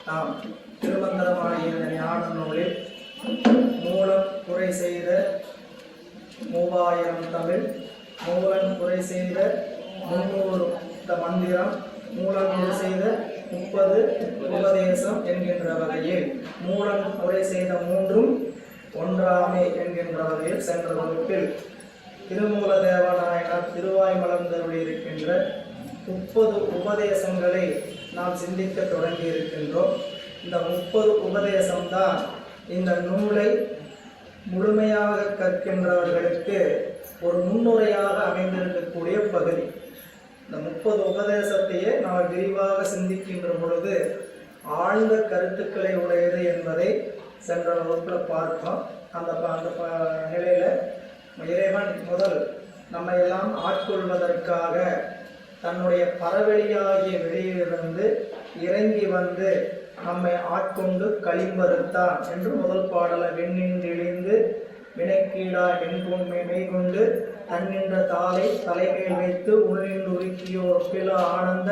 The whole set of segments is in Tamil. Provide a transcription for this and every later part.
நாம் திருமந்திரமாகிய ஞான நூலில் மூலம் குறை செய்த 3000 தமிழ், மூலம் குறை செய்த 300 மந்திரம், மூலம் குறை செய்த 30 உபதேசம் என்கின்ற வகையில் மூலம் குறை செய்த 3ம் ஒன்றாமை என்கின்ற வகையில் சென்ற வகுப்பில் திருமூல தேவநாயனார் திருவாய் மலர்ந்தருளி இருக்கின்ற 30 உபதேசங்களை நாம் சிந்திக்க தொடங்கி இருக்கின்றோம். இந்த 30 உபதேசம்தான் இந்த நூலை முழுமையாக கற்கின்றவர்களுக்கு ஒரு முன்னுரையாக அமைந்திருக்கக்கூடிய பகுதி. இந்த 30 உபதேசத்தையே நாம் விரிவாக சிந்திக்கின்ற பொழுது ஆழ்ந்த கருத்துக்களை உடையது என்பதை சென்ற வகுப்பில் பார்த்தோம். அந்த நிலையில் இறைவன் முதல் நம்மை எல்லாம் ஆட்கொள்வதற்காக தன்னுடைய பரவெளியாகிய வெளியிலிருந்து இறங்கி வந்து நம்மை ஆட்கொண்டு களிம்பறுத்தான் என்று முதல் பாடலை வெண்ணின்றிழிந்து வினைக்கீடா என்கும் மெய்கொண்டு தன்னின்ற தாளை தலைமேல் வைத்து உள்ளின்று உருக்கியோர் பில ஆனந்த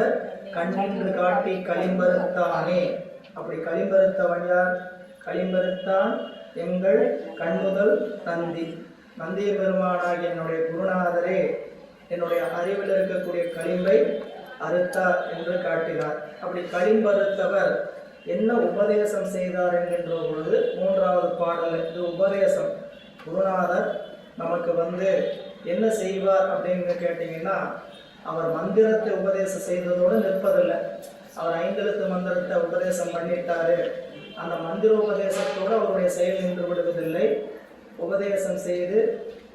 கண்ணின்று காட்டி களிம்பறுத்தானே. அப்படி களிம்பறுத்தவன் யார்? களிம்பறுத்தான் எங்கள் கண்முதல் நந்தி. நந்திய பெருமானாகிய என்னுடைய குருநாதரே என்னுடைய அறிவில் இருக்கக்கூடிய களிம்பை அறுத்தார் என்று காட்டினார். அப்படி களிம்பறுத்தவர் என்ன உபதேசம் செய்தார் என்கின்ற பொழுது 3வது பாடல் இது உபதேசம். குருநாதர் நமக்கு என்ன செய்வார் அப்படின்னு கேட்டீங்கன்னா, அவர் மந்திரத்தை உபதேசம் செய்ததோடு நிற்பதில்லை. அவர் 5 எழுத்து மந்திரத்தை உபதேசம் பண்ணிட்டாரு, அந்த மந்திர உபதேசத்தோடு அவருடைய செயல் நின்று விடுவதில்லை. உபதேசம் செய்து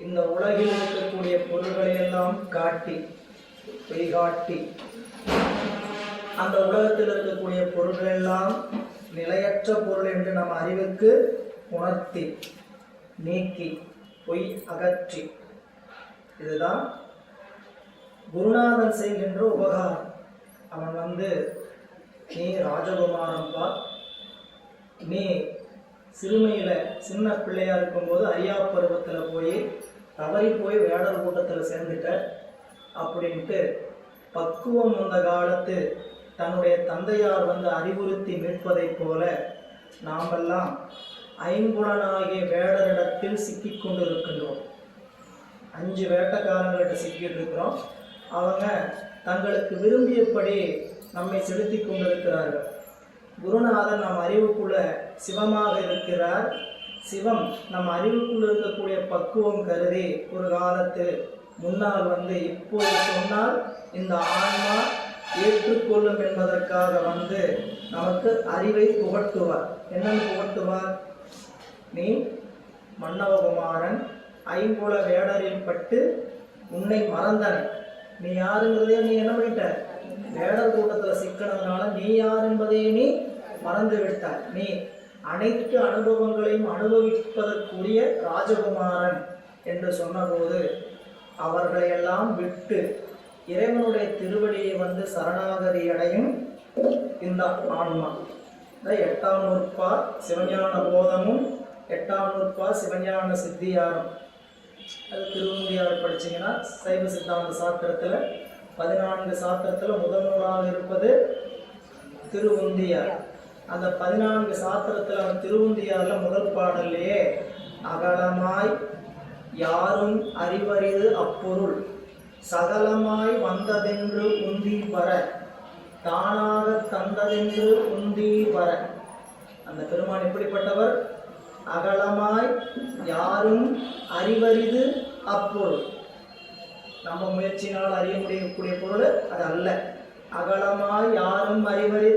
இந்த உலகில் இருக்கக்கூடிய பொருள்களை எல்லாம் காட்டி வெளிகாட்டி அந்த உலகத்தில் இருக்கக்கூடிய பொருள்கள் எல்லாம் நிலையற்ற பொருள் என்று நம் அறிவுக்கு உணர்த்தி நீக்கி பொய் அகற்றி, இதுதான் குருநாதன் செய்கின்ற உபகாரம். அவன் நீ ராஜகுமாரம் பா, நீ சிறுமையில் சின்ன பிள்ளையா இருக்கும்போது அரியா பருவத்தில் போய் தவறி போய் வேடர் கூட்டத்தில் சேர்ந்துட்ட அப்படின்ட்டு பக்குவம் வந்த காலத்து தன்னுடைய தந்தையார் அறிவுறுத்தி மீட்பதைப் போல நாமெல்லாம் ஐம்புலனாகிய வேடரிடத்தில் சிக்கிக் கொண்டு இருக்கின்றோம். 5 வேட்டக்காரங்கள்ட்ட சிக்கிட்டு இருக்கிறோம். அவங்க தங்களுக்கு விரும்பியபடி நம்மை செலுத்தி கொண்டிருக்கிறார்கள். குருநாதன் நம் அறிவுக்குள்ள சிவமாக இருக்கிறார். சிவம் நம் அறிவுக்குள்ள இருக்கக்கூடிய பக்குவம் கருதி ஒரு காலத்து முன்னால் இப்போது சொன்னால் இந்த ஆன்மா ஏற்றுக்கொள்ளும் என்பதற்காக நமக்கு அறிவை புகட்டுவார். என்னன்னு புகட்டுவார்? நீ மன்னவகுமாரன், ஐம்புல வேடரில் பட்டு உன்னை மறந்தனை. நீ யாருங்கிறதே நீ என்ன பண்ணிட்ட? வேடர் கூட்டத்தில் சிக்கனதுனால நீ யார் என்பதையே நீ மறந்து விட்டாய். நீ அனைத்து அனுபவங்களையும் அனுபவிப்பதற்குரிய ராஜகுமாரன் என்று சொன்னபோது அவர்களையெல்லாம் விட்டு இறைவனுடைய திருவடியை சரணாகதி அடையும் இந்த ஆன்மா. 8ஆம் நூற்பா சிவஞான போதமும் 8ஆம் நூற்பா சிவஞான சித்தியாரும். அது திருவந்தியார் படிச்சிங்கன்னா சைவ சித்தாந்த சாத்திரத்தில் 14 சாத்திரத்தில் முதல் நூலாக இருப்பது திருவுந்தியார். அந்த 14 சாத்திரத்தில் அந்த திருவுந்தியாரில் முதல் பாடல்லையே அகலமாய் யாரும் அறிவறிது அப்பொருள் சகலமாய் வந்ததென்று உந்தி வர தானாக தந்ததென்று உந்தி வர. அந்த பெருமான் எப்படிப்பட்டவர்? அகலமாய் யாரும் அறிவறிது அப்பொருள். நம்ம முயற்சினால் அறிய முடியக்கூடிய பொருள் அது அல்ல. அகலமாய் யாரும் அறிவறி,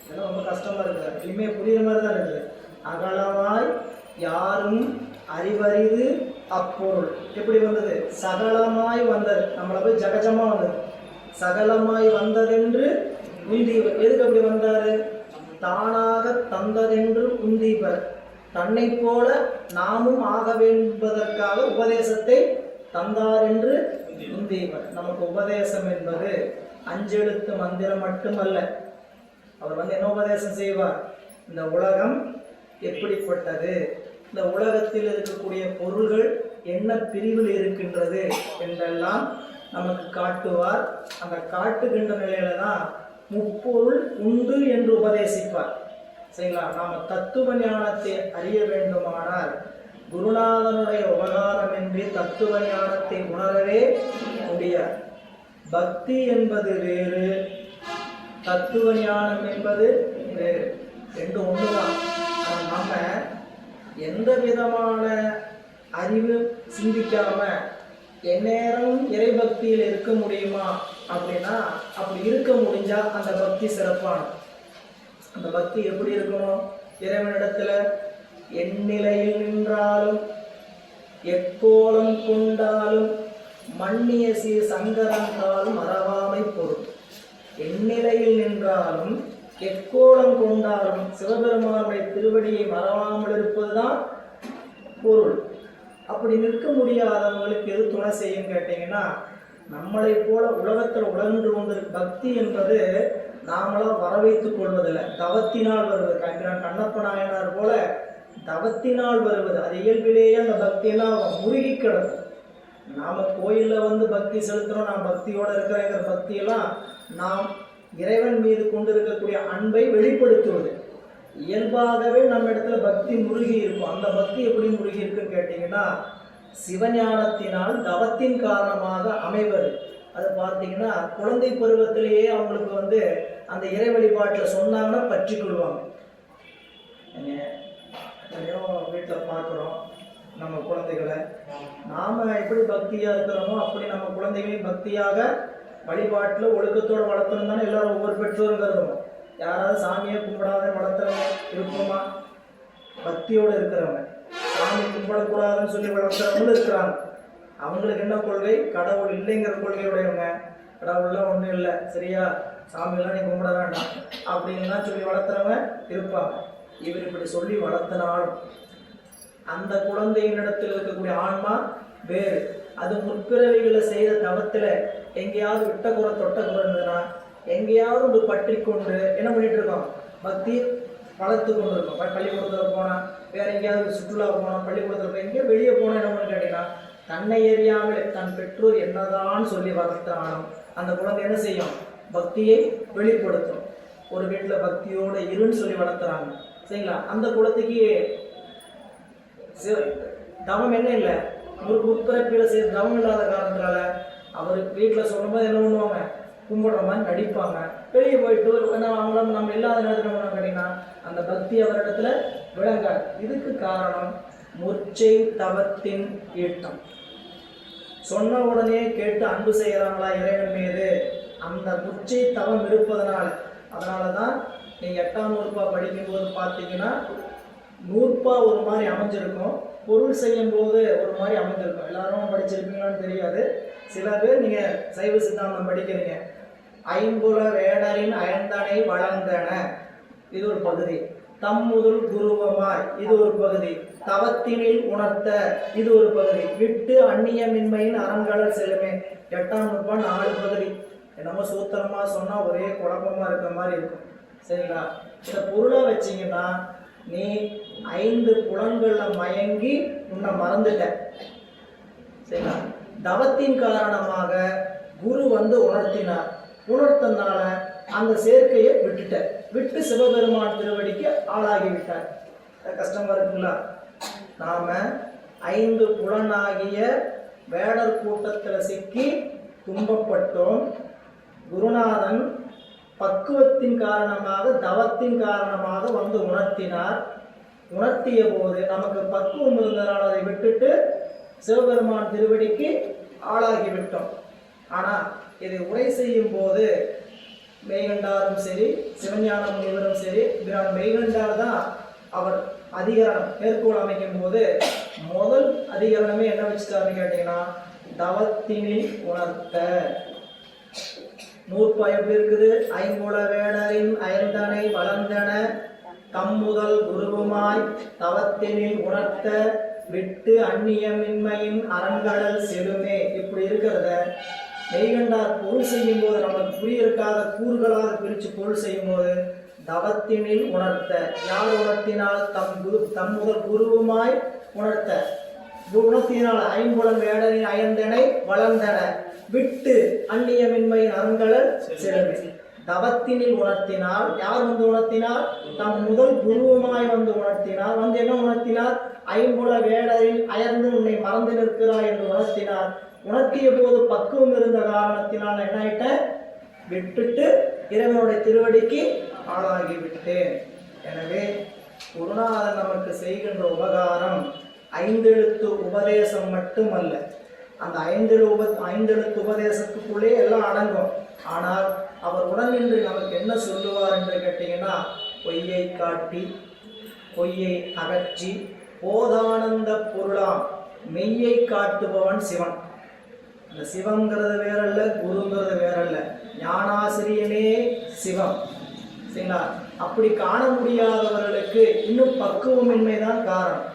இதெல்லாம் ரொம்ப கஷ்டமா இருக்குது, இனிமே புரியுற மாதிரி தான் இருக்குது. அகலமாய் யாரும் அறிவறிது அப்பொருள் எப்படி வந்தது? சகலமாய் வந்தது. நம்மளை போய் ஜகஜமா வந்தது. சகலமாய் வந்ததென்று உந்தீவர். எதுக்கு அப்படி வந்தாரு? தானாக தந்ததென்று உந்தீவர். தன்னை போல நாமும் ஆக வேண்டுவதற்காக உபதேசத்தை தந்தார் என்று உந்தீவர். நமக்கு உபதேசம் என்பது 5 எழுத்து மந்திரம் மட்டுமல்ல. அவர் என்ன உபதேசம் செய்வார்? இந்த உலகம் எப்படிப்பட்டது, இந்த உலகத்தில் இருக்கக்கூடிய பொருள்கள் என்ன பிரிவில் இருக்கின்றது என்றெல்லாம் நமக்கு காட்டுவார். அந்த காட்டுகின்ற நிலையில தான் முப்பொருள் உண்டு என்று உபதேசிப்பார். சரிங்களா? நாம தத்துவ ஞானத்தை அறிய வேண்டுமானால் குருநாதனுடைய உபகாரமின்றி தத்துவ ஞானத்தை உணரவே முடியாது. பக்தி என்பது வேறு, தத்துவ ஞானம் என்பது வேறு, ரெண்டு ஒண்ணுதான். நம்ம எந்த விதமான அறிவு சிந்திக்காம எந்நேரம் இறைபக்தியில் இருக்க முடியுமா அப்படின்னா, அப்படி இருக்க முடிஞ்சா அந்த பக்தி சிறப்பானது. அந்த பக்தி எப்படி இருக்கணும்? இறைவனிடத்துல எந்நிலையில் நின்றாலும் எக்கோலம் கொண்டாலும் மன்னிய சீர் சங்கரந்தாலும் மறவாமை பொருள். எந்நிலையில் நின்றாலும் எக்கோலம் கொண்டாலும் சிவபெருமானுடைய திருவடியை மறவாமல் இருப்பதுதான் பொருள். அப்படி நிற்க முடியாதவங்களுக்கு எது துணை செய்யும் கேட்டீங்கன்னா, நம்மளை போல உலகத்தில் உழன்று கொண்டிருக்க பக்தி என்பது நாமளா வர வைத்துக் கொள்வதில்லை, தவத்தினால் வருவது. கண்ணப்ப நாயனார் போல தவத்தினால் வருவது. அது இயல்பிலேயே அந்த பக்தியெல்லாம் முருகி கிடக்கும். நாம கோயில்ல வந்து பக்தி செலுத்துறோம், நான் பக்தியோட இருக்கிறேங்கிற பக்தியெல்லாம் நாம் இறைவன் மீது கொண்டிருக்கக்கூடிய அன்பை வெளிப்படுத்துவது. இயல்பாகவே நம்ம இடத்துல பக்தி முருகி இருக்கும். அந்த பக்தி எப்படி முருகி இருக்குன்னு கேட்டீங்கன்னா, சிவஞானத்தினால் தவத்தின் காரணமாக அமைவது. அதை பார்த்தீங்கன்னா குழந்தை பருவத்திலேயே அவங்களுக்கு வந்து அந்த இறை வழிபாட்டில் சொன்னாங்கன்னா பற்றி கொள்வாங்க. வீட்டில் பார்க்குறோம் நம்ம குழந்தைகளை, நாம எப்படி பக்தியாக இருக்கிறோமோ அப்படி நம்ம குழந்தைகளையும் பக்தியாக வழிபாட்டில் ஒழுக்கத்தோடு வளர்த்தணும் தானே எல்லாரும் ஒவ்வொரு பெற்றோரும் கருதுவோம். யாராவது சாமியை கும்பிடாத வளர்த்துறவங்க இருப்போமா? பக்தியோடு இருக்கிறவங்க, சாமி கும்பிடக்கூடாதுன்னு சொல்லி வளர்த்துறவங்களும் இருக்கிறாங்க. அவங்களுக்கு என்ன கொள்கை? கடவுள் இல்லைங்கிற கொள்கையுடையவங்க. கடவுள்லாம் ஒன்றும் இல்லை, சரியா, சாமியெல்லாம் நீ கும்பிட வேண்டாம் அப்படின்லாம் சொல்லி வளர்த்துறவங்க இருப்பாங்க. இவர் இப்படி சொல்லி வளர்த்தினாலும் அந்த குழந்தையினிடத்தில் இருக்கக்கூடிய ஆன்மா வேறு. அது முற்பிறவிகளை செய்த தவத்தில் எங்கேயாவது விட்ட குறை தொட்ட குறை இருந்ததுன்னா எங்கேயாவது ஒரு பற்றி கொண்டு என்ன பண்ணிட்டு இருக்கோம்? பக்தி வளர்த்து கொண்டு இருக்கோம். பள்ளிக்கூடத்தில் போனால், வேற எங்கேயாவது சுற்றுலா போனால், பள்ளிக்கூடத்தில் எங்கேயோ வெளியே போனால் என்ன பண்ணு கேட்டீங்கன்னா, தன்னை எறியாமலே தன் பெற்றோர் என்னதான் சொல்லி வளர்த்தாலும் அந்த குழந்தை என்ன செய்யும்? பக்தியை வெளிப்படுத்தும். ஒரு வீட்டில் பக்தியோடு இருன்னு சொல்லி வளர்த்துறாங்க, சரிங்களா? அந்த குழந்தைக்கு தவம் என்ன இல்லை, ஒரு முற்பிறப்பில் செய்த தவம் இல்லாத காரணத்தினால அவர் வீட்டில் சொல்லும்போது என்ன பண்ணுவாங்க? கும்பிடுற மாதிரி நடிப்பாங்க. வெளியே போயிட்டு அவங்களும் நம்ம இல்லாத நேரத்தில் என்ன கேட்டீங்கன்னா அந்த பக்தி அவரிடத்துல விளங்காது. இதுக்கு காரணம் முற்சை தவத்தின் ஈட்டம். சொன்ன உடனே கேட்டு அன்பு செய்கிறாங்களா இறைவன் மீது? அந்த முற்சை தவம் இருப்பதனால. அதனால தான் நீங்கள் 8ஆம் நூற்பா படிக்கும்போது பார்த்தீங்கன்னா நூற்பா ஒரு மாதிரி அமைஞ்சிருக்கும், பொருள் செய்யும் போது ஒரு மாதிரி அமைஞ்சிருக்கும். எல்லாரும் படிச்சிருப்பீங்களான்னு தெரியாது. சில பேர் நீங்கள் சைவ சித்தாந்தம் படிக்கிறீங்க. ஐம்புல வேடரின் அயந்தனை வளர்ந்தன, இது ஒரு பகுதி. தம்முதல் குருவமாய், இது ஒரு பகுதி. தவத்தினில் உணர்த்த, இது ஒரு பகுதி. விட்டு அந்நியமின்மையின் அறங்கடல் செல்லுமே, 8ஆம் நூற்பா 4 பகுதி. என்னமோ சூத்திரமா சொன்னா ஒரே குழப்பமா இருக்கிற மாதிரி இருக்கும், சரிங்களா? இந்த பொருளை வச்சிங்கன்னா நீ 5 புலன்கள்ல மயங்கி உன்னை மறந்துட்ட, சரிங்களா? தவத்தின் காரணமாக குரு வந்து உணர்த்தினார். உணர்த்தனால அந்த சேர்க்கையை விட்டு சிவபெருமான் திருவடிக்கு ஆளாகிவிட்டார். கஷ்டமா இருக்குங்களா? நாம 5 புலனாகிய வேடர் கூட்டத்தில் சிக்கி துன்பப்பட்டோம். குருநாதன் பக்குவத்தின் காரணமாக தவத்தின் காரணமாக வந்து உணர்த்தினார். உணர்த்திய போது நமக்கு பக்குவம் இருந்ததால் அதை விட்டுட்டு சிவபெருமான் திருவடிக்கு ஆளாகிவிட்டோம். ஆனால் இதை உரை செய்யும் போது மெய்கண்டாரும் சரி, சிவஞான முனிவரும் சரி, மெய்கண்டார் தான் அவர் அதிகரணம் மேற்கோள் அமைக்கும் போது முதல் அதிகரணமே என்ன வச்சுட்டாருன்னு கேட்டீங்கன்னா, தவத்தினில் உணர்த்த. நூற்பா எப்படி இருக்குது? ஐம்புல வேடரின் அயர்ந்தனை வளர்ந்தன, தம்முதல் குருவுமாய் தவத்தினில் உணர்த்த, விட்டு அந்நியமின்மையின் அரண்கடல் செலுமே. இப்படி இருக்கிறத மெய்கண்டார் பொருள் செய்யும் போது நமக்கு புரியிருக்காத கூறுகளாக பிரித்து பொருள் செய்யும் போது தவத்தினில் உணர்த்த, யார் உணர்த்தினால்? தம்முதல் குருவுமாய் உணர்த்த. உணர்த்தினால் ஐம்புலன் வேடரின் அயர்ந்தனை வளர்ந்தன, விட்டு அந்நியமின்மையின் அரண்கடல் செலுமே. தவத்தினில் உணர்த்தினார். யார் வந்து உணர்த்தினார்? தம் முதல் குருவுமாய் வந்து உணர்த்தினார். வந்து என்ன உணர்த்தினார்? ஐம்புல வேடரில் அயர்ந்து உன்னை மறந்து நிற்கிறாய் என்று உணர்த்தினார். உணர்த்திய போது பக்குவம் இருந்த காரணத்தினால் என்ன ஆயிட்டேன்? விட்டுட்டு இறைவனுடைய திருவடிக்கு ஆளாகி விட்டேன். எனவே குருநாதன் நமக்கு செய்கின்ற உபகாரம் ஐந்தெழுத்து உபதேசம் மட்டுமல்ல. அந்த ஐந்தெழுத்து உபதேசத்துக்குள்ளே எல்லாம் அடங்கும். ஆனால் அவர் உடன் நின்று நமக்கு என்ன சொல்லுவார் என்று கேட்டீங்கன்னா, பொய்யை காட்டி பொய்யை அகற்றி போதானந்த பொருளாம் மெய்யை காட்டுபவன் சிவன். இந்த சிவங்கிறது வேறல்ல, குருங்கிறது வேறல்ல, ஞானாசிரியனே சிவம். சரிங்களா? அப்படி காண முடியாதவர்களுக்கு இன்னும் பக்குவமின்மைதான் காரணம்.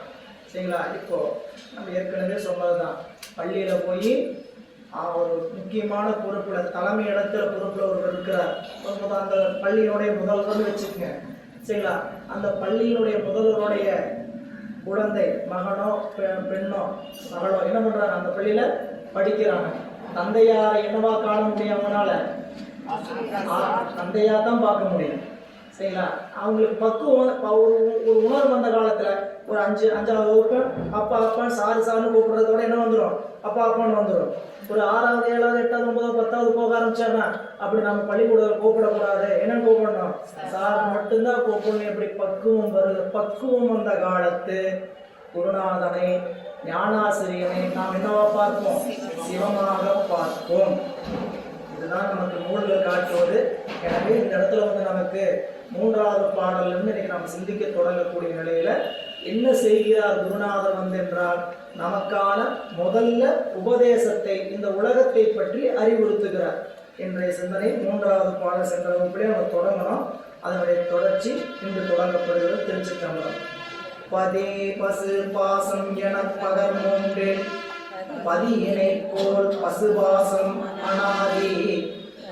சரிங்களா? இப்போ நம்ம ஏற்கனவே சொன்னதுதான், பள்ளியில போய் ஒரு முக்கியமான பொறுப்புல, தலைமை இடத்துல பொறுப்புல ஒருவர் இருக்கிறார். அந்த பள்ளியினுடைய முதல்வர்னு வச்சுக்கோங்க. சரிங்களா? அந்த பள்ளியினுடைய முதல்வருடைய குழந்தை, மகனோ பெண்ணோ மகளோ என்ன பண்றாங்க? அந்த பள்ளியில படிக்கிறாங்க. தந்தையாரை என்னவா காண முடியும்? அவங்களால தந்தையா தான் பார்க்க முடியும். சரிங்களா? அவங்களுக்கு பக்குவம், ஒரு உணர்வு வந்த காலத்துல ஒரு அஞ்சாவது வகுப்பு அப்பா அப்பான்னு சாருன்னு கூப்பிடுறதோட என்ன வந்துடும்? அப்பா அப்பான்னு வந்துடும். ஒரு 6வது 7வது 8வது 9வது 10வது போக ஆரம்பிச்சாருன்னா அப்படி நம்ம பள்ளிக்கூடத்தில் கூப்பிடக்கூடாது. என்னன்னு கூப்பிடணும்? சார் மட்டும்தான் கூப்பிடணும். எப்படி பக்குவம் வருது? பக்குவம் வந்த காலத்து குருநாதனை, ஞானாசிரியனை நாம் என்னவா பார்ப்போம்? சிவமாக பார்ப்போம். இதுதான் நமக்கு நூல்கள் காட்டுவது. எனவே இந்த இடத்துல வந்து நமக்கு 3வது பாடலிருந்து இன்னைக்கு நாம் சிந்திக்க தொடங்கக்கூடிய நிலையில என்ன செய்கிறார் குருநாதர் வந்து என்றால், நமக்கான முதல்ல உபதேசத்தை, இந்த உலகத்தை பற்றி அறிவுறுத்துகிறார். இன்றைய சிந்தனை 3வது பாடல் சென்ற வகுப்பிலே நம்ம தொடங்கணும். அதனுடைய தொடர்ச்சி இன்று தொடங்கப்படுகிறது. திருச்சிற்றம்பலம். பதே பசு பாசம் என பகர் மூன்றேன் பதியினை போல் பசுபாசம் அனாதி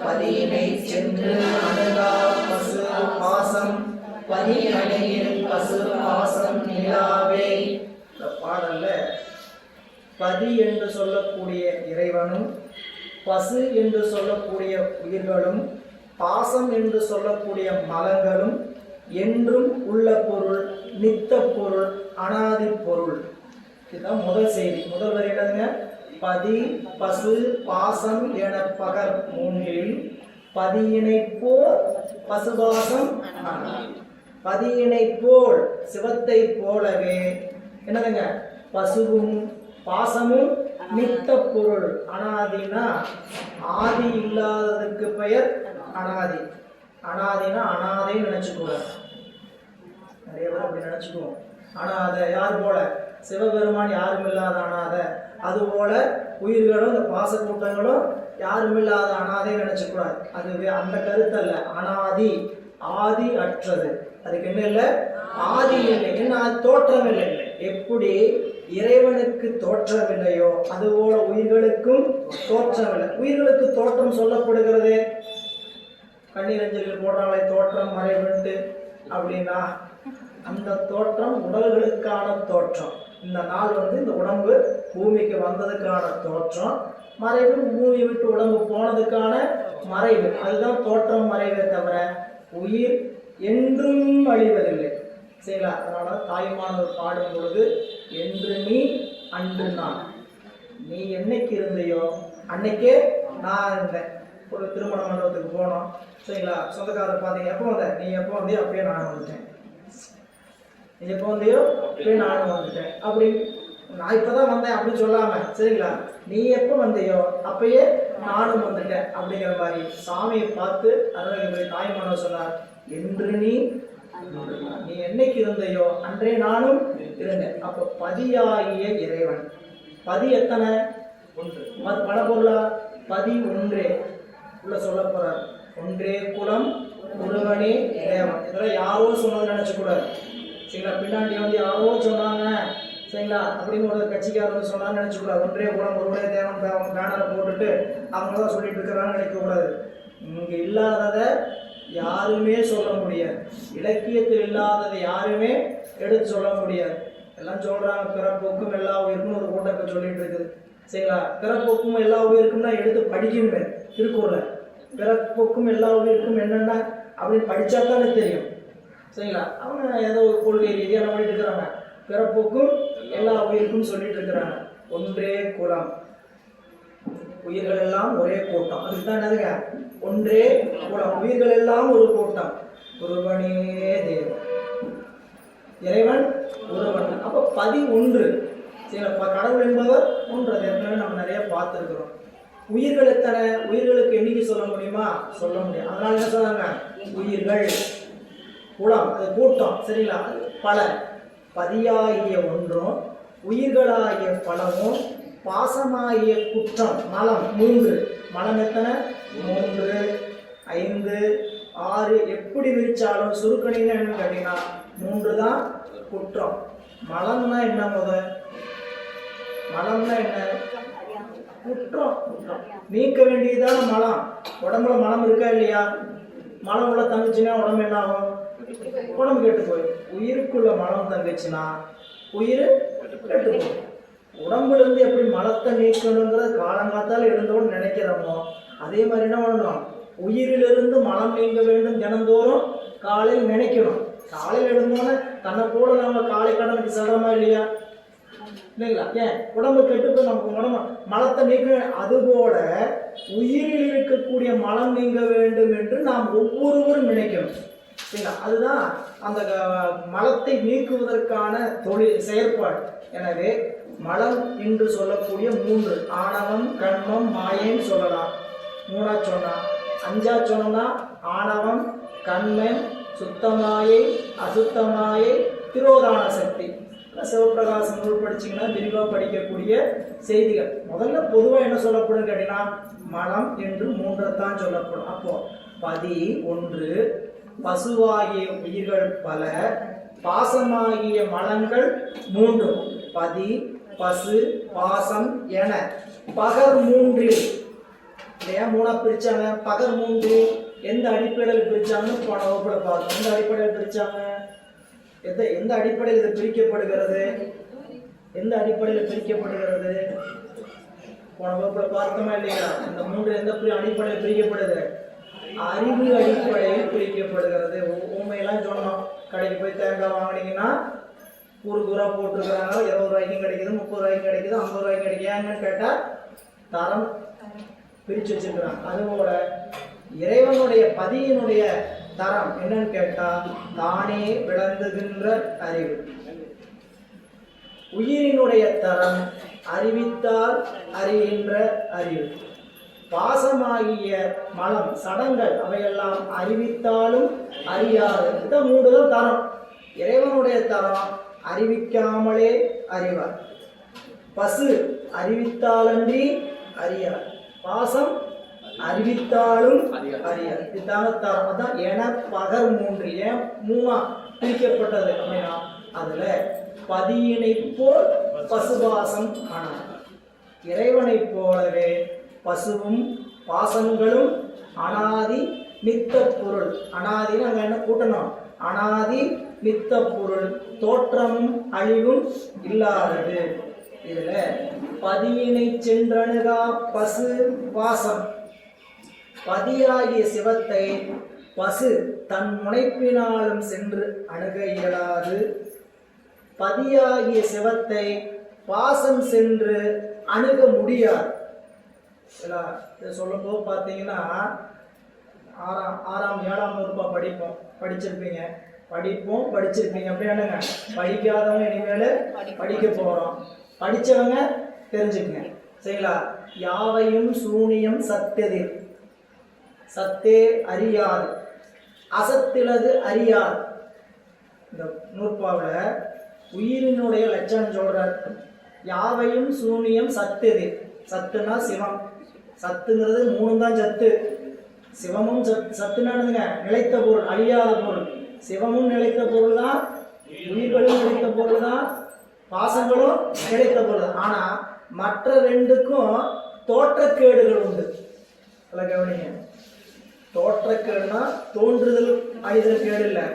பதியினை சென்று அணுகா பசு பாசம் பதியணையில் பசு பாசம் நிலாவே. இந்த பாடல்ல பதி என்று சொல்லக்கூடிய இறைவனும், பசு என்று சொல்லக்கூடிய உயிர்களும், பாசம் என்று சொல்லக்கூடிய மலங்களும் என்றும் உள்ள பொருள், நித்த பொருள், அனாதி பொருள். இதுதான் முதல் செய்தி. முதல் வரி என்னதுங்க? பதி பசு பாசம் என பகர் மூன்றில் பதியினை போல் பசுபாசம் அனாதி. பதியினை போல் சிவத்தை போலவே என்னதுங்க? பசுவும் பாசமும் நித்த பொருள். அனாதினா ஆதி இல்லாததுக்கு பெயர் அனாதி. அனாதினா அனாதைன்னு நினைச்சுக்கூடாது. நிறைய பேர் அப்படி நினைச்சுக்குவோம். அனாத யார் போல? சிவபெருமான் யாரும் இல்லாத அனாத. அதுபோல உயிர்களும் இந்த பாச கூட்டங்களும் யாரும் இல்லாத அனாதை நினைச்சுக்கூடாது. அது அந்த கருத்தல்ல. அனாதி, ஆதி அற்றது. அதுக்கு என்ன இல்லை? ஆதி இல்லை. என்ன? தோற்றம் இல்லை. எப்படி இறைவனுக்கு தோற்றம் இல்லையோ அதுபோல உயிர்களுக்கும் தோற்றம் இல்லை. உயிர்களுக்கு தோற்றம் சொல்லப்படுகிறது. கண்ணீரஞ்சலில் போடுறாங்களே தோற்றம் மறைவுண்டு அப்படின்னா, அந்த தோற்றம் உடல்களுக்கான தோற்றம். இந்த நாள் வந்து இந்த உடம்பு பூமிக்கு வந்ததுக்கான தோற்றம். மறைவு பூமியை விட்டு உடம்பு போனதுக்கான மறைவு. அதுதான் தோற்றம் மறைவே தவிர உயிர் என்றும் அழிவதில்லை. சரிங்களா? அதனால தாய்மானவர் பாடும் பொழுது என்று நீ அன்று நான், நீ என்னைக்கு இருந்தையோ அன்னைக்கே நான் இருந்தேன். ஒரு திருமண மண்டபத்துக்கு போனோம். சரிங்களா? சொந்தக்காரர் பார்த்தீங்க, எப்போ வந்த? நீ எப்போ வந்தியோ அப்பயே நானும் வந்துட்டேன். நீ எப்போ வந்தியோ அப்பயே நானும் வந்துட்டேன். அப்படி நான் இப்போதான் வந்தேன் அப்படின்னு சொல்லாம, சரிங்களா, நீ எப்போ வந்தியோ அப்பயே நானும் வந்துட்டேன் அப்படிங்கிற மாதிரி சாமியை பார்த்து அருணகிரி தாய்மானவர் சொன்னார், என்று நீ என்னைக்கு இருந்தையோ அன்றே நானும் இருந்தேன். அப்போ பதியாகிய இறைவன். பதி எத்தனை? பல பொருளா? பதி ஒன்றே. உள்ள சொல்ல போறார். ஒன்றே குலம் ஒருவனே தேவன். இதெல்லாம் யாரோ சொன்னது நினைச்சக்கூடாது. சரிங்களா? பின்னாடி வந்து யாரோ சொன்னாங்க, சரிங்களா, அப்படின்னு ஒரு கட்சிக்காரங்க சொன்னான்னு நினைச்சக்கூடாது. ஒன்றே குலம் ஒருவனே தேவன் பேனரை போட்டுட்டு அவங்க தான் சொல்லிட்டு இருக்கிறான்னு நினைக்கக்கூடாது. இங்கே இல்லாததை யாருமே சொல்ல முடியாது. இலக்கியத்தில் இல்லாததை யாருமே எடுத்து சொல்ல முடியாது. எல்லாம் சொல்றாங்க பிறப்போக்கும் எல்லா உயிருக்கும் ஒரு கூட்டத்தை சொல்லிட்டு இருக்குது. சரிங்களா? பிறப்போக்கும் எல்லா உயிருக்கும்னா எடுத்து படிக்கணுமே திருக்குறளை. பிறப்புக்கும் எல்லா உயிருக்கும் என்னென்ன அப்படின்னு படித்தா தானே தெரியும். சரிங்களா? அவங்க ஏதோ ஒரு கொள்கை ரீதியாக பண்ணிட்டு இருக்கிறாங்க. பிறப்புக்கும் எல்லா உயிருக்கும் சொல்லிட்டு இருக்கிறாங்க. ஒன்றே குலம், உயிர்கள் எல்லாம் ஒரே கூட்டம். அதுதான் என்னதுங்க? ஒன்றே குலம், உயிர்கள் எல்லாம் ஒரு கூட்டம், ஒருவனே தேவன், இறைவன் ஒருவன். அப்போ பதி ஒன்று. சரிங்களா? கடவுள் என்பவர் ஒன்று. அது ஏற்கனவே நம்ம நிறைய பார்த்துருக்குறோம். உயிர்கள் எத்தனை? உயிர்களுக்கு எண்ணிக்கை சொல்ல முடியுமா? சொல்ல முடியும். அதனால என்ன சொல்றாங்க? உயிர்கள் குலம், அது கூட்டம். சரிங்களா? பல. பதியாகிய ஒன்றும் உயிர்களாகிய பலவும் பாசமாகிய குற்றம் மலம் மூன்று. மலம் எத்தனை? 3, 5, 6 எப்படி விரிச்சாலும் சுருக்கணின்னு என்னன்னு கேட்டீங்கன்னா 3 தான் குற்றம். மலம்னா என்ன? மலம்னா என்ன? குற்றம். நீக்க வேண்டியதான மலம். உடம்புல மலம் இருக்கா இல்லையா? மலம் உள்ள தங்குச்சுன்னா உடம்பு என்ன ஆகும்? உடம்பு கெட்டு போய். உயிருக்குள்ள மலம் தங்குச்சுன்னா உயிர் கெட்டு போகும். உடம்புல இருந்து எப்படி மலத்தை நீக்கணுங்கிறத காலங்காத்தால் எழுந்தோன்னு நினைக்கிறோமோ அதே மாதிரி என்ன பண்ணணும்? உயிரிலிருந்து மலம் நீங்க வேண்டும் தினந்தோறும் காலையில் நினைக்கணும். காலையில் எழுந்தோன்னே தன்னை போல நம்ம காலை கடனுக்கு செல்றோமா இல்லையா? இல்லைங்களா? ஏன் உடம்பு கெட்டு நமக்கு உடம்பு மலத்தை நீக்க. அதுபோல உயிரில் இருக்கக்கூடிய மலம் நீங்க வேண்டும் என்று நாம் ஒவ்வொருவரும் நினைக்கணும். சரிங்களா? அதுதான் அந்த மலத்தை நீக்குவதற்கான தொழில் செயற்பாடு. எனவே மலம் என்று சொல்லக்கூடிய 3 ஆணவம், கண்மம், மாயைன்னு சொல்லலாம். 3ஆ சொன்னா. 5ஆ சொன்னா ஆணவம், கண்மம், சுத்தமாயை, அசுத்தமாயை, திரோதான சக்தி. சிவபிரகாசம் நூல் படிச்சிங்கன்னா விரிவாக படிக்கக்கூடிய செய்திகள். முதல்ல பொதுவாக என்ன சொல்லப்படும் கேட்டீங்கன்னா மலம் என்று 3 சொல்லப்படும். அப்போ பதி ஒன்று, பசுவாகிய உயிர்கள் பல, பாசமாகிய மலங்கள் 3. பதி, பசு, பாசம் என பகர் 3 இல்லையா? 3ஆ பிரிச்சாங்க. பகர் 3 எந்த அடிப்படையில் பிரிச்சாங்கன்னு போன வகுப்புல பார்த்தோம். எந்த அடிப்படையில் பிரிச்சாங்க? எந்த அடிப்படையில் இது பிரிக்கப்படுகிறது? எந்த அடிப்படையில் பிரிக்கப்படுகிறது? போன வகுப்புல பார்த்தோமா இல்லையா? இந்த 3 எந்த அடிப்படையில் பிரிக்கப்படுது? அறிவு அடிப்படையில் பிரிக்கப்படுகிறது. உண்மையெல்லாம் சொன்னோம். கடைக்கு போய் தேங்காய் வாங்கினீங்கன்னா கூறா போட்டுருக்கிறாங்க. 20 ரூபாய்க்கும் கிடைக்குது, 30 ரூபாய்க்கும் கிடைக்குது, 50 ரூபாய்க்கும் கிடைக்குது. ஏன்னு கேட்டால் தரம் பிரித்து வச்சிருக்கிறாங்க. அதுபோல இறைவனுடைய பதியினுடைய தரம் என்னன்னு கேட்டா தானே விளங்குகின்ற அறிவு. உயிரினுடைய தரம் அறிவித்தால் அறிகின்ற அறிவு. பாசமாகிய மலம் சடங்கள் அவையெல்லாம் அறிவித்தாலும் அறியாது. இந்த 3 தான் தரம். இறைவனுடைய தரம் அறிவிக்காமலே அறிவார். பசு அறிவித்தாலன்றி அறியார். பாசம் அறிவித்தாலும் அறியார். இதுதான தரம். அதான் என பகர் 3. ஏன் 3ஆ பிரிக்கப்பட்டது அப்படின்னா அதுல பதியினை போல் பசுபாசம் காணாது. இறைவனை போலவே பசுவும் பாசங்களும் அனாதி நித்த பொருள். அனாதின்னு அங்க என்ன கூட்டணும்? அனாதி நித்த பொருள், தோற்றமும் அழிவும் இல்லாதது. இதுல பதியினை சென்றணுகா பசு பாசம். பதியாகிய சிவத்தை பசு தன் முனைப்பினாலும் சென்று அணுக இயலாது. பதியாகிய சிவத்தை பாசம் சென்று அணுக முடியாது. இதை சொல்லும்போது பார்த்தீங்கன்னா 6ஆம் 7ஆம் வகுப்பா படிச்சிருப்பீங்க. அப்படியானுங்க. படிக்காதவங்க இனிமேல் படிக்க போகிறோம். படித்தவங்க தெரிஞ்சுக்குங்க. சரிங்களா? யாவையும் சூனியம் சத்தெதிர், சத்தே அறியாது, அசத்திலது அறியாது. இந்த நூற்பாவில் உயிரினுடைய லட்சணம் சொல்றார். யாவையும் சூனியம் சத்தெதிர். சத்துனா சிவம். சத்துங்கிறது 3 தான் சத்து. சிவமும் சத்துனானுங்க நிலைத்த பொருள், அழியாத பொருள். சிவமும் நிலைத்த பொருள் தான், உயிர்களும் நிலைத்த பொருள் தான், பாசங்களும் நிலைத்த பொருள். ஆனா மற்ற 2க்கும் தோற்றக்கேடுகள் உண்டு. கவனிங்க. தோற்றக்கேடுனா தோன்றுதல் அழிதல் கேடு இல்லை,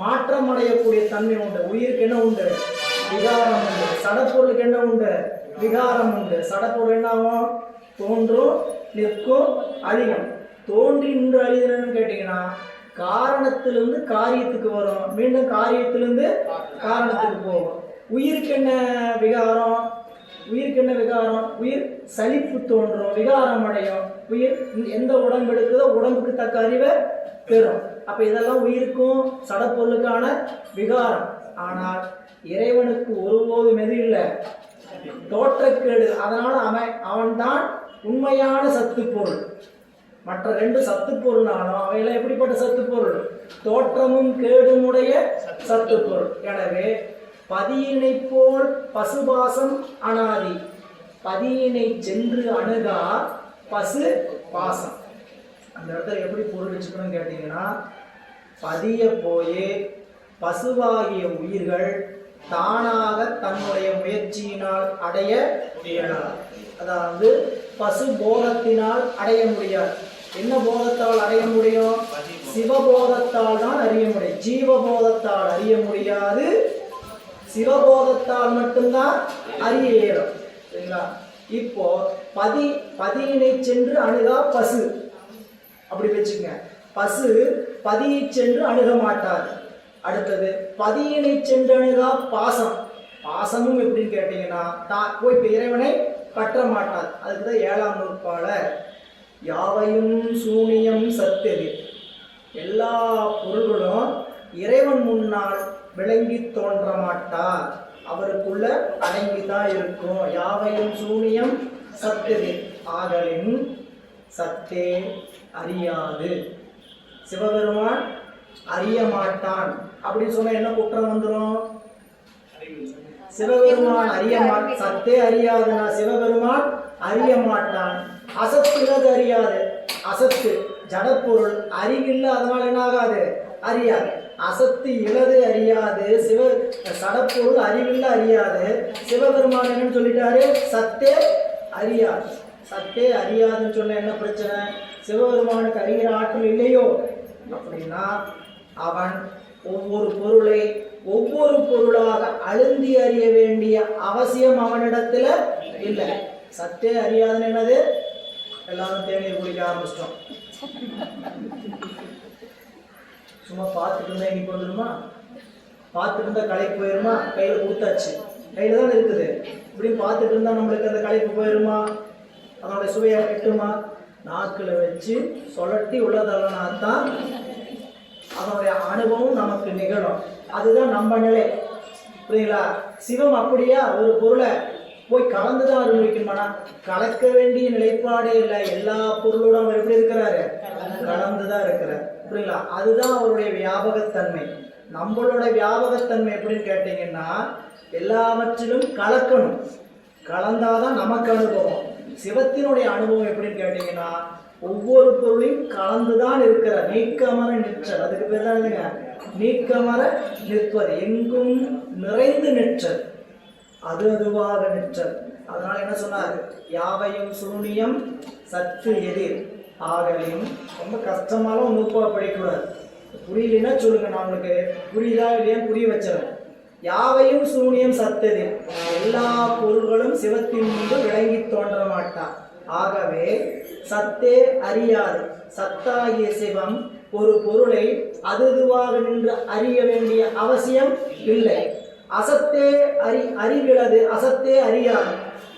மாற்றம் அடையக்கூடிய தன்மை உண்டு. உயிருக்கு என்ன உண்டு? விகாரம் உண்டு. சடப்பொருளுக்கு என்ன உண்டு? விகாரம் உண்டு. சடப்பொருள் என்ன ஆகும்? தோன்றும், நிற்கும், அழியும். தோன்றி நின்று அழிதல்னு கேட்டீங்கன்னா காரணத்திலிருந்து காரியத்துக்கு வரும், மீண்டும் காரியத்திலிருந்து காரணத்துக்கு போகும். உயிருக்கு என்ன விகாரம்? உயிருக்கு என்ன விகாரம்? உயிர் சலிப்பு தோன்றும், விகாரம் அடையும். உயிர் எந்த உடம்பு எடுக்குதோ உடம்புக்கு தக்க அறிவை பெறும். அப்ப இதெல்லாம் உயிருக்கும் சடப்பொருளுக்கான விகாரம். ஆனால் இறைவனுக்கு ஒருபோதும் எது இல்லை, தோற்றக்கேடு. அதனால அவன்தான் உண்மையான சத்து பொருள். மற்ற ரெண்டு சத்து பொருளாலும் அவையில எப்படிப்பட்ட சத்து பொருள்? தோற்றமும் கேடும் உடைய சத்து பொருள். எனவே பதியினை போல் பசுபாசம் அனாதி, பதியினை சென்று அணுகா பசு பாசம். அந்த இடத்துல எப்படி பொருள் வச்சுக்கணும்னு கேட்டீங்கன்னா, பதிய போயே பசுவாகிய உயிர்கள் தானாக தன்னுடைய முயற்சியினால் அடைய முடியாது. அதாவது பசு போகத்தினால் அடைய முடியாது. என்ன போகத்தால் அடைய முடியும்? சிவபோகத்தால் தான் அறிய முடியும். ஜீவபோகத்தால் அறிய முடியாது, சிவபோகத்தால் மட்டும்தான் அறிய இயலும். சரிங்களா? இப்போ பதியினை சென்று அணுகா பசு அப்படி வச்சுங்க. பசு பதியை சென்று அணுக மாட்டாது. அடுத்தது பதியினை சென்று அணுகா பாசம். பாசமும் எப்படின்னு கேட்டீங்கன்னா போய் இப்போ இறைவனை பற்ற மாட்டாது. அதுக்குதான் 7ஆம் நூற்பாளர் யாவையும் சூனியம் சத்தெது, எல்லா பொருள்களும் இறைவன் முன்னால் விளங்கி தோன்ற மாட்டார், அவருக்குள்ள அடங்கிதான் இருக்கும். யாவையும் சூனியம் சத்தெது ஆகலின் சத்தே அறியாது, சிவபெருமான் அறிய மாட்டான் அப்படின்னு சொன்னா என்ன குற்றம் வந்துடும்? சிவபெருமான் சத்தே அறியாதுன்னா சிவபெருமான் அறிய மாட்டான். அசத்துள்ளது அறியாது. அசத்து ஜடப்பொருள் அறிவில்ல, அதனால என்ன ஆகாது? அறியாது. அசத்து இழது அறியாது, சடப்பொருள் அறிவில்ல அறியாது. சிவபெருமான் என்னன்னு சொல்லிட்டாரு? சத்தே அறியாது. சத்தே அறியாதுன்னு சொன்ன என்ன பிரச்சனை? சிவபெருமானுக்கு அறிகிற ஆற்றல் இல்லையோ? அப்படின்னா அவன் ஒவ்வொரு பொருளை ஒவ்வொரு பொருளாக அழுந்தி அறிய வேண்டிய அவசியம் அவனிடத்துல இல்லை. சத்தே அறியாதுன்னு என்னது? எல்லாரும் தேநீர் குடிக்க ஆரம்பிச்சிட்டோம். சும்மா பார்த்துட்டு இருந்தா இன்னைக்கு வந்துடுமா? பார்த்துட்டு இருந்தா களைப்பு போயிருமா? கையில கொடுத்தாச்சு, கையில தான் இருக்குது. இப்படின்னு பார்த்துட்டு இருந்தா நம்மளுக்கு அந்த களைப்பு போயிருமா? அதனுடைய சுவையை எட்டுமா? நாக்கில் வச்சு சொலட்டி உள்ளதல்லனா தான் அதனுடைய அனுபவம் நமக்கு நிகழும். அதுதான் நம்ம நிலை. புரியுங்களா? சிவம் அப்படியா ஒரு பொருளை போய் கலந்துதான் அனுபவிக்கணுமானா? கலக்க வேண்டிய நிலைப்பாடே இல்லை. எல்லா பொருளோட அவர் எப்படி இருக்கிறாரு? கலந்துதான் இருக்கிறார். புரியுங்களா? அதுதான் அவருடைய வியாபகத்தன்மை. நம்மளோட வியாபகத்தன்மை எப்படின்னு கேட்டீங்கன்னா, எல்லாவற்றிலும் கலக்கணும், கலந்தாதான் நமக்கு அனுபவம். சிவத்தினுடைய அனுபவம் எப்படின்னு கேட்டீங்கன்னா, ஒவ்வொரு பொருளையும் கலந்துதான் இருக்கிற நீக்கமர நிற்றல். அதுக்கு பேர் தான் இதுங்க, நீக்கமர நிற்பது. எங்கும் நிறைந்து நிற்றல், அதுவாக நிற்றல். அதனால என்ன சொன்னார்? யாவையும் சூனியம் சத்து எதிர் ஆகலையும். ரொம்ப கஷ்டமாலும் நூற்பாக படிக்கூடாது. புரியலன்னா சொல்லுங்க, நான் உங்களுக்கு புரியுதா இல்லையா புரிய வச்சிடறேன். யாவையும் சூனியம் சத்தது, எல்லா பொருள்களும் சிவத்தின் முன்பு விளங்கி தோன்ற மாட்டான். ஆகவே சத்தே அறியாது. சத்தாகிய சிவம் ஒரு பொருளை அதுவாக நின்று அறிய வேண்டிய அவசியம் இல்லை. அசத்தே அறிவிலது, அசத்தே அறியாது.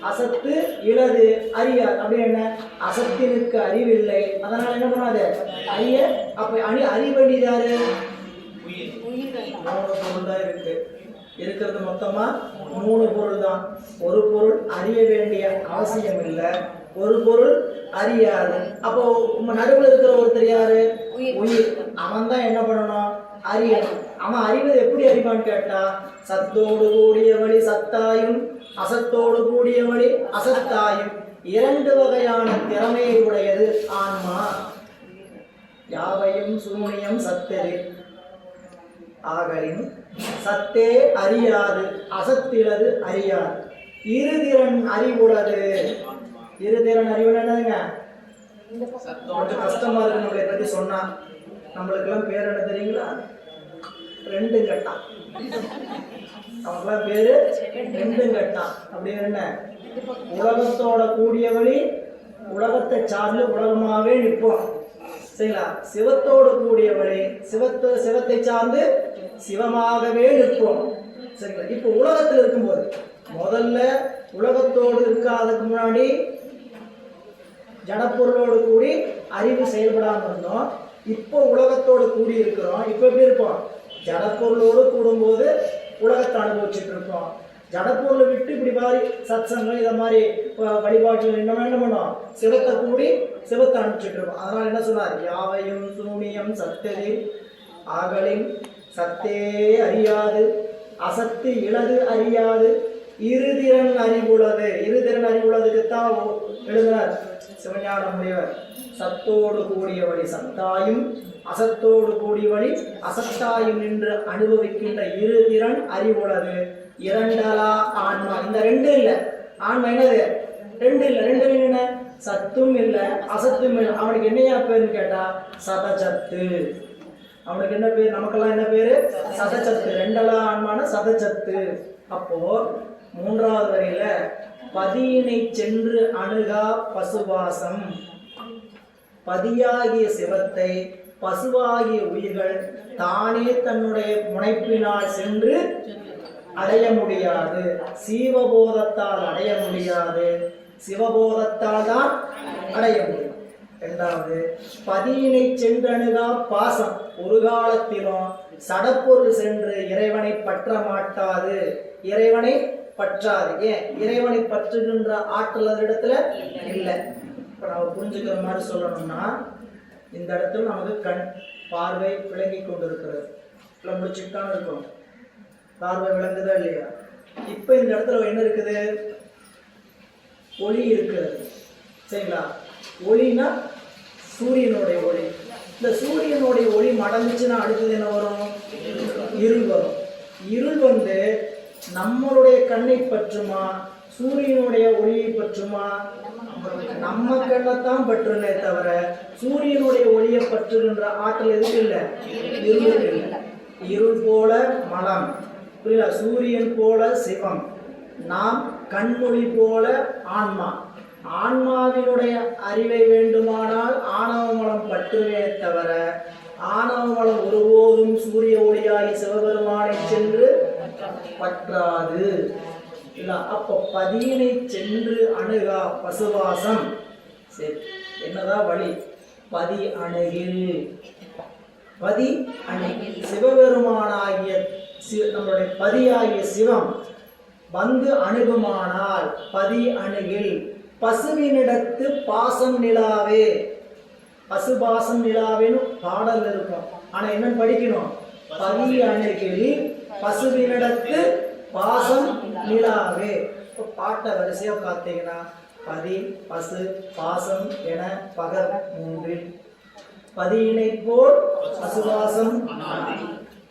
அசத்து இலது அறியாது. அப்படி என்ன? அசத்தினுக்கு அறிவில்லை, அதனால என்ன பண்ணாது? அறிய. அப்ப அறிவண்டிதாரு 3 பொருள் தான் இருக்கிறது. மொத்தமா 3 பொருள் தான். ஒரு பொருள் அறிய வேண்டிய அவசியம் இல்லை, ஒரு பொருள் அறியாது. அப்போ நடுவில் இருக்கிற ஒருத்தர் யாரு? உயிர். அவன் தான் என்ன பண்ணணும்? அறியணும். அவன் அறிவது எப்படி அறிவான்னு கேட்டா, சத்தோடு கூடிய வழி சத்தாயும் அசத்தோடு கூடிய வழி அசத்தாயும் 2 வகையான திறமையை உடையது ஆன்மா. யாவையும் சூனியம் சத்தது ஆகலின் சத்தே அறியாது, அசத்திலது அறியாது. இருதிறன் அறிவுள்ளது. இருதிறன் அறிவு என்னதுங்க? கொஞ்சம் கஷ்டமா இருக்கு நம்மளை பத்தி சொன்னா. நம்மளுக்கெல்லாம் பேர் என்ன தெரியுங்களா? 2 கட்டான். அவங்கெல்லாம் பேரு 2 கட்டான். அப்படின்னு என்ன? உலகத்தோட கூடிய வழி, உலகத்தை சார்ந்து உலகமாவே நிற்போம். சரிங்களா? சிவத்தோடு கூடிய வழி, சிவத்தை சார்ந்து சிவமாகவே நிற்போம். சரிங்களா? இப்போ உலகத்தில் இருக்கும்போது முதல்ல உலகத்தோடு இருக்காததுக்கு முன்னாடி ஜடப்பொருளோடு கூடி அறிவு செயல்படாமல் இருந்தோம். இப்போ உலகத்தோடு கூடி இருக்கிறோம். இப்போ எப்படி இருப்போம்? ஜடப்பொருளோடு கூடும்போது உலகத்தை அனுபவிச்சுட்டு இருக்கோம். ஜடப்பொருளை விட்டு இப்படி மாதிரி சத்சங்கம் இதை மாதிரி வழிபாட்டில் என்ன பண்ணோம்? சிவத்தை கூடி சிவத்தை அனுப்பிச்சுட்டு இருக்கோம். அதனால என்ன சொன்னார்? யாவையும் சூனியம் சத்தது ஆகலின் சத்தே அறியாது அசத்து இளது அறியாது இருதிறன் அறிவுள்ளது. இருதிறன் அறிவுள்ளதுக்குத்தான் எழுதினார் சிவஞான முனிவர். சத்தோடு கூடிய வழி சத்தாயும் அசத்தோடு கூடிய வழி அசத்தாயும் நின்று அனுபவிக்கின்ற இருதிறன் அறிவுள்ளது. இரண்டலா ஆன்மா. இந்த ரெண்டு இல்லை. ஆன்மா என்னது? ரெண்டு இல்லை. ரெண்டு என்ன? சத்தும் இல்லை அசத்தும் இல்லை. அவனுக்கு என்னையா பேருன்னு கேட்டா சதச்சத்து. அவனுக்கு என்ன பேர்? நமக்கெல்லாம் என்ன பேரு? சதச்சத்து. ரெண்டலா ஆன்மான சதச்சத்து. அப்போ மூன்றாவது வரையில பதியினை சென்று அணுகா பசுவாசம். பதியாகிய சிவத்தை பசுவாகிய உயிர்கள் தானே தன்னுடைய முனைப்பினால் சென்று அடைய முடியாது. சீவபோதத்தால் அடைய முடியாது. சிவபோதத்தால் தான் அடைய முடியும். இரண்டாவது, பதியினை சென்றணுகா பாசம். ஒரு காலத்திலும் சடப்பொருள் சென்று இறைவனை பற்ற மாட்டாது. இறைவனை பற்றாது. ஏன்? இறைவனை பற்றுகின்ற ஆற்றல் அந்த இடத்துல இல்லை. இப்ப நம்ம புரிஞ்சுக்கிற மாதிரி சொல்லணும்னா, இந்த இடத்துல நமக்கு கண் பார்வை விளங்கி கொண்டிருக்கிறது. இல்லை முடிச்சுட்டான்னு இருக்கணும். பார்வை விளங்குதா இல்லையா? இப்ப இந்த இடத்துல என்ன இருக்குது? ஒளி இருக்கிறது. சரிங்களா? ஒளினா சூரியனுடைய ஒளி. இந்த சூரியனுடைய ஒளி மடங்குச்சுன்னா அடுத்தது என்ன வரும்? இருள் வரும். இருள் வந்து நம்மளுடைய கண்ணை பற்றுமா? சூரியனுடைய ஒளியை பற்றுமா? நம்ம கண்ணைத்தான் பற்றுனே தவிர சூரியனுடைய ஒளியை பற்றுகின்ற ஆற்றல் எதுக்கு இல்லை? இருளுக்கு இல்லை. இருள் போல மலம், புரியல? சூரியன் போல சிவம், நாம் கண்மொழி போல ஆன்மா. ஆன்மாவினுடைய அறிவை வேண்டுமானால் ஆணவ மலம் பற்றுவே தவிர ஆணவ மலம் ஒருபோதும் சூரிய ஒளியாகி சிவபெருமானை சென்று பற்றாது. இல்ல, அப்போ பதியினை சென்று அணுகா பசுவாசம். சரி, என்னதான் வழி? பதி அணுகில். பதி அணுகில் சிவபெருமானாகிய நம்மளுடைய பதியாகிய சிவம் வந்து அணுகுமானால் பதி அணுகில் பசுவினிடத்து பாசம் நிலாவே. பசுபாசம் நிலாவேன்னு பாடல் இருக்கும். ஆனா என்னன்னு படிக்கணும்? பதி அணுகில் பசுவினிடத்து பாசம் நிலாவே. இப்போ பாட்டை வரிசையா பார்த்தீங்கன்னா பதி பசு பாசம் என பகர் மூன்றில் பதியினை போல் பசுவாசம்.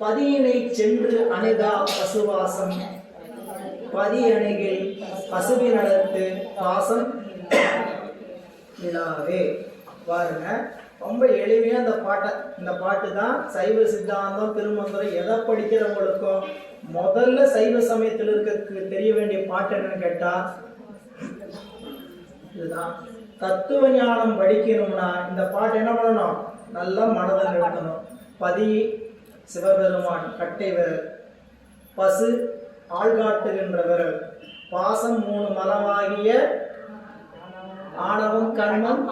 பதியினை சென்று அணுகா பசுவாசம். பதி அணுகில் பசுவினடத்து பாசம் நிலாவே. பாருங்க, ரொம்ப எளிமையா இந்த பாட்டு தான் சைவ சித்தாந்தம் திருமந்திரம் எதை படிக்கிறவங்களுக்கும் முதல்ல சைவ சமயத்தில் இருக்க தெரிய வேண்டிய பாட்டு என்னன்னு கேட்டா இதுதான். தத்துவ ஞானம் படிக்கணும்னா இந்த பாட்டு என்ன பண்ணணும்? நல்லா மனதில் நிறுத்தணும். பதி சிவபெருமான் கட்டை விரல், பசு ஆள்காட்டுகின்ற விரல், பாசம் மூணு மலமாகிய ஆணவம் கண்மம்.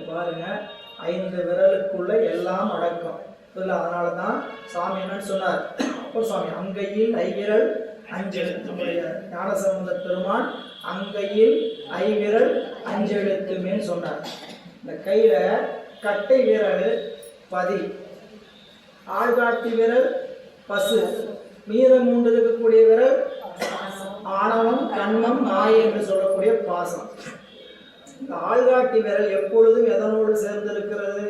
பாருங்க, 5 விரலுக்குள்ள எல்லாம் அடக்கம். அதனால தான் சாமி என்னன்னு சொன்னார்? அப்பர் சுவாமி அங்கையில் ஐவிரல் அஞ்செழுத்து. ஞானசம்பந்த பெருமான் அங்கையில் ஐவிரல் அஞ்செழுத்துமே சொன்னார். இந்த கையில கட்டை விரல் பதி, ஆள்காட்டி விரல் பசு, மீதம் 3 இருக்கக்கூடிய விரல் ஆணவம் கண்மம் மாயை என்று சொல்லக்கூடிய பாசம். இந்த ஆள்காட்டி விரல் எப்பொழுதும் எதனோடு சேர்ந்து இருக்கிறது?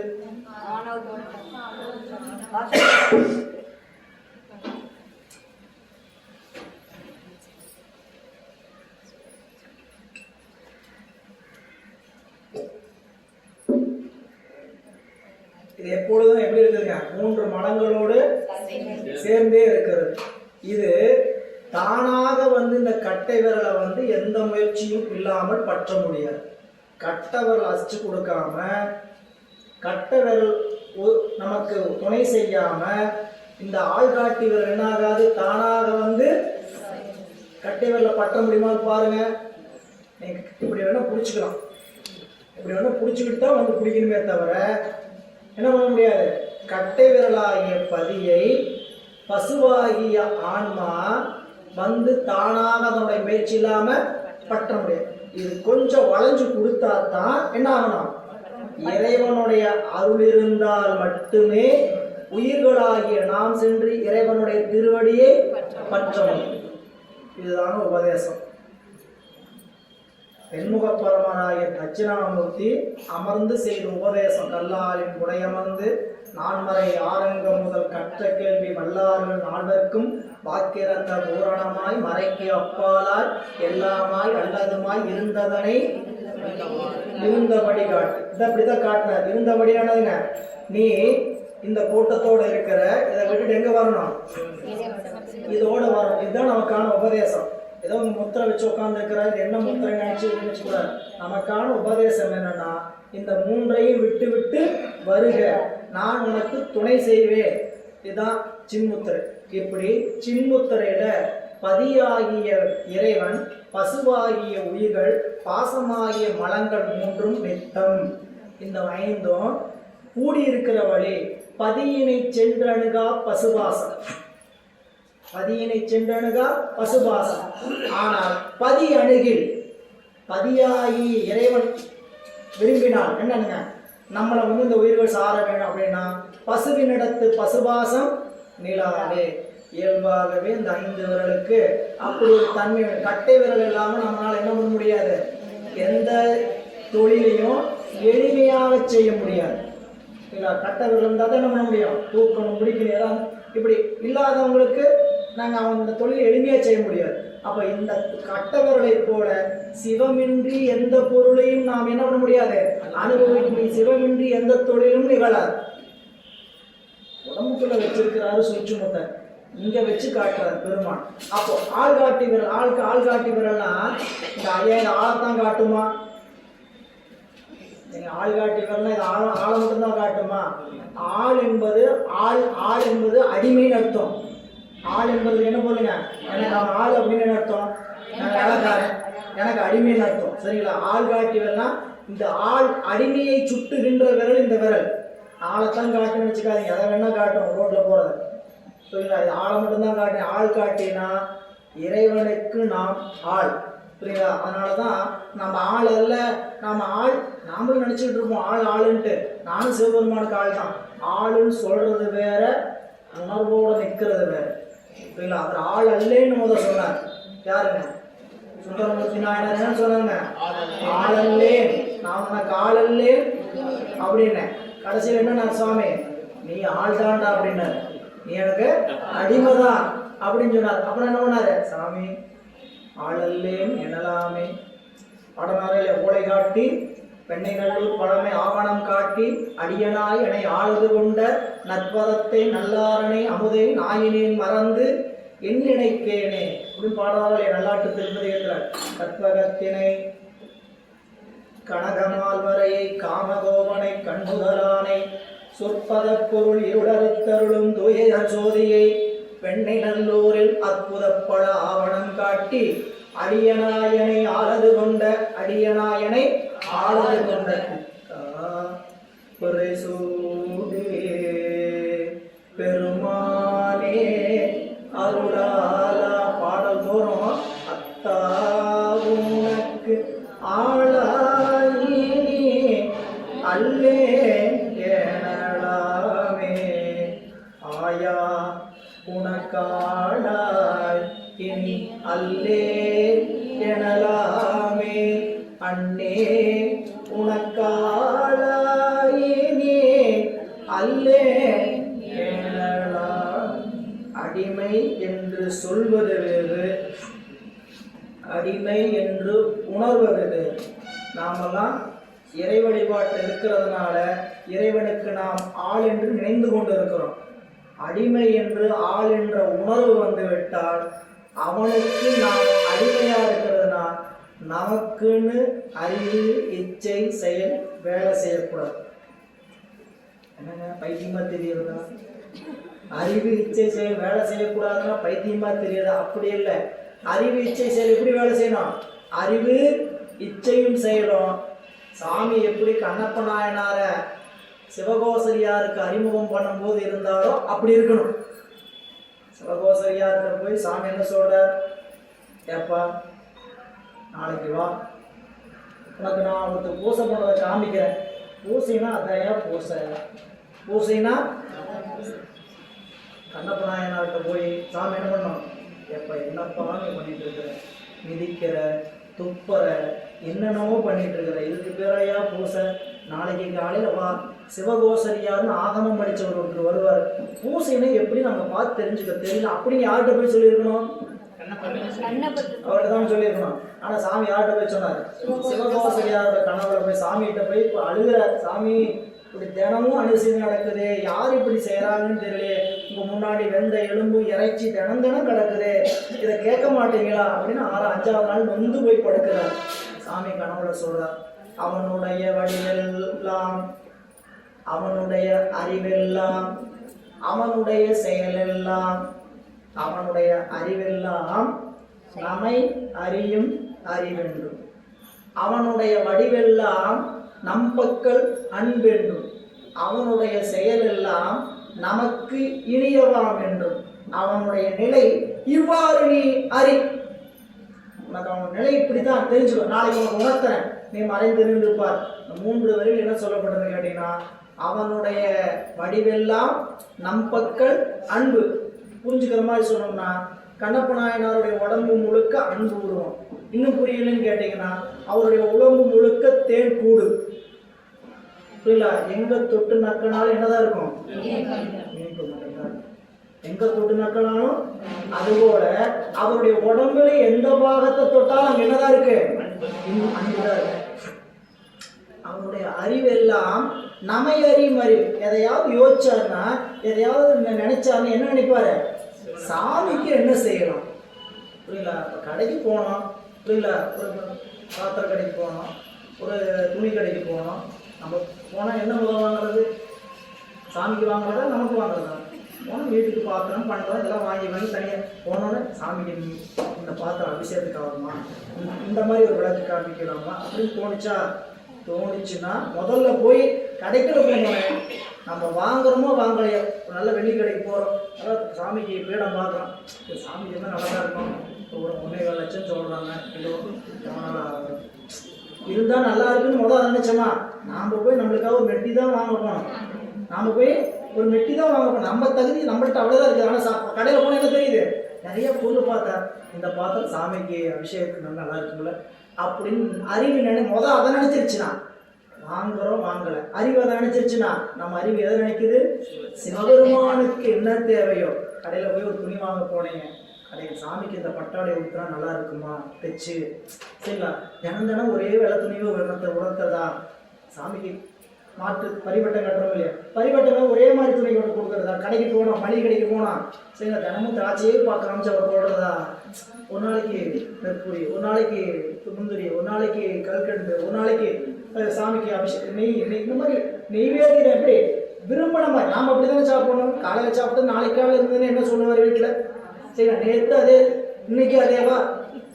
இது எப்பொழுதும் எப்படி இருக்குதுங்க? 3 மடங்களோடு சேர்ந்தே இருக்கிறது. இது தானாக வந்து இந்த கட்டை விரலை வந்து எந்த முயற்சியும் இல்லாமல் பற்ற முடியாது. கட்டை விரல் அசிச்சு கொடுக்காம கட்டை விரல் நமக்கு துணை செய்யாம இந்த ஆள்காட்டி விரல் என்ன ஆகாது, தானாக வந்து கட்டை விரல பற்ற முடியுமா பாருங்க. நீங்க இப்படி வேணா பிடிச்சிக்கலாம், இப்படி வேணா பிடிச்சிக்கிட்டு தான் வந்து பிடிக்கணுமே தவிர என்ன பண்ண முடியாது. கட்டை விரலாகிய பதியை பசுவாகிய ஆன்மா வந்து தானாக அதனுடைய முயற்சி இல்லாம பற்ற முடியாது. இது கொஞ்சம் வளைஞ்சு கொடுத்தா தான் என்ன ஆகணும், இறைவனுடைய அருள் இருந்தால் மட்டுமே உயிர்களாகிய நாம் சென்று இறைவனுடைய திருவடியை பற்ற முடியும். இதுதான் உபதேசம். தென்முக பரமனாகிய தட்சிணாமூர்த்தி அமர்ந்து செய்த உபதேசம். கல்லாலின் உடையமர்ந்து நான்மறை ஆரங்க முதல் கற்ற கேள்வி வல்லார்கள் நால்வர்க்கும் வாக்கிறந்த பூரணமாய் மறைக்கு அப்பாலாய் எல்லாமாய் அல்லதுமாய் இருந்ததனை இருந்தபடி காட்டு. இதை அப்படிதான் காட்டினார். இருந்தபடியானதுங்க, நீ இந்த கூட்டத்தோட இருக்கிற, இதை விட்டுட்டு எங்க வரணும், இதோட வரணும். இதுதான் நமக்கான உபதேசம். ஏதோ உங்க முத்திரை வச்சு உட்கார்ந்து இருக்கிறார், என்ன முத்திரை நினைச்சு கூடாது. நமக்கான உபதேசம் என்னன்னா, இந்த மூன்றையும் விட்டு விட்டு வருக, நான் உனக்கு துணை செய்வேன். இதுதான் சின்முத்திரை. இப்படி சின்முத்திரையில பதியாகிய இறைவன், பசுவாகிய உயிர்கள், பாசமாகிய மலங்கள் மூன்றும் நித்தம். இந்த ஐந்தும் கூடியிருக்கிற வழி பதியினை சென்றணுகா பசுபாசம். பதியினை சென்றணுகா பசுபாசம். ஆனால் பதி அணுகில் பதியாகி இறைவன் விரும்பினால் என்னங்க, நம்மளை வந்து இந்த உயிர்கள் சார வேணும் அப்படின்னா பசுவினிடத்து பசுபாசம் நிலாவே. இயல்பாகவே இந்த 5 விரலுக்கு அப்படி ஒரு தன்மை. கட்டை விரல் இல்லாமல் நம்மளால என்ன பண்ண முடியாது, எந்த தொழிலையும் எளிமையாக செய்ய முடியாது. கட்டை விரல் இருந்தால் தான் என்ன பண்ண முடியும், தூக்கணும், பிடிக்கணும், ஏதாவது இப்படி இல்லாதவங்களுக்கு நாங்கள் அவங்க இந்த தொழிலை எளிமையாக செய்ய முடியாது. அப்போ இந்த கட்டை விரலை போல சிவமின்றி எந்த பொருளையும் நாம் என்ன பண்ண முடியாது, அனுபவிக்க. சிவமின்றி எந்த தொழிலும் நிகழாது. உடம்புக்குள்ள வச்சிருக்கிறாரு சுவிட்சு முட்டை, இங்க வச்சு காட்டுறாரு பெருமான். அப்போ ஆள்காட்டி விரல், ஆள்காட்டி விரல்னா இந்த ஆளைத்தான் காட்டுமா? ஆள்காட்டி விரல்னா இது ஆளை மட்டும்தான் காட்டுமா? ஆள் என்பது ஆள் என்பது அடிமைன்னு அர்த்தம். ஆள் என்பது என்ன போலுங்க, எனக்கு அவன் ஆள் அப்படின்னு அர்த்தம், நான் வேலைக்காரன், எனக்கு அடிமைன்னு அர்த்தம். சரிங்களா? ஆள்காட்டி விரல்னா இந்த ஆள் அடிமையை சுட்டுகின்ற விரல் இந்த விரல். ஆளைத்தான் காட்டுன்னு வச்சுக்காதீங்க, அதை வேணா காட்டும் ரோட்ல போறது. சரிங்களா? இது ஆளை மட்டும்தான் காட்டுறேன். ஆள் காட்டினா இறைவனுக்கு நாம் ஆள். புரியுதா? அதனாலதான் நம்ம ஆள் அல்ல, நம்ம ஆள் நாமளும் நினைச்சுட்டு இருப்போம் ஆளுன்ட்டு. நானும் சிவபெருமானுக்கு ஆள் தான். ஆளுன்னு சொல்றது வேற, உணர்வோட நிற்கிறது வேற. புரியுங்களா? அவர் ஆள் அல்லேன்னு முதல் சொன்னார். யாருங்க? சுந்தரமூர்த்தி நாயனார் என்ன சொன்னாங்க? ஆள் அல்லேன், நான் உனக்கு ஆள் அல்லேன் அப்படின்னு. கடைசியில் என்ன சுவாமி, நீ ஆள் தாண்டா அப்படின்னாரு, நீ எனக்கு அடிமைதான் அப்படின்னு சொன்னார். அப்புறம் என்ன பண்ணாரு சாமி, ஆளல்லேன் எனலாமே படனாரில் ஓலை காட்டி பெண்ணை நல்லூர் பழமை ஆவணம் காட்டி அடியனாய் என்னை ஆளுது கொண்ட நற்பதத்தை நல்லாரனை அமுதை நாயினேன் மறந்து என் நினைக்கேனே அப்படின்னு பாடலாறு நல்லாட்டு திருப்பதி இருக்கிறார். கற்பகத்தினை கனகமால்வரையை காமகோபனை கண்முதலானை சொற்பத பொருள் இருளறுத்தருளும் தூய சோதியை பெண்ணை நல்லூரில் அற்புதப்பட ஆவணம் காட்டி அடியனாயனை ஆளது கொண்ட அடியனாயனை ஆளது கொண்ட பெருமானே அருளாலா. பாடல் தோறும் அத்தா உனக்கு ஆளாயி அல்லே எனலாமே ஆயா உனக்காளாய் இனி அல்லே எனலாமே அண்ணே உனக்காளாயினே அல்லே எனலாம். அடிமை என்று சொல்வது வேறு, அடிமை என்று உணர்வது வேறு. நாமெல்லாம் இறை வழிபாட்டு இருக்கிறதுனால இறைவனுக்கு நாம் ஆள் என்று நினைந்து கொண்டு இருக்கிறோம். அடிமை என்று ஆள் என்ற உணர்வு வந்துவிட்டால் அவனுக்கு நாம் அடிமையா இருக்கிறதுனா நமக்குன்னு அறிவு இச்சை செயல் வேலை செய்யக்கூடாது. என்னங்க பைத்தியமா தெரியுறதா? அறிவு இச்சை செயல் வேலை செய்யக்கூடாதுன்னா பைத்தியமா தெரியுது? அப்படி இல்லை. அறிவு இச்சை செயல் எப்படி வேலை செய்யணும்? அறிவு இச்சையும் செயலும் சாமி எப்படி கண்ணப்ப நாயனார சிவகோசரியாருக்கு அறிமுகம் பண்ணும்போது இருந்தாரோ அப்படி இருக்கணும். சிவகோசரியார்கிட்ட போய் சாமி என்ன சொல்றார்? ஏப்பா நாளைக்கு வா, உனக்கு நான் ஒருத்தர் பூசை பண்ணதை காமிக்கிறேன். பூசைனா அதையா பூசை? பூசைனா கண்ணப்ப நாயனார்கிட்ட போய் சாமி என்ன பண்ணோம்? எப்போ என்னப்பா நீ பண்ணிட்டு இருக்கிற, மிதிக்கிற துப்புற என்னென்னவோ பண்ணிட்டு இருக்கிற, இதுக்கு பேரையா பூசை? நாளைக்கு காலையில் வா, சிவகோசரியார்னு ஆகமம் படித்தவர் ஒருத்தர் வருவார், பூசைன்னு எப்படி நம்ம பார்த்து தெரிஞ்சுக்க தெரியல அப்படின்னு யார்கிட்ட போய் சொல்லியிருக்கணும்? அவர்கிட்ட தான் சொல்லியிருக்கணும். ஆனால் சாமி யார்கிட்ட போய் சொன்னார்? சிவகோசரியாரோட கனவுல போய் சாமிகிட்ட போய் இப்போ அழுகிற, சாமி இப்படி தினமும் அனுசரி நடக்குது, யார் இப்படி செய்கிறாங்கன்னு தெரியலையே, உங்கள் முன்னாடி வெந்த எலும்பு இறைச்சி தினம் தினம் கிடக்குது, இதை கேட்க மாட்டீங்களா அப்படின்னு 5ஆவது நாள் நொந்து போய் படுக்கிறார். சாமி கனவுல சொல்றார், அவனுடைய வடிவெல்லாம், அவனுடைய அறிவெல்லாம், அவனுடைய செயலெல்லாம், அவனுடைய அறிவெல்லாம் நம்மை அறியும் அறிவென்றும், அவனுடைய வடிவெல்லாம் நம்பக்கள் அன்பென்றும், அவனுடைய செயலெல்லாம் நமக்கு இனியவாம் என்றும், அவனுடைய நிலை இவ்வாறு நீ அறி. உனக்கு அவன் நிலை இப்படித்தான் தெரிஞ்சுக்கோ, நாளைக்கு உனக்கு உணர்த்துறேன், நீ மறைந்து நின்றுப்பார். 3 வரையில் என்ன சொல்லப்படுறது கேட்டீங்கன்னா, அவனுடைய வடிவெல்லாம் நம்பக்கள் அன்பு. புரிஞ்சுக்கிற மாதிரி சொன்னோம்னா, கண்ணப்ப நாயனாருடைய உடம்பு முழுக்க அன்பு உருவம். இன்னும் புரியலன்னு கேட்டீங்கன்னா, அவருடைய உடம்பு முழுக்க தேன் கூடு. புரியல? எங்க தொட்டு நக்கினாலும் என்னதான் இருக்கும்? எங்க தொட்டு நக்கினாலும். அதுபோல அவருடைய உடம்புல எந்த பாகத்தை தொட்டாலும் அங்க என்னதான் இருக்கு? அன்புதான் இருக்கு. அவனுடைய அறிவெல்லாம் நம்மை அறியும் அறிவு. எதையாவது யோசிச்சாருன்னா, எதையாவது நினைச்சாருன்னு என்ன நினைப்பாரு? சாமிக்கு என்ன செய்யலாம்? புரியல? இப்போ கடைக்கு போனோம், புரியல, ஒரு பாத்திர கடைக்கு போனோம், ஒரு துணி கடைக்கு போனோம். நம்ம போனால் என்ன முதல் வாங்குறது? சாமிக்கு வாங்குறதா நமக்கு வாங்குறதா? போனால் வீட்டுக்கு பாத்திரம் பண்ணுறோம், இதெல்லாம் வாங்கி தனியாக போனோன்னு சாமிக்கு இந்த பாத்திரம் அபிஷேகத்துக்கு ஆகுமா, இந்த மாதிரி ஒரு விளக்கு காமிக்கலாமா அப்படின்னு தோணுச்சுன்னா முதல்ல போய் கடைக்குள்ள போனோம். நம்ம வாங்குறோமோ வாங்கலையோ, நல்ல வெள்ளி கடைக்கு போகிறோம், அதாவது சாமிக்கு பீடம் பார்க்குறோம், சாமிக்கு என்ன நல்லா இருக்கும், ஒரு 1.25 லட்சம் சொல்கிறாங்க கிலோ இருந்தால் நல்லா இருக்குன்னு முதல்ல நினச்சோமா, நாம் போய் நம்மளுக்காக ஒரு மெட்டி தான் வாங்க போனோம். நாம் போய் ஒரு மெட்டி தான் வாங்க போனோம். நம்ம தகுதி நம்மள்கிட்ட அவ்வளோதான் இருக்குது. ஆனால் கடையில் போனால் என்ன தெரியுது? நிறைய பொருள் பார்த்தா, இந்த பாத்திரம் சாமிக்கு அபிஷேகத்துக்கு நல்லா இருக்குங்கள அப்படின்னு அறிவு முதல் அதை நினச்சிருச்சுன்னா வாங்குறோம், வாங்கலை. அறிவு அதை நினச்சிருச்சுன்னா நம்ம அறிவு எதை நினைக்குது? சிவபெருமானுக்கு என்ன தேவையோ. கடையில் போய் ஒரு துணி வாங்க போனீங்க, கடையில் சாமிக்கு இந்த பட்டாடை ஊற்றுனா நல்லா இருக்குமா தைச்சு, சரிங்களா? தினம் ஒரே வெள்ளை துணியோ வெள்ளத்தை உணர்த்ததா? சாமிக்கு மாற்று பரிவட்டம் கட்டுறோம் இல்லையா, பரிவட்டம் ஒரே மாதிரி துணி கொடுக்குறதா? கடைக்கு போனோம், மளிகை கடைக்கு போனால் சரிங்களா, தினமும் திராட்சையே பார்க்க காமிச்சு அவர் போடுறதா? ஒரு நாளைக்கு நெற்புரி, ஒரு நாளைக்கு முந்திரி, ஒரு நாளைக்கு கல்கண்டு, ஒரு நாளைக்கு சாமிக்கு அபிஷேகம் நெய், இந்த மாதிரி நெய்வேதியம் எப்படி விரும்பின மாதிரி நாம் அப்படி தானே சாப்பிடணும். காலையில் சாப்பிட்டு நாளைக்கு காலையில் இருந்ததுன்னு என்ன சொல்லுவார் வீட்டில்? சரிங்க, நேற்று அதே இன்னைக்கு அதேவா?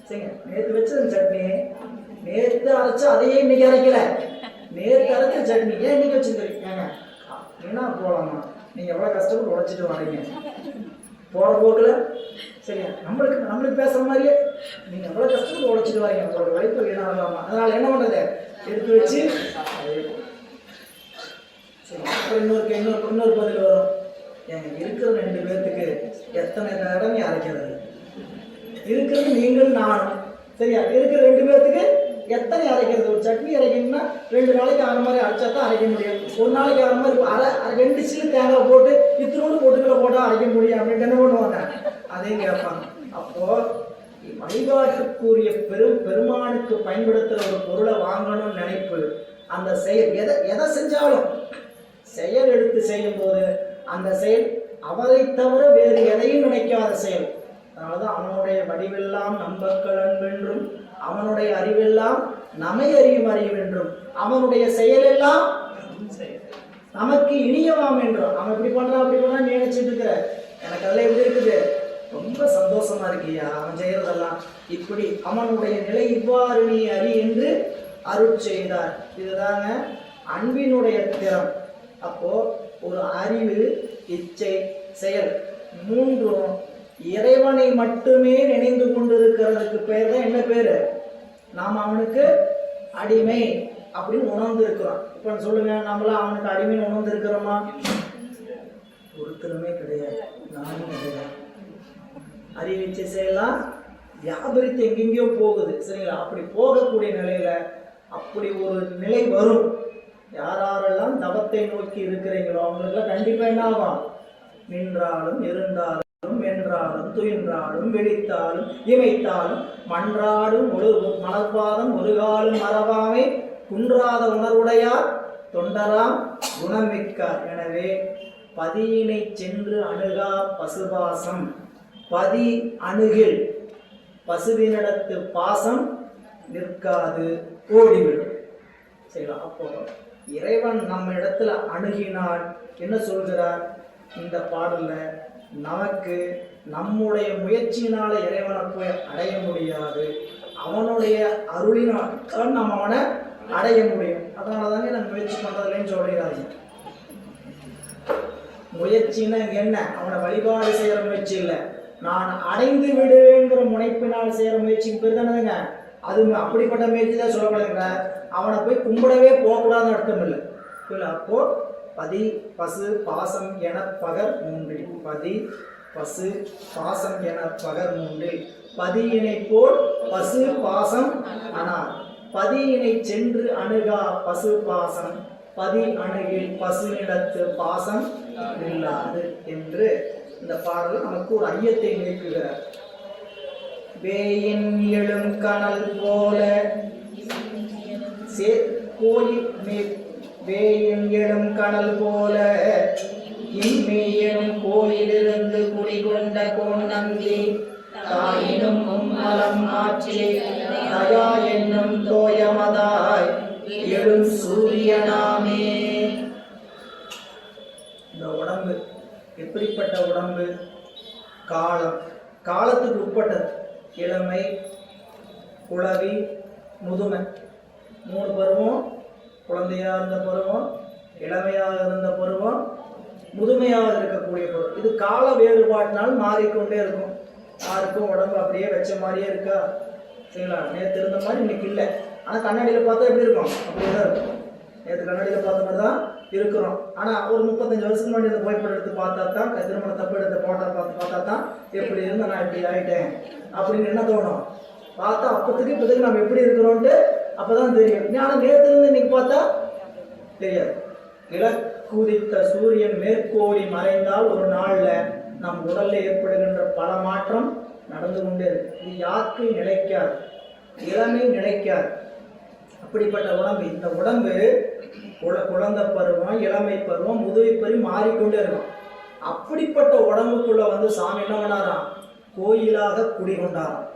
சரிங்க, நேற்று வச்சது சட்னி, நேற்று அரைச்சா அதையே இன்னைக்கு அரைக்கல, நேற்று அரைச்ச சட்னி ஏன் இன்னைக்கு வச்சுருக்கீங்க? ஏன்னா போகலாமா? நீங்கள் எவ்வளோ கஷ்டப்பட்டு உழைச்சிட்டு வரீங்க போகிற போக்கில். சரியா, நம்மளுக்கு பேசுகிற மாதிரியே நீங்கள் எவ்வளோ கஷ்டப்பட்டு உழைச்சிட்டு வரீங்க, உங்களோட வயிற்று வீணாகலாமா? அதனால் என்ன பண்ணுறது? எடுத்து வச்சு அதே சரி. அப்புறம் இன்னொரு பதில் வரும், எங்கள் இருக்கிற 2 பேர்த்துக்கு எத்தனை தடவை அரைக்கிறது? இருக்கிறது நீங்கள் நானும், சரியா? இருக்கிற 2 பேர்த்துக்கு எத்தனை அரைக்கிறது? ஒரு சட்னி அரைக்கணும்னா 2 நாளைக்கு ஆகிற மாதிரி அரைச்சா தான் அரைக்க முடியும். ஒரு நாளைக்கு ஆகிற மாதிரி 2 சில்லு தேங்காய் போட்டு இத்தினோடு பொட்டுக்களை போட்டால் அரைக்க முடியும் அப்படின்ட்டு என்ன பண்ணுவாங்க? அதையும் கேட்பாங்க. அப்போது வழிபாட்டுக்குரிய பெருமானுக்கு பயன்படுத்துகிற ஒரு பொருளை வாங்கணும்னு நினைப்பு, அந்த செயல் எதை செஞ்சாலும் செயல் எடுத்து செய்யும்போது அந்த செயல் அவரை தவிர வேறு எதையும் நினைக்காத செயல். அதனாலதான் அவனுடைய வடிவெல்லாம் நம்பக்கள் அன்பென்றும், அவனுடைய அறிவெல்லாம் நம்மை அறியும் அறிவென்றும், அவனுடைய செயலெல்லாம் நமக்கு இனியவாம் என்றும். அவன் இப்படி பண்றான் அப்படி பண்றான் நினைச்சிட்டு இருக்கிற எனக்கு அதெல்லாம் எப்படி இருக்குது, ரொம்ப சந்தோஷமா இருக்கியா அவன் செய்யறதெல்லாம். இப்படி அவனுடைய நிலை இவ்வாறு நீ அறி என்று அருள் செய்தார். இதுதாங்க அன்பினுடைய திறம். அப்போ ஒரு அறிவு, இச்சை, செயல் மூன்றும் இறைவனை மட்டுமே நினைந்து கொண்டிருக்கிறதுக்கு பேர் தான் என்ன பேரு, நாம் அவனுக்கு அடிமை அப்படின்னு உணர்ந்து இருக்கிறோம். இப்ப சொல்லுங்க, நம்மளாம் அவனுக்கு அடிமைன்னு உணர்ந்து இருக்கிறோமா? ஒருத்தருமே கிடையாது, நானும் கிடையாது. அறிவிச்சை செய்யலாம் வியாபரித்து எங்கெங்கயோ போகுது, சரிங்களா? அப்படி போகக்கூடிய நிலையில அப்படி ஒரு நிலை வரும். யாரெல்லாம் தவத்தை நோக்கி இருக்கிறீங்களோ அவங்களுக்குலாம் கண்டிப்பா என்ன ஆகும், நின்றாலும் இருந்தாலும் வென்றாலும் துயின்றாலும் வெடித்தாலும் இமைத்தாலும் மன்றாடும் ஒரு மலர்பாதம் ஒரு காலம் மறவாமை குன்றாத உணர்வுடையார் தொண்டராம் குணமிக்கார். எனவே பதியினை சென்று அணுகா பசுபாசம், பதி அணுகில் பசுவினிடத்து பாசம் நிற்காது ஓடிவிடும். சரிங்களா? அப்போ இறைவன் நம்ம இடத்துல அணுகினால் என்ன சொல்கிறார் இந்த பாடல்ல, நமக்கு நம்முடைய முயற்சியினால இறைவனை போய் அடைய முடியாது, அவனுடைய அருளினால் தான் நம்ம அவனை அடைய முடியும். அதனாலதாங்க நான் முயற்சி பண்றதுலன்னு சொல்றாங்க. முயற்சின்னா என்ன, அவனை வழிபாடு செய்யற முயற்சி இல்லை, நான் அடைந்து விடுவேங்கிற முனைப்பினால் செய்யற முயற்சிக்கு பேர் தானேங்க அது. அப்படிப்பட்ட முயற்சி தான் சொல்லப்படுங்க. அவனை போய் கும்பிடவே போகக்கூடாதுன்னு அர்த்தம் இல்லை. அப்போ பதி பசு பாசம் என பகர் மூன்றில், பதி பசு பாசம் என பகர் மூன்றில் பதியினை போல் பசு பாசம் ஆனால் பதியினை சென்று அணுகா பசு பாசம் பதி அணுகில் பசுவிடத்து பாசம் இல்லாது என்று இந்த பாடல் நமக்கு ஒரு ஐயத்தை நீக்குகிறார். வேயின் எழும் கனல் போல கோயில் மேல் வேயின் எழும் கனல் போல இம்மையும் கோயிலிருந்து குடிகொண்ட கோன் நம்பி தாயினும் மும்மலம் ஆற்றி தயா என்னும் தோயமதாய் எழும் சூரியனாமே. இந்த உடம்பு எப்படிப்பட்ட உடம்பு, காலம், காலத்துக்கு உட்பட்டது. இளமை, குளவி, முதுமை, 3 பருவம். குழந்தையாக இருந்த பருவம், இளமையாக இருந்த பருவம், முதுமையாக இருக்கக்கூடிய பருவம். இது கால வேறுபாட்டினால் மாறிக்கொண்டே இருக்கும். யாருக்கும் உடம்பு அப்படியே வச்ச மாதிரியே இருக்கா, சரிங்களா? நேற்று இருந்த மாதிரி இன்னைக்கு இல்லை. ஆனால் கண்ணாடியில் பார்த்தா எப்படி இருக்கும், அப்படியே தான் இருக்கும். நேற்று கண்ணாடியில் பார்த்த மாதிரி தான் இருக்கிறோம். ஆனால் ஒரு 35 வருஷத்துக்கு முன்னாடி இந்த புகைப்படம் எடுத்து பார்த்தா தான், திருமண தப்பு எடுத்த போட்டோ பார்த்தா தான் எப்படி இருந்தால் நான் இப்படி ஆகிட்டேன் அப்படின்னு என்ன தோணும். பார்த்தா அப்போத்துக்கு இப்போதுக்கு நம்ம எப்படி இருக்கிறோன்ட்டு அப்போதான் தெரியும். ஆனால் நேற்று இருந்து இன்னைக்கு பார்த்தா தெரியாது. இலக்குதித்த சூரியன் மேற்கோடி மறைந்தால் ஒரு நாளில் நம் உடலில் ஏற்படுகின்ற பல மாற்றம் நடந்து கொண்டே இருக்கு. இது யாருக்கு நிலைக்காது, இளமை நிலைக்காது. அப்படிப்பட்ட உடம்பு, இந்த உடம்பு குழந்தை பருவம், இளமை பருவம், முதுமை பருவம் மாறிக்கொண்டே இருக்கும். அப்படிப்பட்ட உடம்புக்குள்ள வந்து சாமி என்ன பண்ணாராம், கோயிலாக குடிகொண்டாராம்.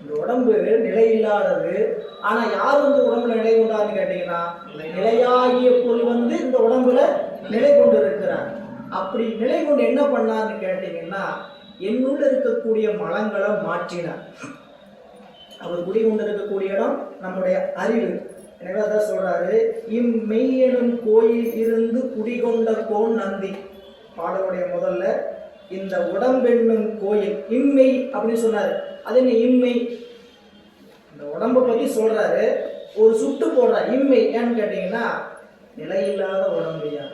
இந்த உடம்பு நிலை இல்லாதது. ஆனா யார் வந்து உடம்புல நிலை கொண்டாருன்னு கேட்டீங்கன்னா, நிலையாகிய பொருள் வந்து இந்த உடம்புல நிலை கொண்டு இருக்கிறார். அப்படி நிலை கொண்டு என்ன பண்ணாருன்னு கேட்டீங்கன்னா, என்னுள்ள இருக்கக்கூடிய மலங்களை மாற்றினார். அவர் குடிகொண்டு இருக்கக்கூடிய இடம் நம்முடைய அறிவு. எனவே அதான் சொல்றாரு, இம்மெய்யெனும் கோயில் இருந்து குடிகொண்ட கோன் நந்தி. பாடலுடைய முதல்ல இந்த உடம்பென்னும் கோயில் இம்மை அப்படின்னு சொன்னாரு. அது என்ன இம்மை, இந்த உடம்பை பத்தி சொல்றாரு, ஒரு சுட்டு போடுறார். இம்மை ஏன்னு கேட்டீங்கன்னா, நிலையில்லாத உடம்பையா,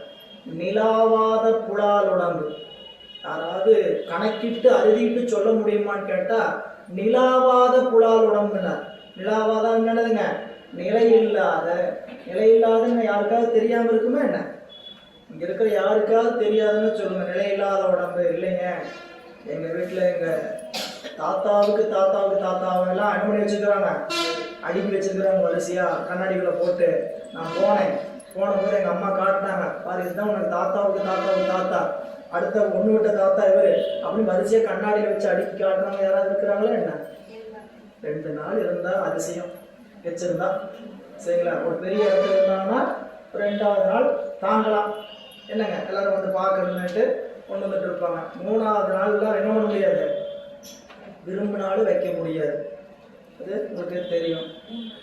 நிலாவாத புலால் உடம்பு. யாராவது கணக்கிட்டு அறுதிட்டு சொல்ல முடியுமான்னு கேட்டா, நிலாவாத புலால் உடம்புனார். நிலாவாதான் என்னதுங்க, நிலையில்லாத. நிலையில்லாதுன்னு யாருக்காவது தெரியாம இருக்குமா என்ன? இங்க இருக்கிற யாருக்காவது தெரியாதுன்னு சொல்லுங்க. நிலையில்லாத உடம்பு இல்லைங்க. எங்க வீட்டுல எங்க தாத்தாவெல்லாம் அனுமதி வச்சிருக்கிறாங்க, அடுக்கி வச்சிருக்கிறாங்க வரிசையா கண்ணாடிகளை போட்டு. நான் போன போது எங்க அம்மா காட்டினாங்க, பாரு இதுதான் உனக்கு தாத்தாவுக்கு தாத்தா, அடுத்த ஒண்ணு விட்ட தாத்தா இவரு அப்படின்னு வரிசையா கண்ணாடியில வச்சு அடுக்கி காட்டுறாங்க. யாராவது இருக்கிறாங்களா என்ன? 2 நாள் இருந்தா அதிசயம் வச்சிருந்தா, சரிங்களா? ஒரு பெரிய இடத்துல இருந்தாங்கன்னா 2வது நாள் தாங்கலாம். என்னங்க எல்லாரும் வந்து பார்க்கணுன்னுட்டு கொண்டு வந்துட்டு இருப்பாங்க. 3வது நாள்லாம் என்ன பண்ண முடியாது, விரும்பினாலும் வைக்க முடியாது. அது உங்களுக்கு தெரியும்.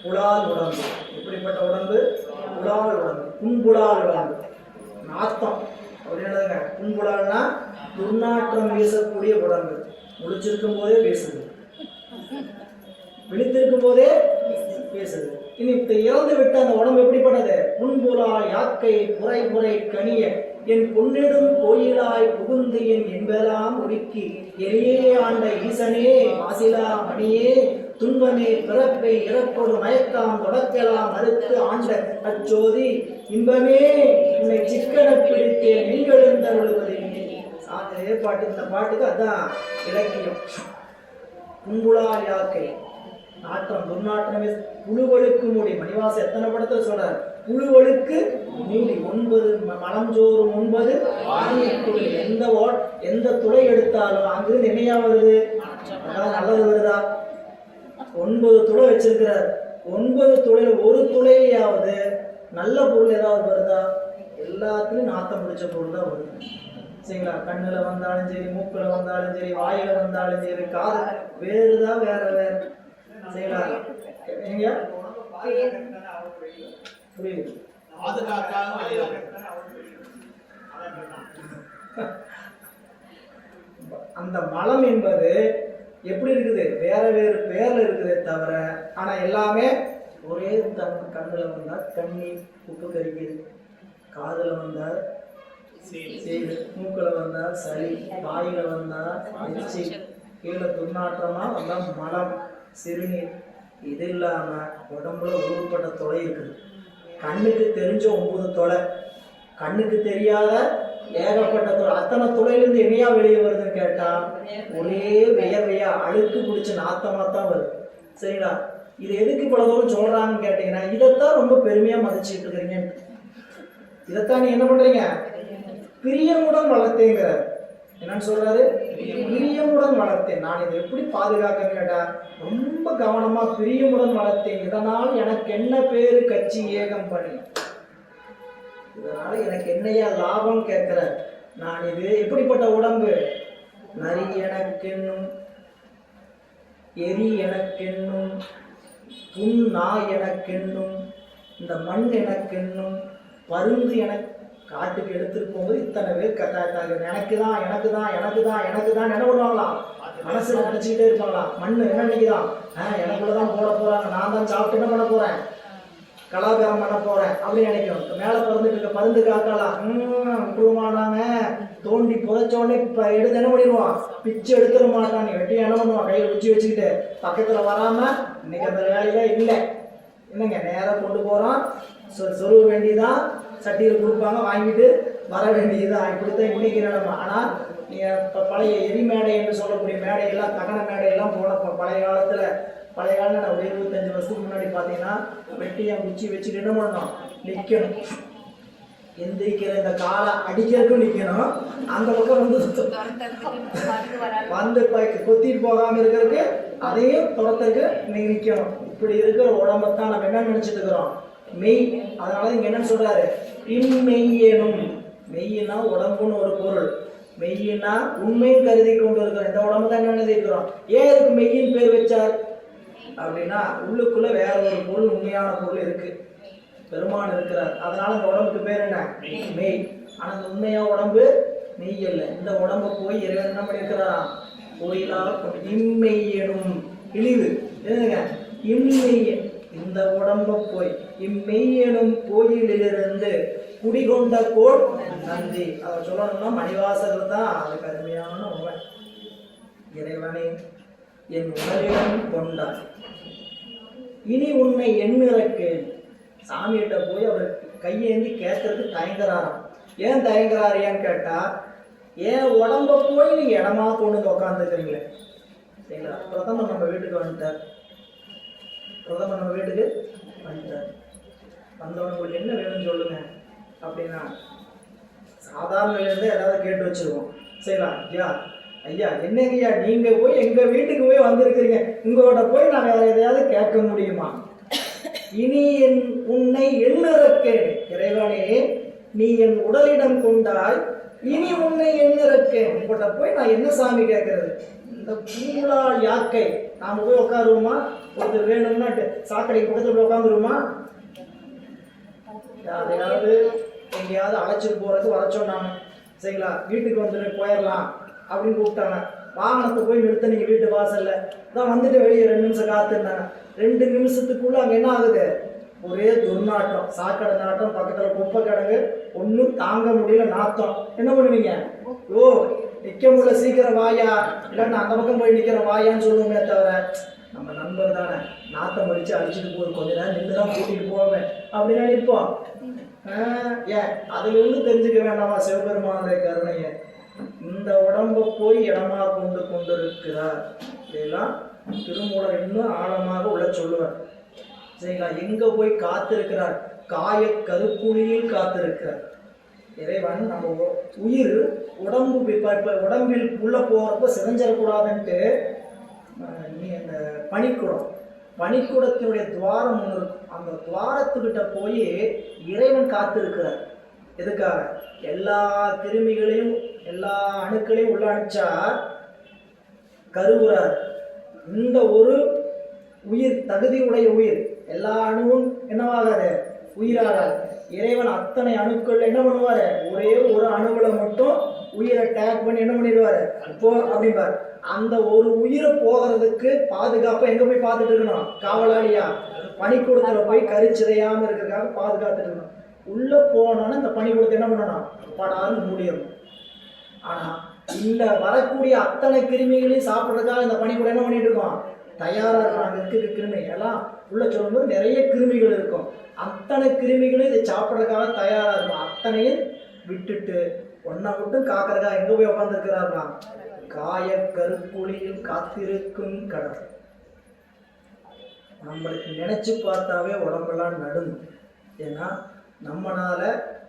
புலால் உடம்பு, எப்படிப்பட்ட உடம்பு? புலால் உடம்பு, புன்புலால் உடம்பு. நாத்தம் அப்படின்னதுங்க. புன்புலால்னா துர்நாற்றம் வீசக்கூடிய உடம்பு. முழிச்சிருக்கும் போதே பேசுது, விழித்திருக்கும் போதே பேசுது. இனி இறந்து விட்ட அந்த உடம்பு எப்படிப்பட்டது? புன்புலால் யாக்கை புரை புரை கனிய என் பொன்னிடும் கோயிலாய் புகுந்து என் என்பெல்லாம் ஒடுக்கி எரியே ஆண்ட ஈசனே மாசிலா மணியே துன்பமே பிறப்பை இறப்பொரு மயக்காம் தொடக்கலாம் மறுத்து ஆண்ட அச்சோதி இன்பமே உன்னை சிக்கன பிடித்தேன் நீங்களெழுந்தருள்வதே. அதே பாட்டு, இந்த பாட்டுக்கு அதான் இலக்கியம். புன்புலால் யாக்கை நாட்டம் துர்நாற்றமே புழுவழுக்கு மூடி. மணிவாசன் எத்தனை படத்துல சொல்றாரு, புழுவழுக்கு மூடி 9 மலம் சோறும் 9 எந்த துளை எடுத்தாலும் அங்கிருந்து என்னையா வருது, அதாவது நல்லது வருதா? 9 துளை வச்சிருக்கிறார். 9 துளையில ஒரு துளையாவது நல்ல பொருள் ஏதாவது வருதா? எல்லாத்துலயும் நாத்தம் பிடிச்ச பொருள் தான் வருது. சரிங்களா? கண்ணுல வந்தாலும் சரி, மூக்குல வந்தாலும் சரி, வாயில வந்தாலும் சரி, காது வேறுதான் வேற வேற. சரிங்களா? நீங்க புரியுது? அந்த மலம் என்பது எப்படி இருக்குது, வேற வேறு பேர்ல இருக்குதே தவிர, ஆனா எல்லாமே ஒரே கண்ணுல வந்தா கண்ணீர் உப்பு கறிக்குது, காதுல வந்தா செய்து, மூக்குல வந்தா சளி, வாயில வந்தா எச்சி, கீழே துர்நாற்றமா வந்தா மலம் சிறுநீர். இது இல்லாம உடம்புல உருப்பட்ட தொலை இருக்குது. கண்ணுக்கு தெரிஞ்ச 9 தொலை, கண்ணுக்கு தெரியாத ஏகப்பட்ட தொலை. அத்தனை தொலையிலிருந்து என்னையா வெளியே வருதுன்னு கேட்டா ஒரே வியர்வையா அழுக்கு பிடிச்ச நாத்தமா தான் வருது. சரிங்களா? இது எதுக்கு இவ்வளவு தூரம் சொல்றாங்கன்னு கேட்டீங்கன்னா, இதைத்தான் ரொம்ப பெருமையா மதிச்சுட்டு இருக்கிறீங்க. இதைத்தான் நீ என்ன பண்றீங்க, பிரியமுடன் வளர்த்தேங்கிறார். என்னன்னு சொல்றாரு? பிரியமுடன் வளர்த்தேன். நான் இதை எப்படி பாதுகாக்கன்னு கேட்டா, ரொம்ப கவனமா பிரியமுடன் வளர்த்தேன். இதனால் எனக்கு என்ன பேரு கட்சி ஏகம் பண்ணி, இதனால எனக்கு என்னையா லாபம் கேட்கிற. நான் இது எப்படிப்பட்ட உடம்பு? நரி எனக்கென்னும், எரி எனக்கென்னும், புன் நாய் எனக்கென்னும், இந்த மண் எனக்கென்னும், பருந்து எனக்கு. காட்டுக்கு எடுத்துட்டு போகும்போது இத்தனை பேர் கட்டாட்டாங்க, எனக்கு தான் எனக்கு தான் எனக்கு தான் எனக்கு தான் என்ன பண்ணுவாங்களாம், மனசுல நினைச்சுக்கிட்டே இருப்பாங்களாம். மண்ணு என்ன நினைக்குதான், எனக்குள்ளதான் போட போறாங்க, நான் தான் சாப்பிட்டு என்ன பண்ண போறேன், கலாச்சாரம் பண்ண போறேன் அப்படின்னு நினைக்கும். மேல பறந்துட்டு இருக்க பருந்து காக்கலாம், விட்டுருமாட்டாங்க. தோண்டி புதைச்சோடனே இப்ப எடுத்து என்ன பண்ணிடுவான், பிச்சு எடுத்துட மாட்டான். நீ வெட்டி என்ன பண்ணுவான், கையில உச்சி வச்சுக்கிட்டு பக்கத்துல வராம இன்னைக்கு அந்த வேலையில இல்லை. என்னங்க நேரம் கொண்டு போறான், சொருக வேண்டியதான், சட்டியில் கொடுப்பாங்க, வாங்கிட்டு வர வேண்டியதுதான். இப்படித்தான் இன்னைக்கு நிலைமை. ஆனால் நீங்கள் இப்போ பழைய எரி மேடை என்று சொல்லக்கூடிய மேடையெல்லாம், தகன மேடையெல்லாம் போனப்போ பழைய காலத்தில் நான் ஒரு 25 வருஷத்துக்கு முன்னாடி பார்த்தீங்கன்னா, வெட்டியை குச்சி வச்சுட்டு என்ன பண்ணணும், நிற்கணும். எந்திரிக்கிற இந்த காலை அடிக்கிறதுக்கும் நிற்கணும், அந்த பக்கம் வந்து கொத்திட்டு போகாமல் இருக்கிறதுக்கு அதையும் துரத்துக்கு நீங்கள் நிற்கணும். இப்படி இருக்கிற உடம்பத்தான் நம்ம என்ன நினச்சிட்டு இருக்கிறோம், மெய். அதனால இங்க என்ன சொல்றாரு, இன்மெய்யேனும். மெய்யினா உடம்புன்னு ஒரு பொருள், மெய்யினா உண்மை கருதி கொண்டு இருக்கிறோம். இந்த உடம்பு தான் என்ன எழுதிக்கிறோம். ஏன் இதுக்கு மெய்யின் பேர் வச்சார் அப்படின்னா, உள்ளுக்குள்ள வேற ஒரு பொருள், உண்மையான பொருள் இருக்கு, பெருமான் இருக்கிறார். அதனால இந்த உடம்புக்கு பேர் என்ன, மெய். ஆனா இந்த உண்மையா உடம்பு மெய் இல்லை. இந்த உடம்பு போய் இறைவன் என்ன பண்ணியிருக்கிறாரா, கோயிலா இம்மெய்யனும் இழிவு என்னங்க, இம்மெய்ய. இந்த உடம்ப போய் இம்மெய்யனும் கோயிலிலிருந்து குடிகொண்ட கோள் நந்தி. அதை சொல்லணும்னா மணிவாசகர் தான் அதுக்கு அருமையான உண்மை. இறைவனை என் உணர்விடம் கொண்டார், இனி உன்னை எண்ணிறக்கேன். சாமிகிட்ட போய் அவர் கையேந்தி கேட்கறதுக்கு தயங்குறாராம். ஏன் தயங்குறாரியான்னு கேட்டா, ஏன் உடம்ப போய் நீங்க இடமா கொண்டு உட்காந்துக்கிறீங்களே. சரிங்களா? பிரதமர் நம்ம வீட்டுக்கு வந்துட்டார், பிரதமர் நம்ம வீட்டுக்கு வந்துட்டார். வந்தவங்க உங்களுக்கு என்ன வேணும்னு சொல்லுங்க அப்படின்னா, சாதாரண இருந்து ஏதாவது கேட்டு வச்சிருவோம். சரிங்களா? ஐயா ஐயா என்னங்கய்யா நீங்க போய் எங்க வீட்டுக்கு போய் வந்திருக்கிறீங்க, உங்களோட போய் நான் வேற எதையாவது கேட்க முடியுமா? இனி உன்னை எண்ணிறக்கேன். இறைவனே நீ என் உடலிடம் கொண்டாய், இனி உன்னை என்ன இருக்கேன். உங்கள்கிட்ட போய் நான் என்ன சாமி கேட்கறது? இந்த பூலால் யாக்கை நாம போய் உட்காருவோமா? ஒருத்தர் வேணும்னா சாக்கடை பக்கத்தில் போய் உட்காந்துருவோமா? யாரையாவது எங்கேயாவது அழைச்சிட்டு போறதுக்கு வர சொன்னாங்க, சரிங்களா, வீட்டுக்கு வந்துட்டு போயிடலாம் அப்படின்னு கூப்பிட்டாங்க. வாகனத்தை போய் நிறுத்த நீங்க வீட்டு வாசல்ல தான் வந்துட்டு வெளியே 2 நிமிஷம் காத்துருந்தாங்க. 2 நிமிஷத்துக்குள்ள அங்க என்ன ஆகுது? ஒரே துர்நாற்றம், சாக்கடை நாட்டம், பக்கத்துல குப்பை கிடங்கு, ஒன்றும் தாங்க முடியல நாத்தம். என்ன பண்ணுவீங்க? ஓ நிக்க முடியல, சீக்கிரம் வாயா, இல்லைன்னா அந்த பக்கம் போய் நிக்கிற வாயான்னு சொல்லுவோமே தவிர, நம்ம நண்பர் தானே, நாத்தம் அடிச்சு அடிச்சுட்டு போகுது, கொஞ்ச நேரம் நின்றுதான் கூட்டிட்டு போவேன் அப்படின்னு நினைப்போம். ஏன் அதுல இருந்து தெரிஞ்சுக்க வேண்டாமா சிவபெருமானுடைய கருணைய? இந்த உடம்பை போய் இடமா கொண்டு கொண்டிருக்கிறார். இதெல்லாம் திருமூலர் இன்னும் ஆழமாக உள்ள சொல்லுவார், சரிங்களா. எங்க போய் காத்திருக்கிறார்? காய கருப்புளியில் காத்திருக்கிறார் இறைவன். நம்ம உயிர் உடம்பில் உள்ள போறப்ப சிதைஞ்சிடக்கூடாதுன்ட்டு நீ அந்த பனிக்கூடத்தினுடைய துவாரம் ஒன்று இருக்கும், அந்த துவாரத்துக்கிட்ட போய் இறைவன் காத்திருக்கிறார். எதுக்காக? எல்லா கிருமிகளையும் எல்லா அணுக்களையும் உள்ள அனுப்பிச்சா கருவுறார். இந்த ஒரு உயிர், தகுதியுடைய உயிர், எல்லா அணுவும் என்னவாகாது? உயிராகாது. இறைவன் அத்தனை அணுக்கள் என்ன பண்ணுவாரு? ஒரே ஒரு அணுவுல மட்டும் உயிரை டேக் பண்ணி என்ன பண்ணிடுவாரு? போ அப்படிம்பார். அந்த ஒரு உயிரை போகிறதுக்கு பாதுகாப்பா எங்க போய் பார்த்துட்டு இருக்கணும்? காவலாளியா பனிக்கூடத்துல போய் கரிச்சிதையாம இருக்கிறதுக்காக பாதுகாத்துட்டு இருக்கணும். உள்ள போனோன்னு இந்த பனிக்கூடத்தை என்ன பண்ணணும்? படாருன்னு மூடிடணும். ஆனா இந்த வரக்கூடிய அத்தனை கிருமிகளையும் சாப்பிட்றதுக்காக இந்த பனிக்கூடம் என்ன பண்ணிட்டு இருக்கோம்? தயாரா இருக்கும். அங்க இருக்கிற கிருமி எல்லாம் உள்ள சொல்லும்போது நிறைய கிருமிகள் இருக்கும். அத்தனை கிருமிகளும் இதை சாப்பிட்றதுக்காக தயாரா இருக்கும். அத்தனையும் விட்டுட்டு ஒன்றை மட்டும் காக்கிறதுக்காக எங்க போய் உட்காந்துருக்கிறார்களா? காய கருப்புளியில் காத்திருக்கும் கடல். நம்மளுக்கு நினைச்சு பார்த்தாவே உடம்பெல்லாம் நடுங்கும். ஏன்னா நம்மளால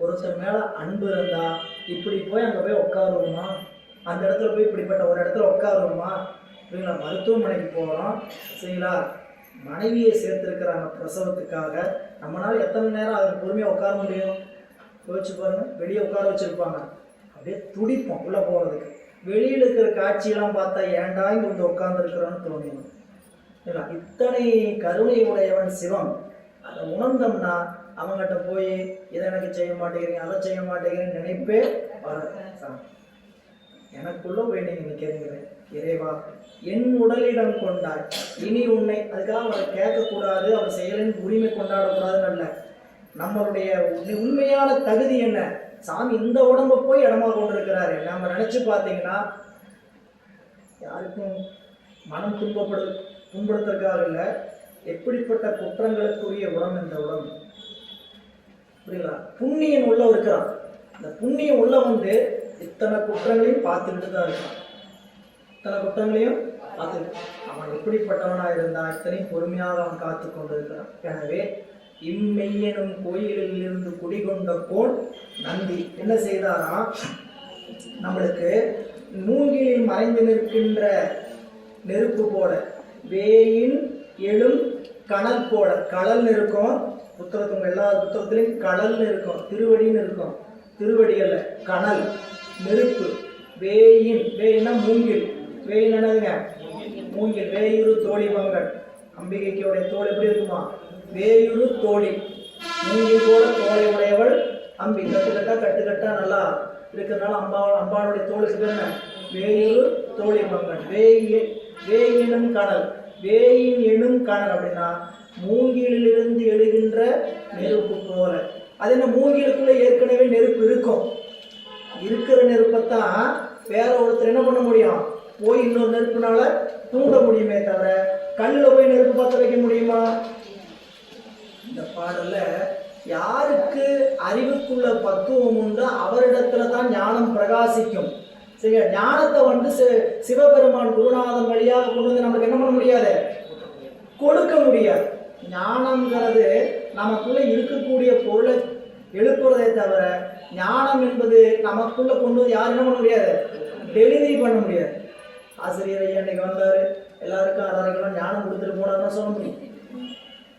ஒருத்தர் மேல அன்பு இருந்தா இப்படி போய் அங்க போய் உட்காருவோமா? அந்த இடத்துல போய் இப்படிப்பட்ட ஒரு இடத்துல உட்காருவோமா? சரிங்களா, மருத்துவமனைக்கு போகிறோம், சரிங்களா, மனைவியை சேர்த்துருக்கிறாங்க பிரசவத்துக்காக, நம்மளால எத்தனை நேரம் அதை பொறுமையாக உட்கார முடியும்? யோசிச்சு பாருங்க. வெளியே உட்கார வச்சிருப்பாங்க, அப்படியே துடிப்போம் உள்ள போகிறதுக்கு. வெளியில் இருக்கிற காட்சியெல்லாம் பார்த்தா ஏன்டா இங்கே வந்து உட்கார்ந்துருக்கிறோன்னு தோணிடும். சரிங்களா, இத்தனை கருணை உடையவன் சிவம். அதை உணர்ந்தோம்னா அவங்ககிட்ட போய் இதை எனக்கு செய்ய மாட்டேங்கிறீங்க, அதை செய்ய மாட்டேங்கிறீங்கன்னு நினைப்பே வர. எனக்குள்ள போய் நீங்கள் நிற்கிறீங்க, இறைவா என் உடலிடம் கொண்டாய், இனி உன்னை, அதுக்காக அவரை கேட்கக்கூடாது, அவர் செயலின் உரிமை கொண்டாடக்கூடாதுன்னு அல்ல. நம்மளுடைய உண்மையான தகுதி என்ன? சாமி இந்த உடம்பை போய் இடமா கொண்டிருக்கிறாரு. நம்ம நினைச்சு பார்த்தீங்கன்னா யாருக்கும் மனம் துன்படுத்துறதுக்காக இல்லை, எப்படிப்பட்ட குற்றங்களுக்குரிய உடம்பு இந்த உடம்பு, புரியுங்களா? புண்ணியன் உள்ள இருக்கிறான். இந்த புண்ணியம் உள்ள வந்து இத்தனை குற்றங்களையும் பார்த்துக்கிட்டு தான் இருக்கான். இத்தனை குற்றங்களையும் பார்த்துக்கிட்டு அவன் எப்படிப்பட்டவனா இருந்தா இத்தனையும் பொறுமையாக அவன் காத்து கொண்டு இருக்கிறான். எனவே இம்மெய்யனும் கோயிலில் இருந்து குடிகொண்ட கோன் நந்தி என்ன செய்தாரா? நம்மளுக்கு மூங்கிலில் மறைந்து நிற்கின்ற நெருப்பு போல, வேயின் எழும் கனல் போல, கடல்னு இருக்கும் புத்தகத்துங்க, எல்லா புத்தகத்திலையும் கடல்னு இருக்கும், திருவடின்னு இருக்கும். திருவடி அல்ல, கனல், நெருப்பு. வேயின், வேயினா மூங்கில், வேயின் என்னதுங்க? மூங்கில். வேயுரு தோழி பங்கன், அம்பிகைக்குடைய தோல் எப்படி இருக்குமா? வேயுரு தோழி, மூங்கில் போல தோலை உடையவள் அம்பி. கட்டுக்கட்டா நல்லா இருக்கிறதுனால அம்பாளுடைய தோளுக்கு பேர் என்ன? வேயுரு தோழி பங்கன். வேயினும் கனல், வேயின் எனும் கனல் அப்படின்னா மூங்கிலிருந்து எழுகின்ற நெருப்பு போல. அது என்ன? மூங்கிலுக்குள்ள ஏற்கனவே நெருப்பு இருக்கும். இருக்கிற நெருப்பத்தான் வேற ஒருத்தர் என்ன பண்ண முடியும்? போய் இன்னொரு நெருப்புனால தூண்ட முடியுமே தவிர கல்லில் போய் நெருப்பு பற்ற வைக்க முடியுமா? இந்த பாடல்ல யாருக்கு அறிவுக்குள்ள பக்குவம் உண்டு அவரிடத்துல தான் ஞானம் பிரகாசிக்கும். சரி, ஞானத்தை வந்து சிவபெருமான் குருநாதன் வழியாக கொண்டு வந்து நமக்கு என்ன பண்ண முடியாது? கொடுக்க முடியாது. ஞானம்ங்கிறது நமக்குள்ள இருக்கக்கூடிய பொருளை எழுப்புறதை தவிர ஞானம் என்பது நமக்குள்ள கொண்டு வந்து யாரும் என்ன பண்ண முடியாது? டெலிவரி பண்ண முடியாது. ஆசிரியர் ஐயா இன்னைக்கு வந்தாரு, எல்லாருக்கும் 6:30 ஞானம் கொடுத்துட்டு போனாருன்னா சொல்ல முடியும்.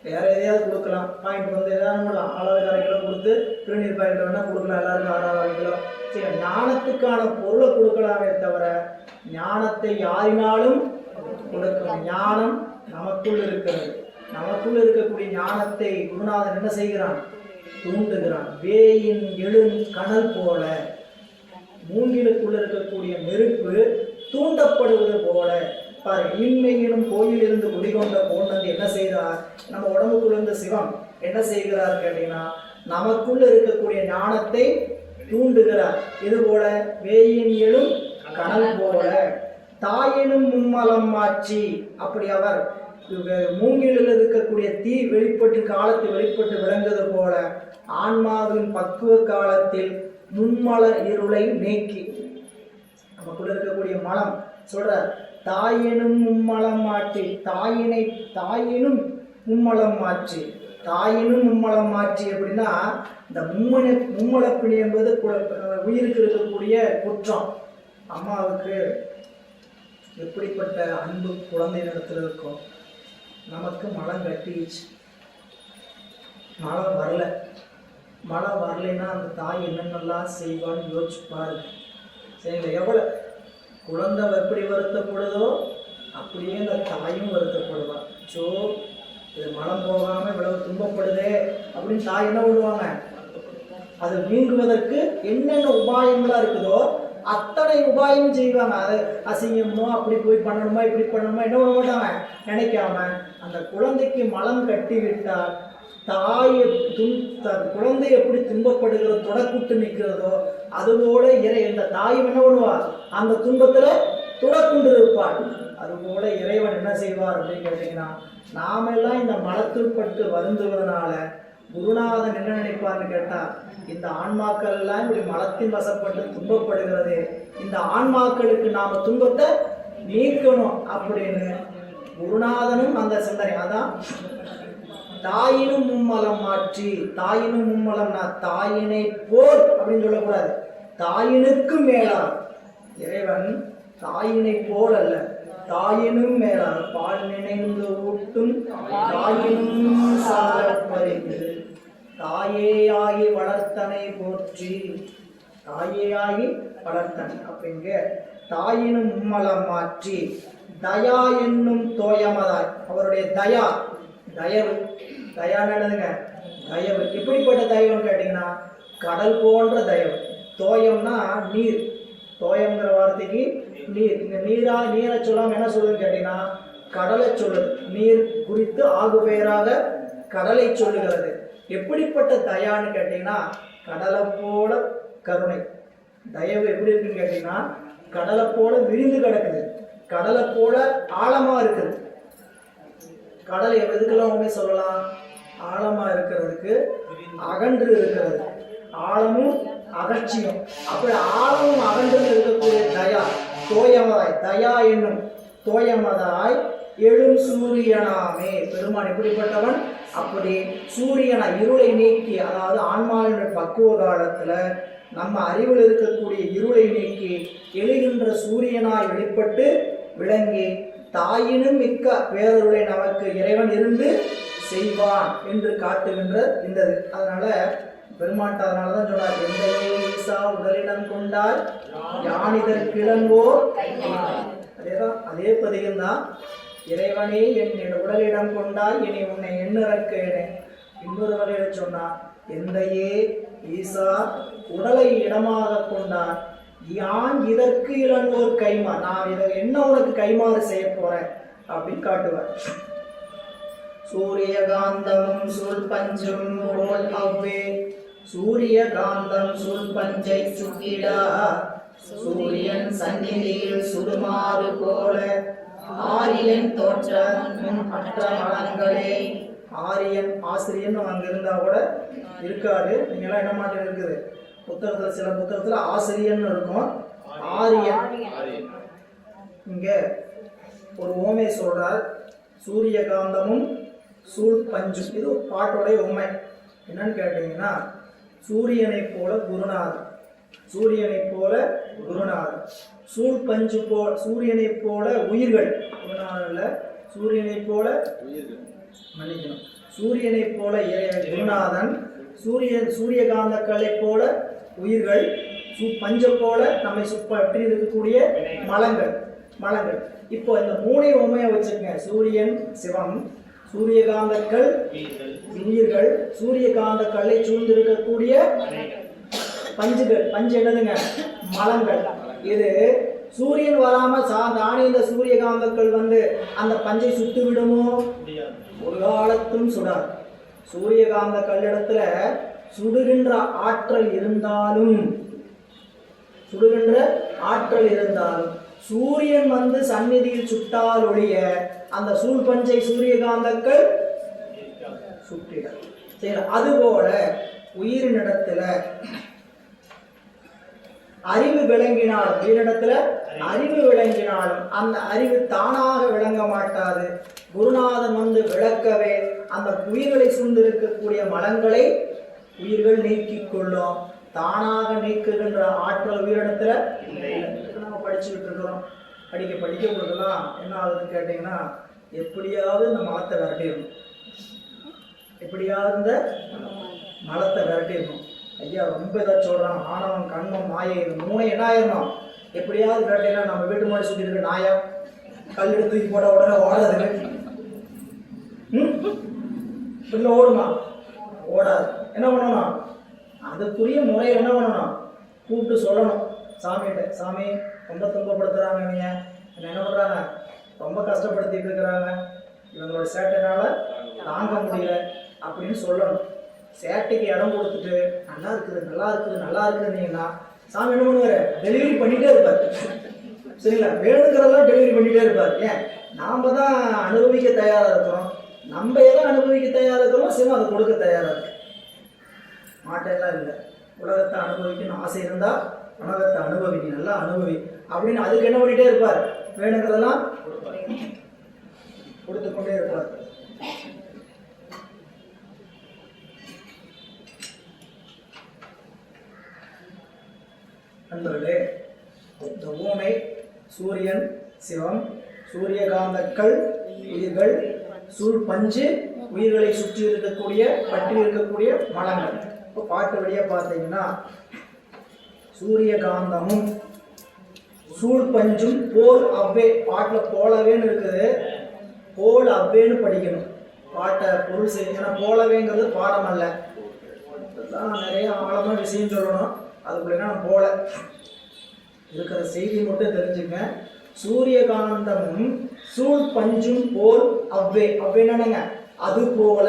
வேற எதையாவது கொடுக்கலாம், பாயிண்ட் வந்து எதாவது பண்ணலாம், 6 கிலோ கொடுத்து திருநீர் பாயிண்ட் வேணா கொடுக்கலாம், எல்லாருக்கும் 6 கிலோ. சரி, ஞானத்துக்கான பொருளை கொடுக்கலாமே தவிர ஞானத்தை யாரினாலும் கொடுக்கணும். ஞானம் நமக்குள் இருக்கிறது. நமக்குள் இருக்கக்கூடிய ஞானத்தை குருநாதன் என்ன செய்கிறான்? தூண்டுகிறான். வேயின் எழும் கனல் போல, மூங்கிலுக்குள்ள இருக்கக்கூடிய நெருப்பு தூண்டப்படுவது போல பாரு. இன்மையிலும் கோயிலிருந்து குடிகொண்ட போனது என்ன செய்தார்? நம்ம உடம்புக்குள்ள இருந்த சிவம் என்ன செய்கிறார் கேட்டீங்கன்னா, நமக்குள்ள இருக்கக்கூடிய ஞானத்தை தூண்டுகிறார். இது போல வேயின் எழும் கனல் போல தாயினும் மும்மலம் மாற்றி, அப்படி அவர் மூங்கிலில் இருக்கக்கூடிய தீ வெளிப்பட்டு காலத்தில் வெளிப்பட்டு விளங்குவது போல ஆன்மாவின் பக்குவ காலத்தில் மும்மல இருளை நீக்கி, நமக்குள்ள இருக்கக்கூடிய மலம் சொல்றார், தாயினும் மும்மலம் மாற்றி, தாயினும் மும்மலம் மாற்றி, தாயினும் மும்மலம் மாற்றி அப்படின்னா இந்த மும்மலப்பிணி என்பது உயிருக்கு இருக்கக்கூடிய குற்றம். அம்மாவுக்கு எப்படிப்பட்ட அன்பு குழந்தை இடத்துல இருக்கும். நமக்கு மலம் கட்டிடுச்சு, மலம் வரல. மலம் வரலைன்னா அந்த தாய் என்னென்னலாம் செய்வான்னு யோசிச்சு பாருங்க. சரிங்களா? எவ்வளோ குழந்தை எப்படி வருத்தப்படுதோ அப்படியே இந்த தாயும் வருத்தப்படுவான். ஸோ இது மலம் போகாமல் இவ்வளவு துன்பப்படுதே அப்படின்னு தாய் என்ன பண்ணுவாங்க? அது நீங்குவதற்கு என்னென்ன உபாயங்களா இருக்குதோ அத்தனை உபாயம் செய்வாங்க. அது அசிங்கமோ அப்படி போய் பண்ணணுமா இப்படி பண்ணணுமா என்ன பண்ண மாட்டாங்க நினைக்காம, அந்த குழந்தைக்கு மலம் கட்டி விட்டால் குழந்தை எப்படி துன்பப்படுகிறதோ தொடக்கூட்டு நிற்கிறதோ அதுபோல இந்த தாயும் என்ன பண்ணுவார்? அந்த துன்பத்துல தொடக்குண்டு இருப்பார். அதுபோல இறைவன் என்ன செய்வார் அப்படின்னு கேட்டீங்கன்னா, நாமெல்லாம் இந்த மலத்துட்பட்டு வருந்துவதனால குருநாதன் என்ன நினைப்பார்னு கேட்டா, இந்த ஆன்மாக்கள் எல்லாம் இப்படி மலத்தின் வசப்பட்டு துன்பப்படுகிறது, இந்த ஆன்மாக்களுக்கு நாம துன்பத்தை நீக்கணும் அப்படின்னு குருநாதனும் அந்த சிந்தனை. அதான் தாயினும் மும்மலம் மாற்றி, தாயினும் மும்மலம்னா தாயினை போல் அப்படின்னு சொல்லக்கூடாது, தாயினுக்கு மேலார். இறைவன் தாயினை போல் அல்ல, தாயினும் மேலார். பால் நினைந்து ஊட்டும் தாயினும் சாரப்பறிந்து தாயேயாகி வளர்த்தனை போற்றி, தாயேயாகி வளர்த்தனை. அப்படிங்க தாயினும் மும்மலம் மாற்றி தயா என்னும் தோயமதாய், அவருடைய தயா, தயவு, தயானதுங்க தயவு. எப்படிப்பட்ட தயவுன்னு கேட்டீங்கன்னா கடல் போன்ற தயவு. தோயம்னா நீர், தோயம்ங்கிற வார்த்தைக்கு நீர். இந்த நீரை சொல்லாம என்ன சொல்லுதுன்னு கேட்டீங்கன்னா கடலை சொல்லுது. நீர் குறித்து ஆகுபெயராக கடலை சொல்லுகிறது. எப்படிப்பட்ட தயான்னு கேட்டீங்கன்னா கடலை போல கருணை. தயவு எப்படி இருக்குன்னு கேட்டீங்கன்னா கடலை போல விரிந்து கிடக்குது, கடலை போல ஆழமா இருக்குது. கடல் எதுக்கெல்லாம் சொல்லலாம்? ஆழமா இருக்கிறதுக்கு, அகன்று இருக்கிறது, ஆழமும் அகழ்ச்சியும். அப்படி ஆழமும் அகன்று இருக்கக்கூடிய தயா தோயமதாய், தயா என்னும் தோயமதாய் எழும் சூரியனாமே. பெருமான் எப்படிப்பட்டவன்? அப்படி சூரியனா இருளை நீக்கி, அதாவது ஆன்மாவினுடைய பக்குவ காலத்துல நம்ம அறிவில் இருக்கக்கூடிய இருளை நீக்கி எழுகின்ற சூரியனாய் வெளிப்பட்டு விளங்கி தாயினும் மிக்க பேரருளை நமக்கு இறைவன் இருந்து செய்வான் என்று காட்டுகின்ற இந்த. அதனால பெருமான் அதனாலதான் சொன்னார், எந்தையே ஈசா உடலிடம் கொண்டால் யானிதற்கு இளங்கோ. அதேதான், அதே பதிகம்தான். இறைவனே என் உடலிடம் கொண்டால் இனி உன்னை எண்ணிறக்கேனே. இன்னொரு வகையில சொன்னார், எந்தையே ஈசா உடலை இடமாக கொண்டார் யான் இதற்கு இளங்கோர் கைமாறு, நான் இதை என்ன உனக்கு கைமாறு செய்ய போறேன் அப்படின்னு காட்டுவார். சூரியகாந்தமும் சூழ் பஞ்சும் போல் அவ்வே சூரியகாந்தம் சூழ் பஞ்சை சுட்டிடா சூரியன் சந்நிதியில் சுடுமாறு போல ஆரியன் தோற்றம் அற்ற மலங்களே. ஆரியன் ஆசிரியன் அங்க இருந்தா கூட இருக்காது. நீங்களாம் என்ன மாட்டேன் இருக்குது புத்தகத்துல, சில புத்தகத்துல ஆசிரியன் இருக்கும், ஆரியன். இங்க ஒரு ஓமை சொல்றார், சூரியகாந்தமும் சூழ் பஞ்சும். இது ஒரு பாட்டோடைய உண்மை. என்னன்னு கேட்டீங்கன்னா சூரியனை போல குருநாதர், சூரியனை போல குருநாதர், சூழ் பஞ்சு போல சூரியனை போல உயிர்கள், குருநாதர்ல சூரியனை போல மன்னிக்கணும், சூரியனைப் போல குருநாதன், சூரியகாந்த கல்லை போல உயிர்கள், பஞ்ச போல நம்மை சுற்றி இருக்கக்கூடிய மலங்கள். இப்போ இந்த மூணையும் உண்மையை வச்சுக்கங்க. சூரியன் சிவம், சூரியகாந்தக்கள் உயிர்கள், சூரியகாந்த கல்லை சூழ்ந்திருக்கக்கூடிய பஞ்சு என்னதுங்க? மலங்கள். இது சூரியன் வராம தானே இந்த சூரியகாந்தக்கள் அந்த பஞ்சை சுட்டு விடுமோ? ஒரு காலத்தும் சுடாது. சூரியகாந்த கல்லிடத்துல சுடுகின்ற ஆற்றல் இருந்தாலும் சூரியன் சந்நிதியில் சுட்டால் ஒழிய அந்த சூழ் பஞ்சை சூரியகாந்தக்கள் சுட்டிட. சரி, அதுபோல உயிரினிடத்துல அறிவு விளங்கினாலும் அந்த அறிவு தானாக விளங்க மாட்டாது. குருநாதன் விளக்கவே அந்த உயிர்களை சூழ்ந்திருக்கக்கூடிய மலங்களை உயிர்கள் நீக்கிக் கொள்ளும். தானாக நீக்குகின்ற ஆற்றல் உயிரிடத்துல நம்ம படிச்சுக்கிட்டு இருக்கிறோம். படிக்க உங்களுக்கெல்லாம் என்ன ஆகுதுன்னு கேட்டீங்கன்னா, எப்படியாவது இந்த மலத்தை விரட்டிடணும். ஐயா ரொம்ப ஏதாச்சும் சொல்றான், ஆணவம், கண்மம், மாயை, இது மூணு என்ன ஆயிடணும்? எப்படியாவது விரட்டினா நம்ம வீட்டு முன்னாடி சுற்றி இருக்க நாயா கல் எடுத்து தூக்கி போட உடனே ஓடாது. இல்லை ஓடுமா? ஓடாது. என்ன பண்ணணும்? அதுக்குரிய முறை என்ன பண்ணணும்? கூப்பிட்டு சொல்லணும் சாமிகிட்ட. சாமி ரொம்ப துன்பப்படுத்துறாங்க, நீங்க என்ன பண்றாங்க? ரொம்ப கஷ்டப்படுத்திட்டு இருக்கிறாங்க, இவங்களோட சேட்டைனால தாங்க முடியல அப்படின்னு சொல்லணும். சேட்டைக்கு இடம் கொடுத்துட்டு நல்லா இருக்குதுன்னீங்கன்னா சாமி என்ன பண்ணுவாரு? டெலிவரி பண்ணிட்டே இருப்பார். சரிங்களா? வேணுங்கிறதெல்லாம் டெலிவரி பண்ணிட்டே இருப்பார். ஏன்? நாம தான் அனுபவிக்க தயாரா இருக்கிறோம். நம்ம எதை அனுபவிக்க தயாரா இருக்கிறோம், சிவம் அதை கொடுக்க தயாரா இருக்கு. மாட்டெல்லாம் இல்லை. உலகத்தை அனுபவிக்கணும் ஆசை இருந்தா உலகத்தை அனுபவி, நல்லா அனுபவி அப்படின்னு அதுக்கு என்ன பண்ணிட்டே இருப்பார்? வேணுங்கிறதெல்லாம் கொடுத்து கொண்டே இருப்பார். நண்பர்களே, இந்த ஊமை சூரியன் சிவம், சூரியகாந்தக்கள் உயிர்கள், சூழ் பஞ்சு உயிர்களை சுற்றி இருக்கக்கூடிய பற்றி இருக்கக்கூடிய மலங்கள். இப்போ பாட்டு வழியாக பார்த்தீங்கன்னா, சூரியகாந்தமும் சூழ் பஞ்சும் போல் அவ்வே, பாட்டில் போலவேன்னு இருக்குது, போல் அவ்வேன்னு படிக்கணும். பாட்டை பொருள் செய்ய, ஏன்னா போலவேங்கிறது பாடம் அல்ல. இதெல்லாம் நிறைய ஆழமாக விஷயம் சொல்லணும். அதுக்குள்ளே போல இருக்கிற செய்தி மட்டும் தெரிஞ்சுங்க. சூரியகாந்தமும் சூழ் பஞ்சும் போல் அவ்வே. அவ்வேன்னு அது போல.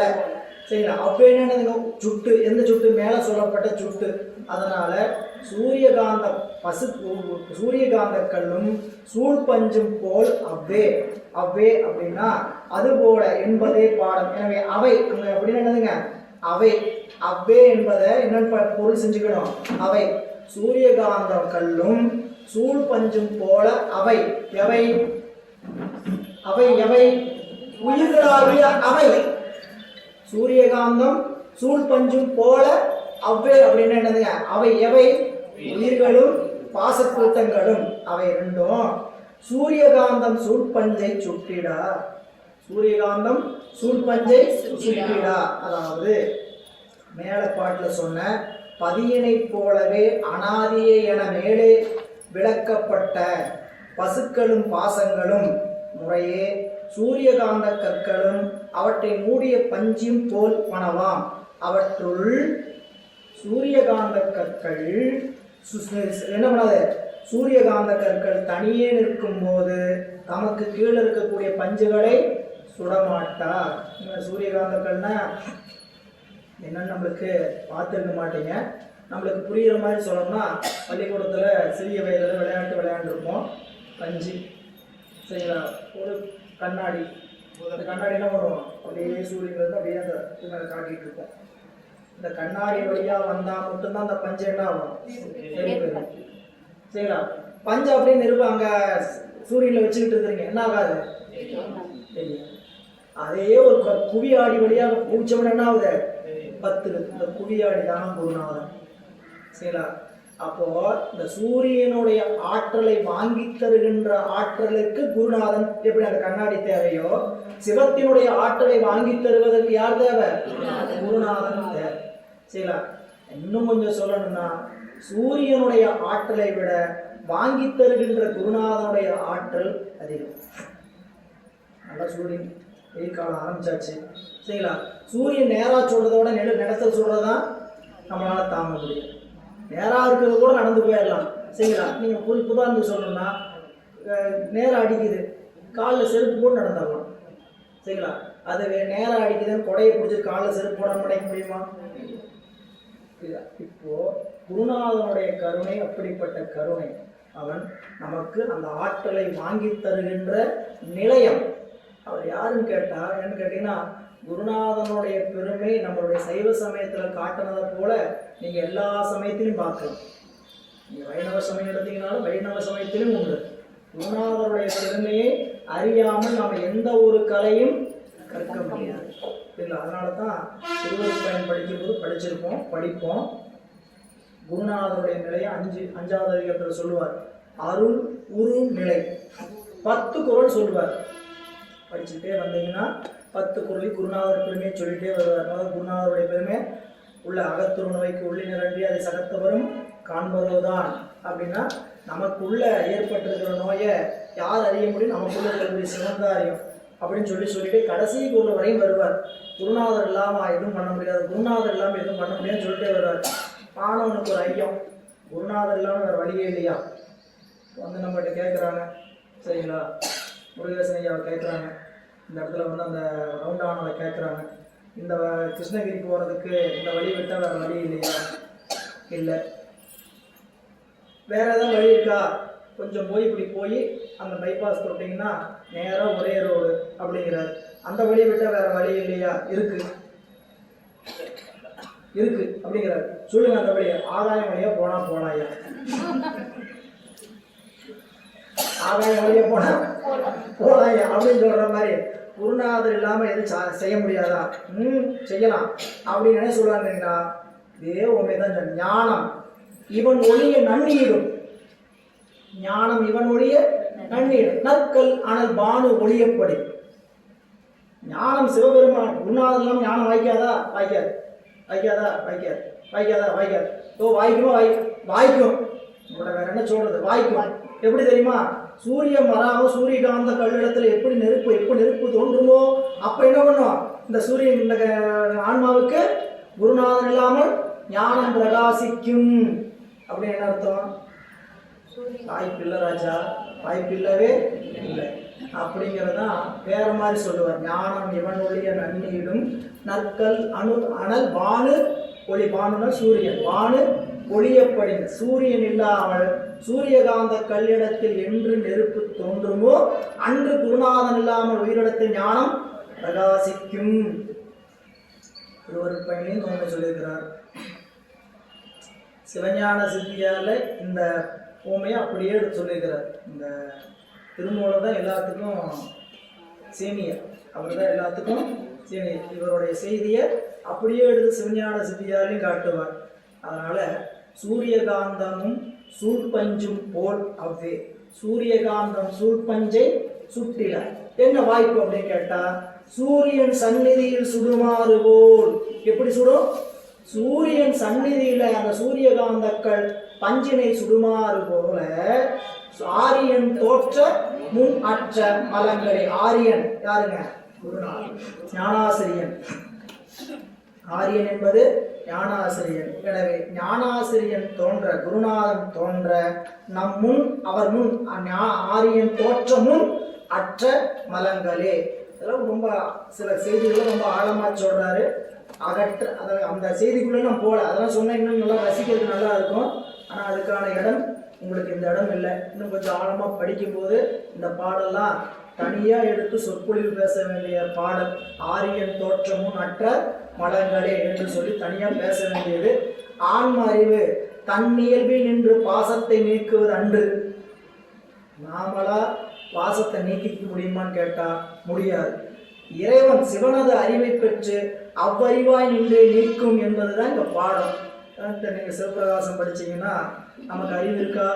சரிங்களா? அவ்வேன்னு சுட்டு, எந்த சுட்டு? மேலே சொல்லப்பட்ட சுட்டு. அதனால சூரியகாந்தம் சூரியகாந்தக்களும் சூழ் பஞ்சும் போல் அவ்வே. அவ்வே அப்படின்னா அது போல என்பதே பாடம். எனவே அவை அங்க அப்படின்னு என்னதுங்க? அவை. அவ்வே என்பதை என்னன்னு பொருள் செஞ்சுக்கணும். அவை சூரியகாந்த கல்லும் சூழ் பஞ்சும் போல அவை. எவை? அவை எவை? உயிர்களாகிய அவை. சூரியகாந்தம் சூழ் பஞ்சும் போல அவ்வே அப்படின்னு என்னதுங்க? அவை எவை? உயிர்களும் பாசக்கூட்டங்களும். அவை ரெண்டும் சூரியகாந்தம் சூழ்பஞ்சை சுட்டிடா. சூரியகாந்தம் சூழ்பஞ்சை சுட்டிடா. அதாவது மேல பாட்டில் சொன்ன பதியினை போலவே அனாதியே என மேலே விளக்கப்பட்ட பசுக்களும் பாசங்களும் முறையே சூரியகாந்த கற்களும் அவற்றை மூடிய பஞ்சும் போல் பணவாம். அவற்றுள் சூரியகாந்த கற்கள் என்ன பண்ணாது? சூரியகாந்த கற்கள் தனியே நிற்கும் போது தமக்கு கீழே இருக்கக்கூடிய பஞ்சுகளை சுடமாட்டார். சூரியகாந்தக்கள்னா என்னன்னு நம்மளுக்கு பார்த்துருக்க மாட்டீங்க. நம்மளுக்கு புரிகிற மாதிரி சொல்லணும்னா, பள்ளிக்கூடத்தில் சிறிய வயதில் விளையாண்டுருப்போம். பஞ்சு சரிங்களா? ஒரு கண்ணாடி, அந்த கண்ணாடி என்ன பண்ணுவோம்? அப்படியே சூரியன் அப்படியே அந்த மேலே காட்டிகிட்டு இருக்கோம். இந்த கண்ணாடி வழியாக வந்தால் மட்டும்தான் அந்த பஞ்சு என்ன ஆகும்? சரிங்களா? பஞ்சு அப்படியே நெருப்பு அங்கே சூரியனில் வச்சுக்கிட்டு இருக்கிறீங்க, என்ன ஆகாது? தெரியும். அதே ஒரு குவியாடி வழியாக பூச்சவன் என்ன ஆகுது? 10. இந்த குவியாடி தான் குருநாதன். சரிங்களா? அப்போ இந்த சூரியனுடைய ஆற்றலை வாங்கி தருகின்ற ஆற்றலுக்கு குருநாதன் எப்படி அந்த கண்ணாடி தேவையோ, சிவத்தினுடைய ஆற்றலை வாங்கி தருவதற்கு யார் தேவை? குருநாதன் தேவை. சரிங்களா? இன்னும் கொஞ்சம் சொல்லணும்னா, சூரியனுடைய ஆற்றலை விட வாங்கி தருகின்ற குருநாதனுடைய ஆற்றல் அதிகம். நல்லா சூரியன் வெயில் காலம் ஆரம்பிச்சாச்சு. சரிங்களா? சூரியன் நேரா சொல்றதோட நிலத்தில் சொல்றதுதான் நம்மளால தாங்க முடியும். நேராக இருக்கிறது கூட நடந்து போயிடலாம். சரிங்களா? நீங்கள் புதாரணத்துக்கு சொல்லணும்னா, நேரம் அடிக்குது, காலில் செருப்பு போட்டு நடந்துடலாம். சரிங்களா? அது நேரம் அடிக்குதுன்னு கொடையை பிடிச்சிட்டு காலில் செருப்பு போட முடியுமா? இப்போ குருநாதனுடைய கருணை அப்படிப்பட்ட கருணை. அவன் நமக்கு அந்த ஆற்றலை வாங்கி தருகின்ற நிலையம். அவர் யாருன்னு என்னன்னு கேட்டீங்கன்னா, குருநாதனுடைய பெருமை நம்மளுடைய சைவ சமயத்தில் காட்டினதை போல நீங்கள் எல்லா சமயத்திலும் பார்க்கலாம். நீங்கள் வைணவ சமயம் எடுத்தீங்கன்னாலும் வைணவ சமயத்திலும் உண்டு. குருநாதனுடைய பெருமையை அறியாமல் நம்ம எந்த ஒரு கலையும் கற்க முடியாது. இல்லை, அதனால தான் திருவருட்பயன் படிக்கும்போது படிப்போம். குருநாதனுடைய நிலையை அஞ்சாவது அதிகாரத்தில் சொல்லுவார். அருள் உரு நிலை 10 குறள் சொல்லுவார். படிச்சுட்டே வந்தீங்கன்னா 10 குறளில் குருநாதர் பெருமையை சொல்லிட்டே வருவார். அதாவது குருநாதருடைய பெருமை உள்ள அகத்துரு நோய்க்கு உள்ளி நிரண்டி அதை சகத்தவரும் காண்பதுதான். அப்படின்னா நமக்குள்ள ஏற்பட்டிருக்கிற நோயை யார் அறிய முடியும்? நமக்குள்ள இருக்கக்கூடிய சிவன்தான் அறியும் அப்படின்னு சொல்லிட்டு கடைசி குரல் வரையும் வருவார். குருநாதர் இல்லாமல் எதுவும் பண்ண முடியாது, குருநாதர் இல்லாமல் எதுவும் பண்ண முடியாதுன்னு சொல்லிட்டே வருவார். மாணவனுக்கு ஒரு ஐயம், குருநாதர் இல்லாமல் வேறு வழியே இல்லையா? வந்து நம்மகிட்ட கேட்குறாங்க. சரிங்களா? முருகேசன் ஐயாவை கேட்குறாங்க. இந்த இடத்துல வந்து அந்த ரவுண்டானவை கேட்குறாங்க. இந்த கிருஷ்ணகிரிக்கு போகிறதுக்கு இந்த வழி விட்டால் வேறு வழி இல்லையா? இல்லை. வேறு ஏதாவது வழி இருக்கா? கொஞ்சம் இப்படி போய் அந்த பைபாஸ் போட்டிங்கன்னா நேராக ஒரே ரோடு அப்படிங்கிறார். அந்த வழி விட்டால் வேறு வழி இல்லையா? இருக்கு அப்படிங்கிறார். சொல்லுங்க அந்த வழியை. ஆதாயம் வழியாக போனாயா? ஆதாயம் வழியாக போனாயா அப்படின்னு சொல்கிற மாதிரி குருநாதர் இல்லாமல் எதுவும் செய்ய முடியாதா? செய்யலாம் அப்படின்னு என்ன சொல்கிறாங்கன்னா, இதே உண்மைதான். ஞானம் இவன் ஒளிய நன்னீடும், ஞானம் இவன் ஒளிய நன்னீடும், நற்கல் அனல் பானு ஒளியப்படி. ஞானம் சிவபெருமான். குருநாதர் இல்லாமல் ஞானம் வாய்க்காதா? வாய்க்காது. வாய்க்குமா? வாய்க்கும். உங்களோட வேற என்ன சொல்றது? வாய்க்கும். எப்படி தெரியுமா? சூரியன் வராம சூரியகாந்த கல்லிடத்துல எப்படி நெருப்பு தோன்றுமோ அப்ப என்ன பண்ணும்? இந்த சூரியன் இந்த ஆன்மாவுக்கு குருநாதன் இல்லாமல் ஞானம் பிரகாசிக்கும். அப்படின்னு என்ன அர்த்தம்? வாய்ப்பில்லை ராஜா, வாய்ப்பில்லவே இல்லை அப்படிங்கிறதான் வேற மாதிரி சொல்லுவார். ஞானம் இவன் ஒளிய நன்னீடும், நற்கல் அனல் பானு ஒளி. பானுனா சூரியன், பானு ஒளியப்படி. சூரியன் இல்லாமல் சூரியகாந்த கல்லிடத்தில் என்று நெருப்பு தோன்றுமோ அன்று குருநாதன் இல்லாமல் உயிரிடத்தில் ஞானம் பிரகாசிக்கும். திருவருட்பயனிலையும் தோன்ற சொல்லியிருக்கிறார். சிவஞான சித்தியால இந்த பூமையை அப்படியே எடுத்து சொல்லியிருக்கிறார். இந்த திருமூலர் தான் எல்லாத்துக்கும் சீனியர், அவர் தான் எல்லாத்துக்கும் சீனியர். இவருடைய செய்தியை அப்படியே எடுத்து சிவஞான சித்தியாலையும் காட்டுவார். அதனால சூரியகாந்தமும் சூழ்பஞ்சும் போல் அவ்வே. சூரியகாந்தம் சூழ்பஞ்சை சுட்டில. என்ன வாய்ப்பு அப்படின்னு கேட்டா, சூரியன் சந்நிதியில் சுடுமாறு போல். எப்படி சுடும்? சூரியன் சந்நிதியில அந்த சூரியகாந்தக்கள் பஞ்சினை சுடுமாறு போல ஆரியன் தோற்ற முன் அற்ற மலங்களை. ஆரியன் யாருங்க? குருநாதன், ஞானாசிரியன். ஆரியன் என்பது ஞானாசிரியன். எனவே ஞானாசிரியன் தோன்ற, குருநாதன் தோன்ற நம் முன், அவர் முன், ஆரியன் தோற்ற முன் அற்ற மலங்களே. இதெல்லாம் ரொம்ப சில செய்திகளை ரொம்ப ஆழமா சொல்றாரு. அந்த செய்திக்குள்ள நான் போல அதெல்லாம் சொன்னா இன்னும் நல்லா ரசிக்கிறது நல்லா இருக்கும். ஆனா அதுக்கான இடம் உங்களுக்கு இந்த இடம் இல்லை. இன்னும் கொஞ்சம் ஆழமா படிக்கும் போது இந்த பாடெல்லாம் தனியா எடுத்து சொற்பொழிவு பேச வேண்டிய பாடல். ஆரியன் தோற்றமும் அற்ற மலங்களே என்று சொல்லி தனியா பேச வேண்டியது. ஆன்ம அறிவு தன்னியல்பில் நின்று பாசத்தை நீக்குவது அன்று. நாமளா பாசத்தை நீக்கிக்க முடியுமான்னு கேட்டா முடியாது. இறைவன் சிவனது அறிவை பெற்று அவ்வறிவாய் நின்று நீக்கும் என்பதுதான் இந்த பாடம். நீங்கள் சிவபிரகாசம் படிச்சீங்கன்னா நமக்கு அறிவு இருக்கா?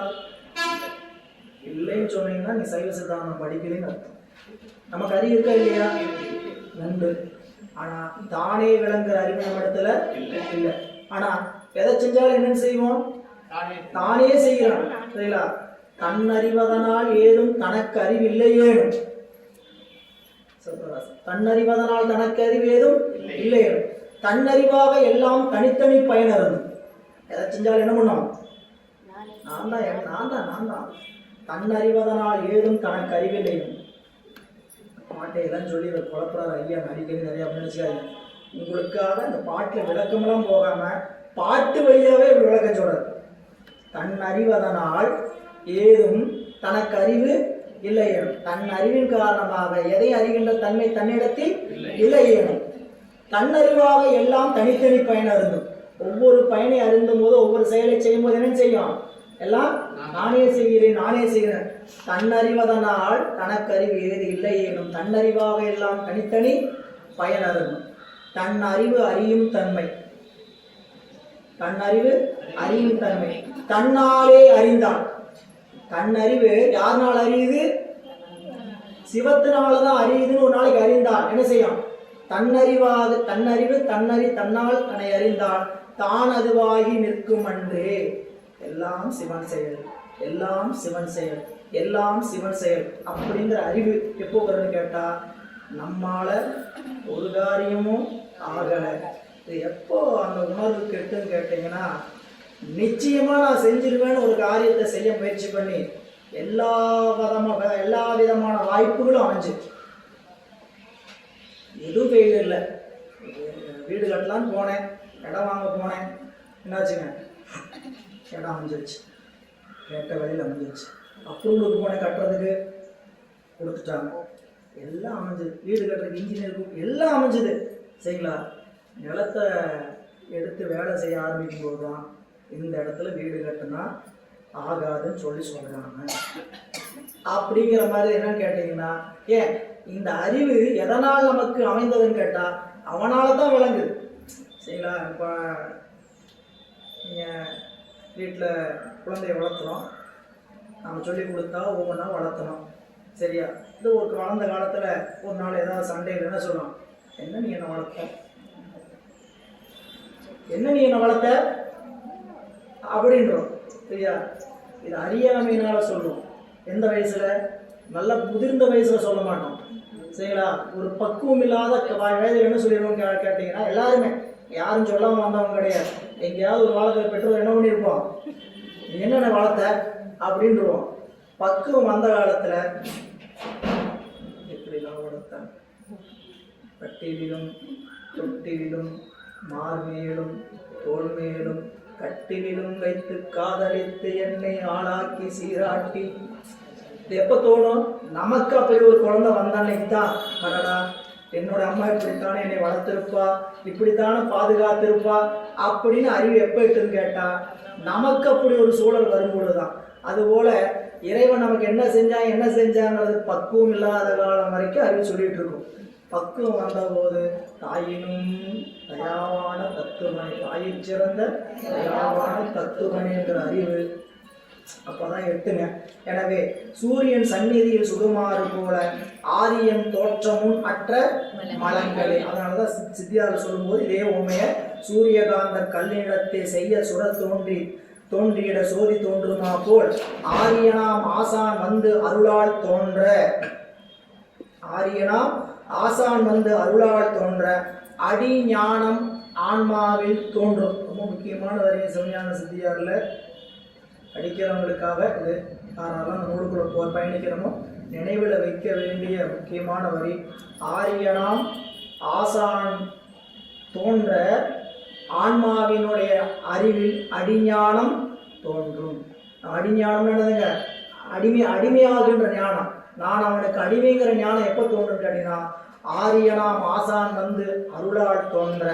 இல்லைன்னு சொன்னீங்கன்னா நீ சைவ சித்தாந்தம் படிக்கலன்னு அர்த்தம். நமக்கு அறிவு இருக்கா இல்லையா? நன்று. ஆனா தானே விளங்குற அறிவு நம்ம இடத்துல இல்லை. ஆனா எதை செஞ்சாலும் என்னன்னு செய்வோம்? தானே செய்கிறான். சரிங்களா? தன் அறிவதனால் ஏதும் தனக்கு அறிவு இல்லையேனும். தன்னறிவதனால் தனக்கு அறிவு ஏதும் இல்லையேனும். தன்னறிவாக எல்லாம் தனித்தனி பயனரும். எதை செஞ்சாலும் என்ன பண்ணும்? நான் தான். தன்னறிவதனால் ஏதும் தனக்கு அறிவில்லையும். பாட்டையெல்லாம் சொல்லி இதை குழப்பறாரு ஐயா, அடிக்கடி நிறைய நினைச்சாங்க. உங்களுக்காக அந்த பாட்டில் விளக்கமெல்லாம் போகாம பாட்டு வழியாவே விளக்கம் சொல்றாரு. தன் அறிவதனால் ஏதும் தனக்கு அறிவு இல்லையேனும். தன் அறிவின் காரணமாக எதை அறிகின்ற தன்மை தன்னிடத்தில் இல்லையேனும். தன்னறிவாக எல்லாம் தனித்தனி பயன் அருந்தும். ஒவ்வொரு பயனை அருந்தும் போது ஒவ்வொரு செயலை செய்யும் போது என்ன செய்யும்? எல்லாம் நானே செய்கிறேன். தன்னறிவதனால் தனக்கு அறிவு ஏது இல்லையேனும். தன்னறிவாக எல்லாம் தனித்தனி பயன் அருந்தும். தன் அறிவு அறியும் தன்மை. தன்னாலே அறிந்தான். தன்னறிவு யாருனால் அறியுது? சிவத்தினாலதான் அறியுதுன்னு ஒரு நாளைக்கு அறிந்தான். என்ன செய்யும்? தன்னறிவு தன்னால் தன்னை அறிந்தான். தான் அதுவாகி நிற்கும் அன்றே. எல்லாம் சிவன் செயல் அப்படிங்கிற அறிவு எப்போ வரும்னு கேட்டா, நம்மால ஒரு காரியமும் ஆகலை. இது எப்போ அந்த உணர்வு கெட்டுன்னு கேட்டீங்கன்னா, நிச்சயமா நான் செஞ்சிருவேன்னு ஒரு காரியத்தை செய்ய முயற்சி பண்ணி எல்லா விதமான வாய்ப்புகளும் அமைஞ்சு எதுவும் ஃபெயில் இல்லை. வீடு கட்டலான்னு போனேன், இடம் வாங்க போனேன், என்னாச்சுங்க? இடம் அமைஞ்சிருச்சு, கேட்ட வழியில் அமைஞ்சிருச்சு. அப்ரூவலுக்கு போனேன், கட்டுறதுக்கு கொடுத்துட்டாங்க, எல்லாம் அமைஞ்சது. வீடு கட்டுறதுக்கு இன்ஜினியருக்கு எல்லாம் அமைஞ்சது. சரிங்களா? நிலத்தை எடுத்து வேலை செய்ய ஆரம்பிக்கும் போது தான் இந்த இடத்துல வீடு கட்டினா ஆகாதுன்னு சொல்கிறாங்க. அப்படிங்கிற மாதிரி என்னன்னு கேட்டிங்கன்னா, ஏன் இந்த அறிவு எதனால் நமக்கு அமைந்ததுன்னு கேட்டால் அவனால தான் விளங்குது. சரிங்களா? இப்போ நீங்கள் வீட்டில் குழந்தைய வளர்த்துறோம், நம்ம சொல்லி கொடுத்தா ஒவ்வொன்றா வளர்த்தணும். சரியா? இது ஒரு வளர்ந்த காலத்தில் ஒரு நாள் ஏதாவது சண்டையில் என்ன சொல்லணும்? என்ன நீ என்னை வளர்த்த அப்படின்றோம். சரியா? இது அறியாமையினால சொல்லுவோம். எந்த வயசுல? நல்ல முதிர்ந்த வயசுல சொல்ல மாட்டோம். சரிங்களா? ஒரு பக்குவம் இல்லாத வயதில் என்ன சொல்லிடுவோம் கேட்டீங்கன்னா, எல்லாருமே யாரும் சொல்லாம வந்தவங்க கிடையாது. எங்கேயாவது ஒரு காலத்தில் பெற்றோர் என்ன பண்ணியிருப்போம்? என்னென்ன வளர்த்த அப்படின்றோம். பக்குவம் வந்த காலத்துல எப்படிலாம் வளர்த்தேன்? கட்டிலும் தொட்டிலும் மார்மேலும் தோல்மேலும் கட்டிலும் வைத்து காதலித்து என்னை ஆளாக்கி சீராட்டி. இது எப்போ தோணும்? நமக்கு அப்படி ஒரு குழந்தை வந்தானே தான், அடடா என்னோட அம்மா இப்படித்தானே என்னை வளர்த்திருப்பா, இப்படித்தானே பாதுகாத்திருப்பா அப்படின்னு அறிவு எப்போ இருக்குன்னு கேட்டா, நமக்கு அப்படி ஒரு சூழல் வரும்பொழுதுதான். அதுபோல இறைவன் நமக்கு என்ன செஞ்சாங்கிறது பக்குவம் இல்லாத காலம் வரைக்கும் அறிவு சொல்லிட்டு இருக்கும். பக்குவம் வந்த போது தாயினும் தயாவான தத்துவமணி, தாயில் சிறந்த தயாவான தத்துவமணி என்கிற அறிவு அப்பதான் எட்டுங்க. எனவே சூரியன் சந்நிதியில் சுடுமாறு போல ஆரியன் தோற்றமும் அற்ற மலங்களே. அதனாலதான் சித்தியார் சொல்லும்போது இதே உண்மைய சூரியகாந்த கல்லிடத்தை செய்ய சுர தோன்றியிட சோதி தோன்றுமா போல் ஆரியனாம் ஆசான் வந்து அருளால் தோன்ற. ஆரியனாம் ஆசான் வந்து அருளால் தோன்ற அடி ஞானம் ஆன்மாவில் தோன்றும். ரொம்ப முக்கியமான வரியை சிவஞான சித்தியார்ல படிக்கிறவங்களுக்காக இது யாரெல்லாம் அந்த நூலுக்குள்ள பயணிக்கிறோமோ நினைவில் வைக்க வேண்டிய முக்கியமான வரி. ஆரியனாம் ஆசான் தோன்ற ஆன்மாவினுடைய அறிவில் அடிஞானம் தோன்றும். அடிஞானம் என்னதுங்க? அடிமையாகின்ற ஞானம். நான் அவனுக்கு அடிமைங்கிற ஞானம் எப்போ தோன்றும் கேட்டீங்கன்னா, ஆரியனாம் ஆசான் வந்து அருளால் தோன்ற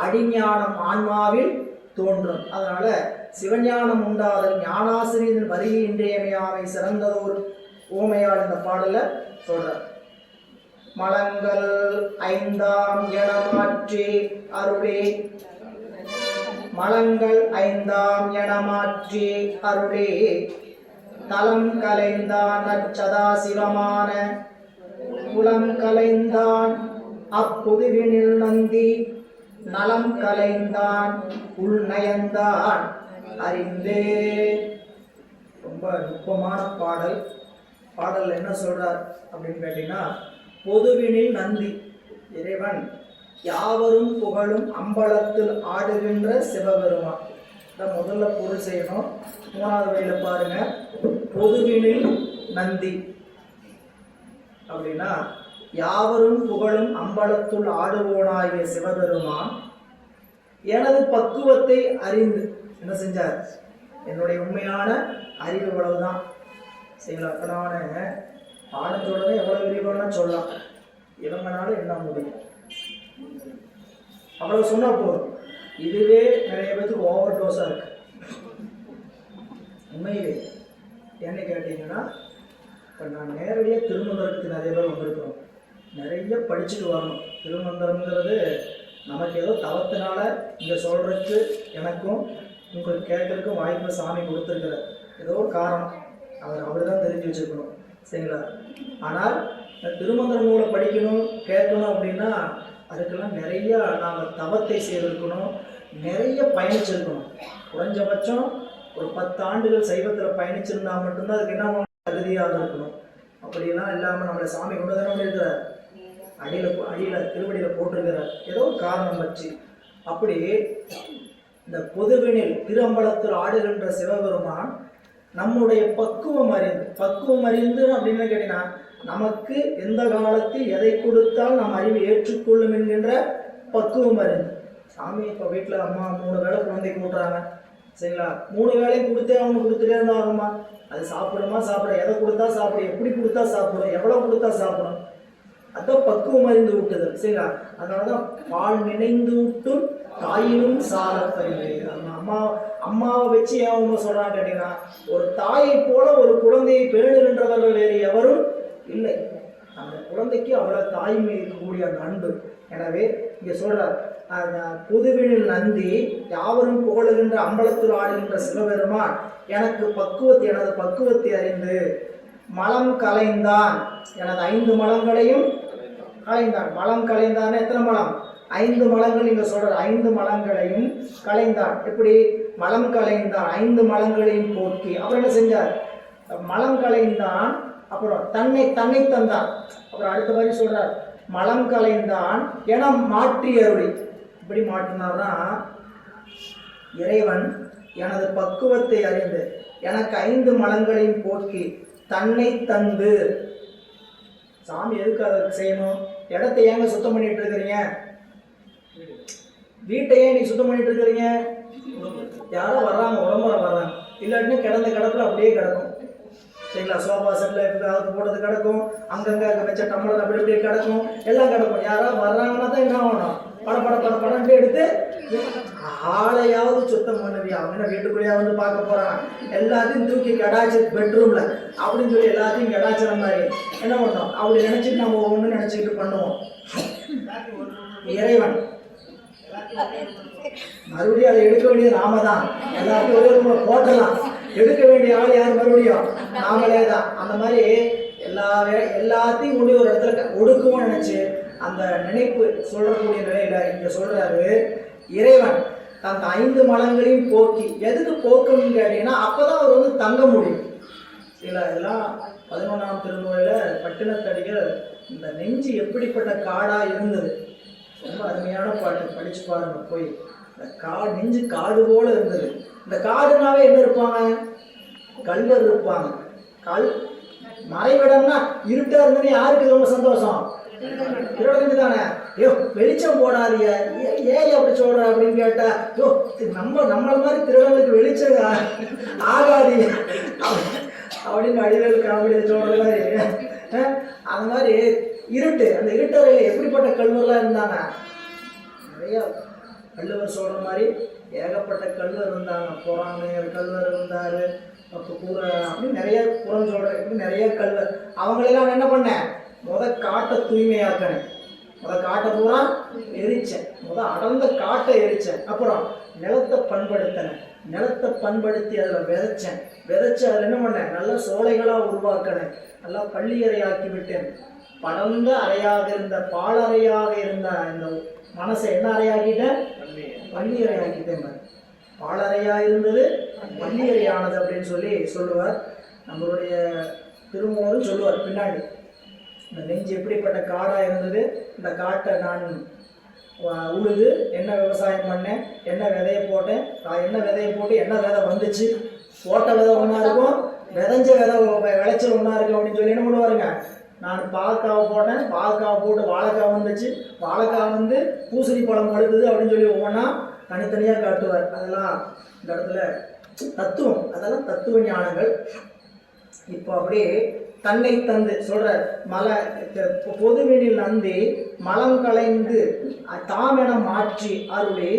அடிஞானம் ஆன்மாவில் தோன்றும். அதனால சிவஞானம் உண்டாதல் ஞானாசிரியரின் வருகை இன்றியமையாமை சிறந்ததோர் ஓமையால் இந்த பாடல சொல்றார். மலங்கள் ஐந்தாம் என மாற்றி அருளே மலங்கள் ஐந்தாம் என மாற்றி அருளே தலம் கலைந்தான் அச்சதாசிவமான குலம் கலைந்தான் அப்புதுவினில் நந்தி நலம் கலைந்தான் உள்நயந்தான் அறிந்தே. ரொம்ப நுட்பமான பாடல். பாடல் என்ன சொல்றார் அப்படின்னு கேட்டீங்கன்னா, பொதுவினில் நந்தி இறைவன் யாவரும் புகழும் அம்பலத்தில் ஆடுகின்ற சிவபெருமான். இதை முதல்ல பொருள் செய்யணும். மூணாவது வரியில பாருங்க, பொதுவினில் நந்தி அப்படின்னா யாவரும் புகழும் அம்பலத்துள் ஆடுவோனாகிய சிவபெருமான் எனது பக்குவத்தை அறிந்து என்ன செஞ்சார்? என்னுடைய உண்மையான அறிவு இவ்வளவுதான் சரிங்களா. அப்ப நான் பாடம் சொல்றதை எவ்வளவு விரிவான சொல்லலாம், இவங்கனால என்ன முடியும் அவ்வளவு சொன்னா போதும். இதுவே நிறைய பேருக்கு ஓவர் டோஸா இருக்கு உண்மையிலே. என்ன கேட்டீங்கன்னா, இப்போ நான் நேரடியாக திருமந்திரத்துக்கு நிறைய பேர் வந்திருக்கிறோம். நிறைய படிச்சுட்டு வரணும். திருமந்திரங்கிறது நமக்கு ஏதோ தவத்தினால இங்கே சொல்கிறதுக்கு எனக்கும் உங்களுக்கு கேட்கறதுக்கும் வாய்ப்பு சாமி கொடுத்துருக்குற ஏதோ ஒரு காரணம் அவர் தான் தெரிஞ்சு வச்சுருக்கணும் சரிங்களா. ஆனால் திருமந்திர நூலை படிக்கணும் கேட்கணும் அப்படின்னா அதுக்கெல்லாம் நிறைய நாங்கள் தவத்தை செய்திருக்கணும், நிறைய பயணிச்சிருக்கணும். குறைஞ்சபட்சம் ஒரு 10 ஆண்டுகள் சைவத்தில் பயணிச்சிருந்தா மட்டும்தான் அதுக்கு என்ன தகுதியாக இருக்கணும். அப்படிலாம் இல்லாமல் நம்மளை சாமி கொண்டு தானே இருக்கிறார், அடியில் திருவடியில் போட்டிருக்கிறார் ஏதோ காரணம் வச்சு. அப்படி இந்த பொதுவினில் திருஅம்பலத்தில் ஆடுகின்ற சிவபெருமான் நம்முடைய பக்குவம் அறிந்து அப்படின்னு கேட்டீங்கன்னா, நமக்கு எந்த காலத்தில் எதை கொடுத்தால் நம் அறிவை ஏற்றுக்கொள்ளும் என்கின்ற பக்குவம் அறிந்து. சாமி இப்போ வீட்டில் அம்மா 3 வேளை குழந்தைக்கு ஊட்டுறாங்க சரிங்களா. 3 வேளையும் கொடுத்தே அவங்க கொடுத்துட்டே இருந்தா ஆகுமா? அது சாப்பிடுமா எதை கொடுத்தா சாப்பிடும், எப்படி கொடுத்தா சாப்பிடும், எவ்வளோ கொடுத்தா சாப்பிடும், அதான் பக்குவம் அறிந்து விட்டுதல் சரிங்களா. அதனாலதான் பால் நினைந்து விட்டும் தாயினும் சால பறிவு. அம்மாவை வச்சு ஏன் அவங்க சொல்றாங்க கேட்டீங்கன்னா, ஒரு தாயை போல ஒரு குழந்தையை பேணுகின்றவர்கள் வேறு எவரும் இல்லை. அந்த குழந்தைக்கு அவ்வளவு தாய்மை இருக்கக்கூடிய அந்த அன்பு. எனவே இங்க சொல்றார், பொதுவினில் நந்தி யாவரும் புகழுகின்ற அம்பலத்தில் ஆடுகின்ற சிவபெருமான் எனது பக்குவத்தை அறிந்து மலம் கலைந்தான், எனது 5 மலங்களையும் கலைந்தான். மலம் கலைந்தான் எத்தனை மலம்? 5 மலங்கள். நீங்க சொல்ற 5 மலங்களையும் கலைந்தான். எப்படி மலம் கலைந்தான்? 5 மலங்களையும் போக்கி. அப்புறம் என்ன செஞ்சார்? மலம் கலைந்தான், அப்புறம் தன்னை தந்தான். அப்புறம் அடுத்த மாதிரி சொல்றார், மலம் கலைந்தான் என மாற்றி அருளி. இப்படி மாற்றினார்னா, இறைவன் எனது பக்குவத்தை அறிந்து எனக்கு 5 மலங்களையும் போக்கி தன்னை தந்து. சாமி எதுக்கு அதை செய்யணும்? இடத்தை ஏங்க சுத்தம் பண்ணிட்டு இருக்கிறீங்க? வீட்டையே நீ சுத்தம் பண்ணிட்டு இருக்கிறீங்க? யாரோ வர்றாங்க, உடம்புல வர்றாங்க, இல்லாட்டினா கிடந்த கிடப்புல அப்படியே கிடக்கும் சரிங்களா. சோஃபா செட்டில் ஏதாவது போட்டது கிடக்கும், அங்கங்கே வச்ச டம்ளர் அப்படி அப்படியே கிடக்கும், எல்லாம் கிடக்கும். யாராவது வர்றாங்கன்னா தான் என்ன ஆகணும்? படப்படன்ட்டு எடுத்து ஆளையாவது சுத்தம் பண்ணுவியா? அவங்க வீட்டுக்குள்ளேயே வந்து பார்க்க போறாங்க, எல்லாத்தையும் தூக்கி கடாச்சு பெட்ரூம்ல அப்படின்னு சொல்லி எல்லாத்தையும் கடாச்சுற மாதிரி என்ன பண்ணோம்? அப்படி நினைச்சிட்டு நம்ம ஒவ்வொன்று நினைச்சுக்கிட்டு பண்ணுவோம். இறைவன் மறுபடியும் அதை எடுக்க வேண்டியது நாம தான். எல்லாத்தையும் ஒரே ரூம்ல போட்டலாம், எடுக்க வேண்டிய ஆள் யார்? மறுபடியும் நாமளே தான். அந்த மாதிரி எல்லாத்தையும் கொண்டு ஒரு இடத்துல ஒடுக்குவோம் நினைச்சு அந்த நினைப்பு சொல்லக்கூடிய நிலையில இங்க சொல்றாரு, இறைவன் தன் 5 மலங்களையும் போக்கி. எதுக்கு போக்கணும்னு கேட்டீங்கன்னா, அப்பதான் அவர் வந்து தங்க முடியும். இதெல்லாம் 11ஆம் திருமுறையில பட்டினத்தடிகள் இந்த நெஞ்சு எப்படிப்பட்ட காடா இருந்தது, ரொம்ப அருமையான பாட்டு, படிச்சு பாருங்க போய். இந்த நெஞ்சு காடு போல இருந்தது. இந்த காடுனாவே என்ன இருப்பாங்க? கல்வர் இருப்பாங்க. மறைவிடம்னா இருட்டா இருந்ததுன்னு யாருக்கு ரொம்ப சந்தோஷம்? திருடனுக்கு தானே. ஐயோ வெளிச்சம் போடாதீங்க, ஏன் அப்படி சொல்ற அப்படின்னு கேட்டா, ஐயோ நம்மள மாதிரி திருடனுக்கு வெளிச்சம் ஆகாதீங்க அப்படின்னு அடிவேல் காமெடியை சொல்ற. அந்த மாதிரி இருட்டு, அந்த இருட்டறையில எப்படிப்பட்ட கல்வர்லாம் இருந்தாங்க? நிறைய கல்வர் சொல்ற மாதிரி ஏகப்பட்ட கல்வர் இருந்தாங்க. புறாமையர் கல்வர் இருந்தாரு, அப்போ கூரை அப்படி நிறைய புறம் சொல்ற இப்படி நிறைய கல்வர். அவங்களெல்லாம் என்ன பண்ண? காட்டை தூய்மையாக்கினேன். காட்டை பூரா எரிச்சேன், அடர்ந்த காட்டை எரிச்சேன். அப்புறம் நிலத்தை பண்படுத்தினேன், நிலத்தை பண்படுத்தி அதில் விதைச்சேன், விதைச்சு அதில் என்ன பண்ணேன், நல்ல சோலைகளாக உருவாக்கினேன், நல்லா பள்ளியறை ஆக்கி விட்டேன். படர்ந்த அறையாக இருந்த பாலறையாக இருந்த இந்த மனசை என்ன அறையாக்கிட்டேன், பள்ளியறை ஆக்கிட்டேன். பாலறையாக இருந்தது பள்ளியறையானது அப்படின்னு சொல்லி சொல்லுவார் நம்மளுடைய திருமூலரும் சொல்லுவார் பின்னாடி. இந்த நெஞ்சு எப்படிப்பட்ட காடாக இருந்தது, இந்த காட்டை நான் உழுது என்ன விவசாயம் பண்ணேன், என்ன விதையை போட்டேன், என்ன விதையை போட்டு என்ன விதை வந்துச்சு, போட்ட விதை ஒன்றா இருக்கும், விதைஞ்ச விதை விளைச்சல் ஒன்றா இருக்கும் அப்படின்னு சொல்லி என்ன பண்ணுவாருங்க, நான் பாவக்காவை போட்டேன், பாவக்காவை போட்டு வாழைக்காய் வந்துச்சு, வாழைக்காய் வந்து பூசணி பழம் பழுதுது அப்படின்னு சொல்லி ஒவ்வொன்றா தனித்தனியாக காட்டுவார். அதெல்லாம் இந்த இடத்துல தத்துவம், அதெல்லாம் தத்துவ ஞானங்கள். இப்போ அப்படியே தன்னை தந்து சொல்ற மலை பொதுவெளியில் நந்தி மலம் கலைந்து தாமென மாற்றி அருளி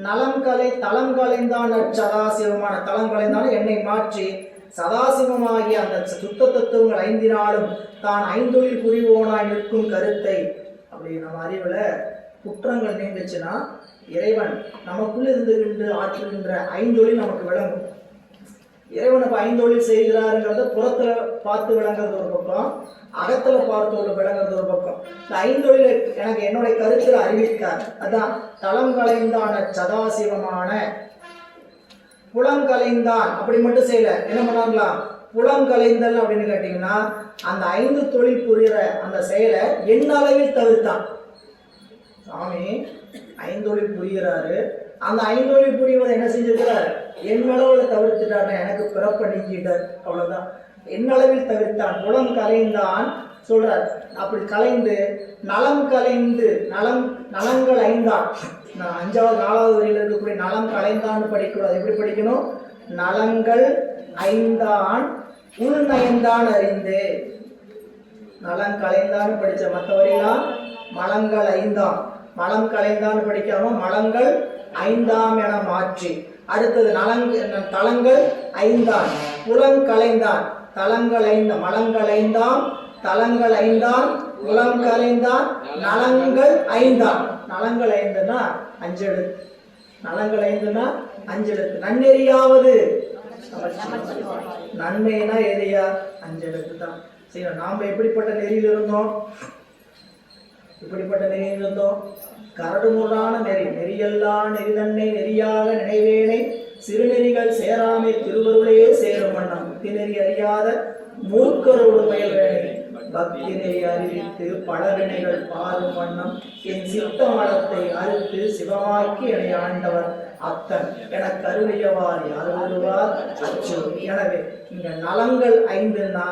நலம் கலை தளம் கலைந்தான் சதாசிவமான தளம் கலைந்தான என்னை மாற்றி சதாசிவமாகிய அந்த சுத்த தத்துவங்கள் ஐந்தினாலும் தான் ஐந்தொழில் புரிவோனாய் நிற்கும் கருத்தை. அப்படி நம்ம அறிவுல குற்றங்கள் நீண்டுச்சுன்னா இறைவன் நமக்குள்ள இருந்து ஆற்றுகின்ற ஐந்தொழில் நமக்கு விளங்கும். இறைவன் இப்போ ஐந்தொழில் செய்கிறாருங்கிறத புறத்துல பார்த்து விளங்குறது ஒரு பக்கம், அகத்துல பார்த்து விளங்குறது ஒரு பக்கம். இந்த ஐந்தொழிலை எனக்கு என்னுடைய கருத்தில் அறிவித்தார். அதான் தளம் கலைந்தான சதாசிவமான புலம் கலைந்தான். அப்படி மட்டும் செய்யல, என்ன பண்ணாங்களா, புலம் கலைந்தல் அப்படின்னு கேட்டீங்கன்னா அந்த ஐந்து தொழில் புரிகிற அந்த செயலை என் அளவில் தவிர்த்தான். சாமி ஐந்தொழில் புரிகிறாரு, அந்த ஐந்தொழில் புரிவதை என்ன செஞ்சிருக்கிறார், என் அளவில் தவிர்த்துட்டார், எனக்கு பிறப்ப நீக்கிட்டார், அவ்வளவுதான். என் அளவில் தவிர்த்தான், புலம் கலைந்தான் சொல்றார். அப்படி கலைந்து நலம் கலைந்து நலங்கள் ஐந்தான். நான் 5வது 4வது வரியில் இருக்கக்கூடிய நலம் கலைந்தான்னு படிக்கூடாது. எப்படி படிக்கணும், நலங்கள் ஐந்தான் உள்நயந்தான் அறிந்து. நலம் கலைந்தான்னு படிச்ச, மற்ற வரையெல்லாம் மலங்கள் ஐந்தாம், மலம் கலைந்தான்னு படிக்காம மலங்கள் ஐந்தாம் என மாற்றி. அடுத்தது தலங்கள் ஐந்தான் புலம் கலைந்தான், தலங்கள் ஐந்த மலங்கள் ஐந்தாம் தலங்கள் ஐந்தான் புலம் கலைந்தான் நலங்கள் ஐந்தான். நலங்கள் ஐந்துன்னா 5 எழுத்து, நலங்கள் ஐந்துன்னா 5 எழுத்து. நன்னெறியாவது நன்மைனா எரியா 5 எழுத்து தான். சரி, நாம எப்படிப்பட்ட நெறியில் இருந்தோம், இப்படிப்பட்ட நெறியில் இருந்தோம், கரடுமுரடான நெறி, நெறியெல்லாம் நெறிதன்னை நெறியாக நினைவேனை சிறுநெறிகள் சேராமை திருவருளே சேரும் வண்ணம் முக்தி நெறி அறியாத மூர்க்கரோடு முயல்வேனை பக்தி நெறி அறிவித்து பலவினைகள் பாரும் வண்ணம் என் சித்த மலத்தை அறுத்து சிவமாக்கி என்னை ஆண்டவர் அத்தன் என கருவியவார் யார் வருவார் அச்சோ. எனவே இங்க நலங்கள் 5ன்னா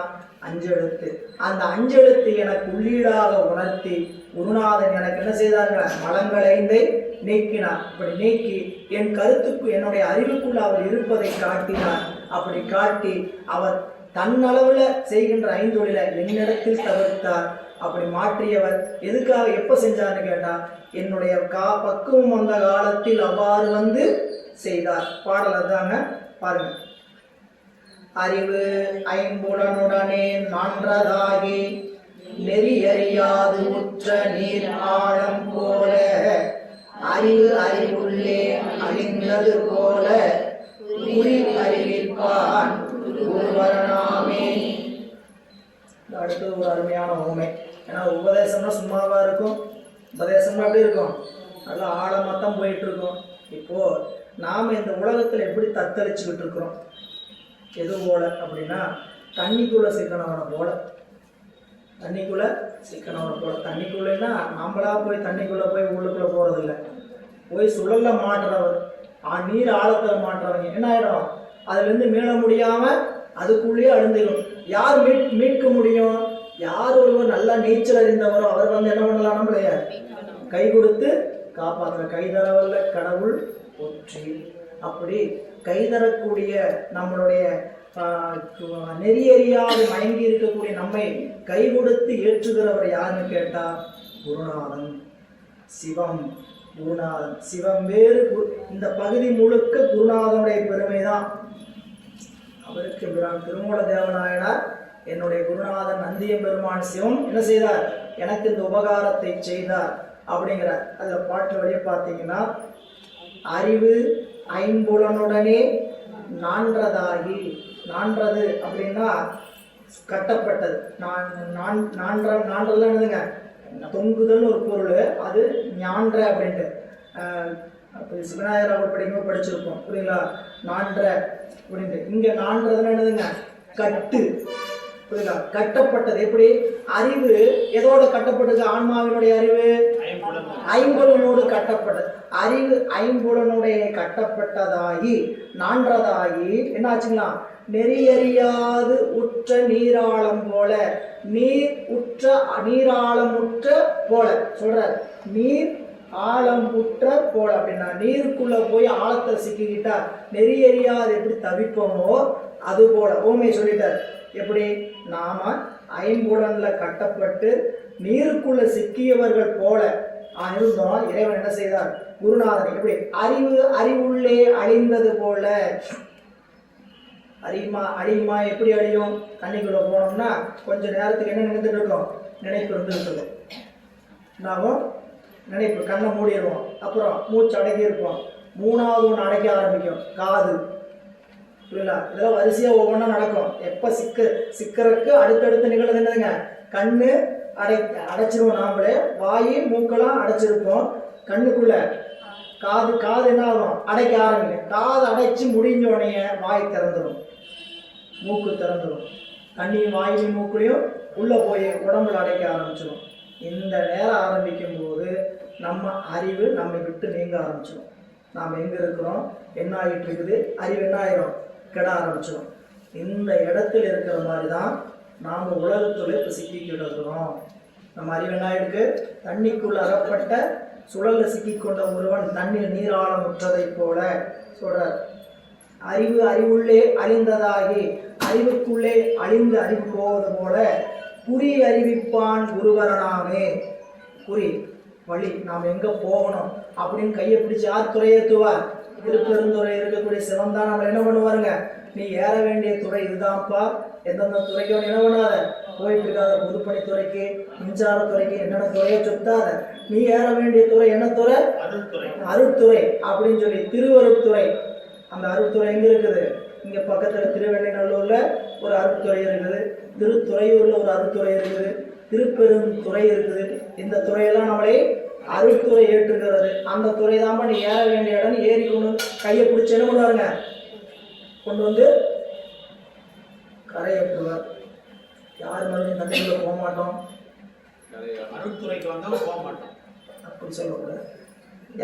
5 எழுத்து. அந்த 5 எழுத்து எனக்கு உள்ளீடாக உணர்த்தி குருநாதன் எனக்கு என்ன செய்தார்கள், மலங்கள் 5ஐ நீக்கினார். அப்படி நீக்கி என் கருத்துக்கு என்னுடைய அறிவுக்குள்ள அவர் இருப்பதை காட்டினார். அப்படி காட்டி அவர் தன்னளவுல செய்கின்ற ஐந்தொழிலை என்னிடத்தில் தவிர்த்தார். அப்படி மாற்றியவர் எதுக்காக எப்ப செஞ்சார்னு கேட்டா, என்னுடைய பக்குவம் வந்த காலத்தில் அவ்வாறு வந்து செய்தார். பாடல் அதாங்க, பாருங்க. அறிவு ஐம்புலனுடனே நான்றதாகி நெறியறியாது உற்ற நீர் ஆழம் போல அறிவு அறிவுள்ளே அழிந்தது போல உரி அறிவிப்பான் குருவரனாமே. அடுத்தது ஒரு அருமையான உண்மை. ஏன்னா உபதேசம்னா சும்மாவா இருக்கும், உபதேசம்னா எப்படி இருக்கும், நல்லா ஆழமாக தான் போயிட்டு இருக்கோம். இப்போ நாம் இந்த உலகத்தில் எப்படி தத்தளிச்சுக்கிட்டு இருக்கிறோம், எது போல அப்படின்னா தண்ணிக்குள்ளே சிக்கனவனை போல, தண்ணிக்குள்ளே சிக்கனவனை போல. தண்ணிக்குள்ளேன்னா நம்மளா போய் தண்ணிக்குள்ளே போய் உள்ளுக்குள்ளே போகிறதில்ல, போய் சுழல்ல மாட்டுறவர், நீர் ஆழத்தில் மாட்டுறவங்க என்ன ஆகிடும், அதுலேருந்து மீள முடியாமல் அதுக்குள்ளேயே அழுந்திடும். யார் மீட்க முடியும், யார் ஒருவர் நல்லா நீச்சல் அறிந்தவரோ அவர் வந்து என்ன பண்ணலாம், நம்மளைய கை கொடுத்து காப்பாற்றுற கைதரவல்ல கடவுள் போற்றி. அப்படி கைதரக்கூடிய நம்மளுடைய நெறியறியாது மயங்கி இருக்கக்கூடிய நம்மை கை கொடுத்து ஏற்றுகிறவர் யாருன்னு கேட்டா குருநாதன், சிவம். குருநாதன் சிவம் வேறு, இந்த பகுதி முழுக்க குருநாதனுடைய பெருமை தான். அவருக்கு திருமூல தேவநாயனார் என்னுடைய குருநாதன் நந்தியம் பெருமான் சிவம் என்ன செய்தார், எனக்கு இந்த உபகாரத்தை செய்தார் அப்படிங்கிற அதில் பாட்டு வழியை பார்த்தீங்கன்னா, அறிவு ஐம்புலனுடனே நான்றதாகி, நான்றது அப்படின்னா கட்டப்பட்டது. நான்றதுலாம் என்னதுங்க, தொங்குதல்னு ஒரு பொருள், அது ஞான்ற அப்படின்ட்டு விநாயகர் படிக்கும்போது படிச்சிருப்போம், புரியுங்களா? நான்ற அப்படின்ட்டு. இங்கே நான்றதுன்னு என்னதுங்க, கட்டு, புரியுங்களா? கட்டப்பட்டது. எப்படி அறிவு எதோட கட்டப்பட்டது? ஆன்மாவினுடைய அறிவு ஐம்புலனோடு கட்டப்பட்டது. அறிவு ஐம்புலனுடைய கட்டப்பட்டதாகி நான்றதாகி என்ன ஆச்சுங்களா, நெறியறியாது உற்ற நீராழம் போல, நீர் உற்ற நீராழம் உற்ற போல சொல்ற, நீர் ஆழம் உற்ற போல அப்படின்னா நீருக்குள்ள போய் ஆழத்தை சிக்கிக்கிட்டா நெறியறியாது எப்படி தவிப்போமோ அது போல ஓமை சொல்லிட்டார். எப்படி நாம ஐம்புலன்ல கட்டப்பட்டு நீருக்குள்ள சிக்கியவர்கள் போல இருந்தோம். இறைவன் என்ன செய்தார்? குருநாதன் எப்படி அறிவுள்ளே அழிந்தது போல, அழியுமா எப்படி அழியும்? தண்ணிக்குள்ள போனோம்னா கொஞ்ச நேரத்துக்கு என்ன நினைத்துட்டு இருக்கோம்? நினைப்பு இருந்துருக்குது. நாமும் நினைப்பு, கண்ணை மூடிடுவோம், அப்புறம் மூச்சு அடக்கி இருப்போம், மூணாவது ஒன்று அடைக்க ஆரம்பிக்கும், காது, புரியல? இதெல்லாம் வரிசையா ஒவ்வொன்றா நடக்கும். எப்ப சிக்கறக்கு அடுத்தடுத்து நிகழ்வு என்னதுங்க, கண்ணு அடைச்சிருவோம், நாமளே வாயு மூக்கெல்லாம் அடைச்சிருப்போம், கண்ணுக்குள்ள காது என்ன ஆகும்? அடைக்க ஆரம்பிக்கும். காது அடைச்சு முடிஞ்சோடனே வாய் திறந்துடும், மூக்கு திறந்துடும், தண்ணியும் வாயுவையும் மூக்குலையும் உள்ள போய் உடம்புல அடைக்க ஆரம்பிச்சிடும். இந்த நேரம் ஆரம்பிக்கும் போது நம்ம அறிவு நம்மை விட்டு நீங்க ஆரம்பிச்சிடும். நாம் எங்க இருக்கிறோம், என்ன ஆகிட்டு இருக்குது, அறிவு என்ன ஆயிரும்? கெட ஆரம்பிச்சிடும். இந்த இடத்துல இருக்கிற மாதிரி தான் நாம் உலகத்துல இப்போ சிக்கிக்கிட்டு இருக்கிறோம். நம்ம அறிவு என்ன ஆயிருக்கு? தண்ணிக்குள்ள அகப்பட்ட சுழல்ல சிக்கிக்கொண்ட ஒருவன் தண்ணீர் நீராழம் உற்றதை போல சொல்றார். அறிவுள்ளே அழிந்ததாகி அறிவுக்குள்ளே அழிந்து அறிவு போவது போல குறி அறிவிப்பான் குருவரனாமே. குறி வழி, நாம் எங்க போகணும் அப்படின்னு கையை பிடிச்சி யார் துறையேற்றுவார்? திருப்பெருந்துறை இருக்கக்கூடிய சிவன் தான் நம்ம என்ன பண்ணுவாருங்க, நீ ஏற வேண்டிய துறை இதுதான்ப்பா, எந்தெந்த துறைக்கு என்ன பண்ணாத, போயிட்டு இருக்காத, பொதுப்பணித்துறைக்கு, மின்சாரத்துறைக்கு, என்னென்ன துறையை சுத்தாத, நீ ஏற வேண்டிய துறை என்ன துறை? அருட்துறை அப்படின்னு சொல்லி திருவருட்துறை. அந்த அருட்துறை எங்க இருக்குது? இங்க பக்கத்துல திருவெண்ணைநல்லூர்ல ஒரு அருட்துறை இருக்குது, திருத்துறையூர்ல ஒரு அருட்துறை இருக்குது, திருப்பெருந்துறை இருக்குது. இந்த துறையெல்லாம் நம்மளை அருட்துறை ஏற்றுகிறது. அந்த துறை தான் நீ ஏற வேண்டிய இடம். ஏறி கொண்டு கையை பிடிச்சி என்ன பண்ணுவாருங்க, கொண்டு வந்து கரையேற்றுவார். யார் மறுபடியும் தண்ணிக்குள்ள போக மாட்டோம், அருட்துறைக்கு வந்தாலும் போக மாட்டோம் அப்படி சொல்லக்கூடாது.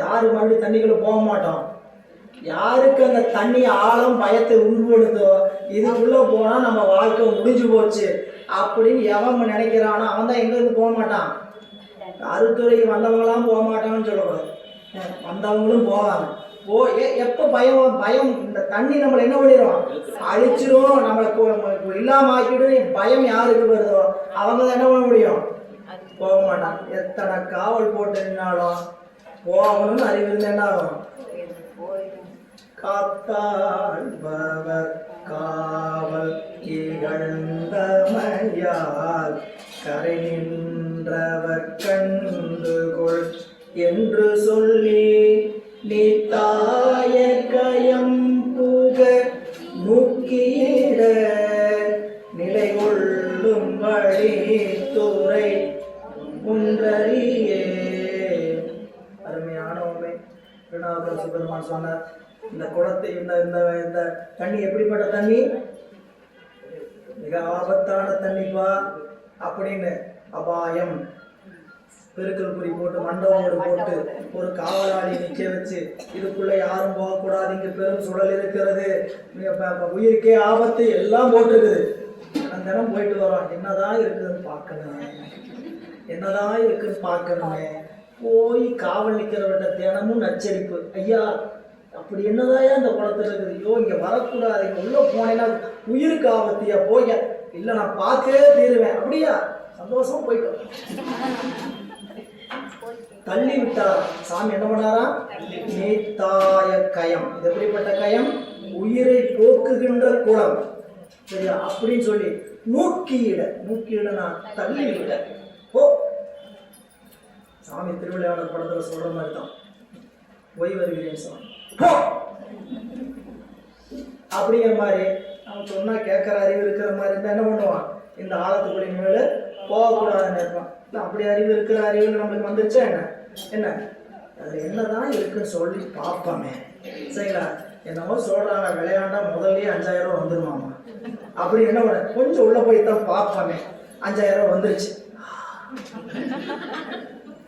யாரு மறுபடியும் தண்ணிக்குள்ள போக மாட்டோம். யாருக்கு அந்த தண்ணி ஆழம் பயத்தை உருவெடுத்தோ, இதுக்குள்ள போனா நம்ம வாழ்க்கை முடிஞ்சு போச்சு அப்படின்னு எவன் நினைக்கிறானோ அவன் தான் எங்க இருந்து போக மாட்டான். அருத்துறைக்கு வந்தவங்களாம் போக மாட்டாங்கன்னு சொல்லக்கூடாது, வந்தவங்களும் போவாங்க. எப்ப பயம் இந்த தண்ணி நம்மளை என்ன பண்ணிடும், அழிச்சிரும், நம்மளை இல்லாம ஆக்கிடும். பயம் யாருக்கு வருதோ அவங்க தான் என்ன பண்ண முடியும், போக மாட்டான். எத்தனை காவல் போட்டு நின்னாலும் போகணும்னு அறிவு இருந்து என்ன ஆகும், காத்தாழ்பவர் காவல் இகழ்ந்தமையால் கரை நின்றவர் கண்டுகொள் என்று சொல்லி நீத்தாய கயம் புக நூக்கிட நிலை கொள்ளும் வழி துறை ஒன்றறியே. அருமையான உண்மை திருநாவுக்கரசு பெருமான் சொன்னார். இந்த குளத்தை இந்த தண்ணி எப்படிப்பட்ட தண்ணி, மிக ஆபத்தான தண்ணிப்பா அப்படின்னு அபாயம் பெருக்கல் குறி போட்டு மண்டபம் போட்டு ஒரு காவலாளி நிற்க வச்சு இதுக்குள்ள யாரும் போகக்கூடாது, இங்க பெரும் சுழல் இருக்கிறது, உயிருக்கே ஆபத்து எல்லாம் போட்டிருக்குது. அந்த தினம் போயிட்டு வரோம், என்னதான் இருக்குதுன்னு பார்க்கணுமே, என்னதான் இருக்குன்னு பார்க்கணுமே. போய் காவல் நிற்கிறவர்கிட்ட தினமும் நச்சரிப்பு, ஐயா அப்படி என்னதான் அந்த குளத்துல இருக்குது, ஐயோ இங்க வரக்கூடாது, இங்க உள்ள போனேன்னா உயிருக்கு ஆபத்தியா, போய் இல்லை நான் பார்த்தே தீருவேன், அப்படியா சந்தோஷமா போயிட்டோம். தள்ளி விட்டார் சாமி. என்ன பண்ணாரா, நீத்தாய கயம். இது எப்படிப்பட்ட கயம், உயிரை போக்குகின்ற குளம், சரியா அப்படின்னு சொல்லி நூக்கியிட நான் தள்ளி விட்டேன், போ சாமி திருவிளையாடல் படத்துல சொல்ற மாதிரி தான், போய் வருகிறேன் சாமி போ அப்படிங்கிற மாதிரி அவன் சொன்னா கேட்கற அறிவு இருக்கிற மாதிரி இருந்தா என்ன பண்ணுவான், இந்த ஆழத்துக்குள்ளே மேல போகக்கூடாதுன்னு இருப்பான். அப்படி அறிவு இருக்கிற அறிவு நம்மளுக்கு வந்துருச்சா என்ன என்ன அது என்னதான் இருக்குன்னு சொல்லி பார்ப்போமே. சரிங்களா, என்னமோ சொல்றாங்க விளையாண்டா முதல்லயே 5000 ரூபா வந்துருமாமா. அப்படி என்ன பண்ண கொஞ்சம் உள்ள போய் தான் பார்ப்போமே. 5000 ரூபா வந்துருச்சு,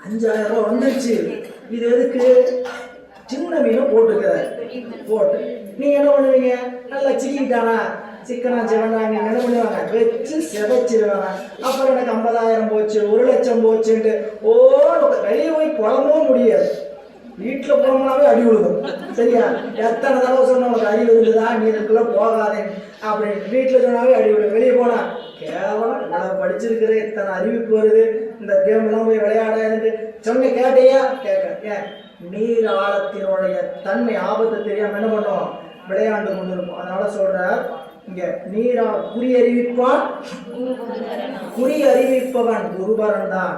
5000 ரூபா வந்துருச்சு. இது எதுக்கு, சின்ன மீனை போட்டுக்கிறாரு. போட்டு நீங்க என்ன பண்ணுவீங்க, நல்லா சிக்கிட்டானா சிக்கனா சிவனா நீங்க என்ன பண்ணுவாங்க, வச்சு செதைச்சிருவாங்க. அப்புறம் எனக்கு 50,000 போச்சு 1,00,000 போச்சுன்ட்டு வெளியே போய் புலம்பவும் முடியாது. வீட்டுல போனோம்னாவே அடி விழுதும். சரியா, எத்தனை தடவை சொன்ன உனக்கு அறிவு இருந்துதா, நீ இதுக்குள்ள போகாதே அப்படின்னு வீட்டுல சொன்னாவே அடி விழுது. வெளியே போனா கேவலம் இவ்வளவு படிச்சிருக்கிற இத்தனை அறிவிப்பு வருது, இந்த கேம் எல்லாம் போய் விளையாடாது சொன்ன கேட்டையா கேட்க. ஏன் நீர் ஆழத்தினுடைய தன்மை ஆபத்து தெரியாம என்ன பண்ணுவோம், விளையாண்டு கொண்டு இருக்கும். அதனால சொல்ற இங்க நீரா குறி அறிவிப்பான், குறி அறிவிப்பவன் குருபரன் தான்,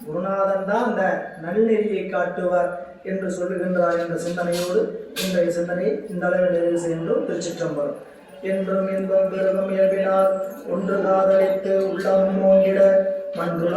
குருநாதன் தான் அந்த நல்நெறியை காட்டுவார் என்று சொல்லுகின்றார் என்ற சிந்தனையோடு இன்றைய சிந்தனை இந்த அளவில் நிறைவு செய்கின்றோம். திருச்சிற்றம்பலம். என்றும் இன்பம் பெருகும் இயல்பினால் ஒன்று காதலித்து உள்ளம் ஓங்கிட மன்றுள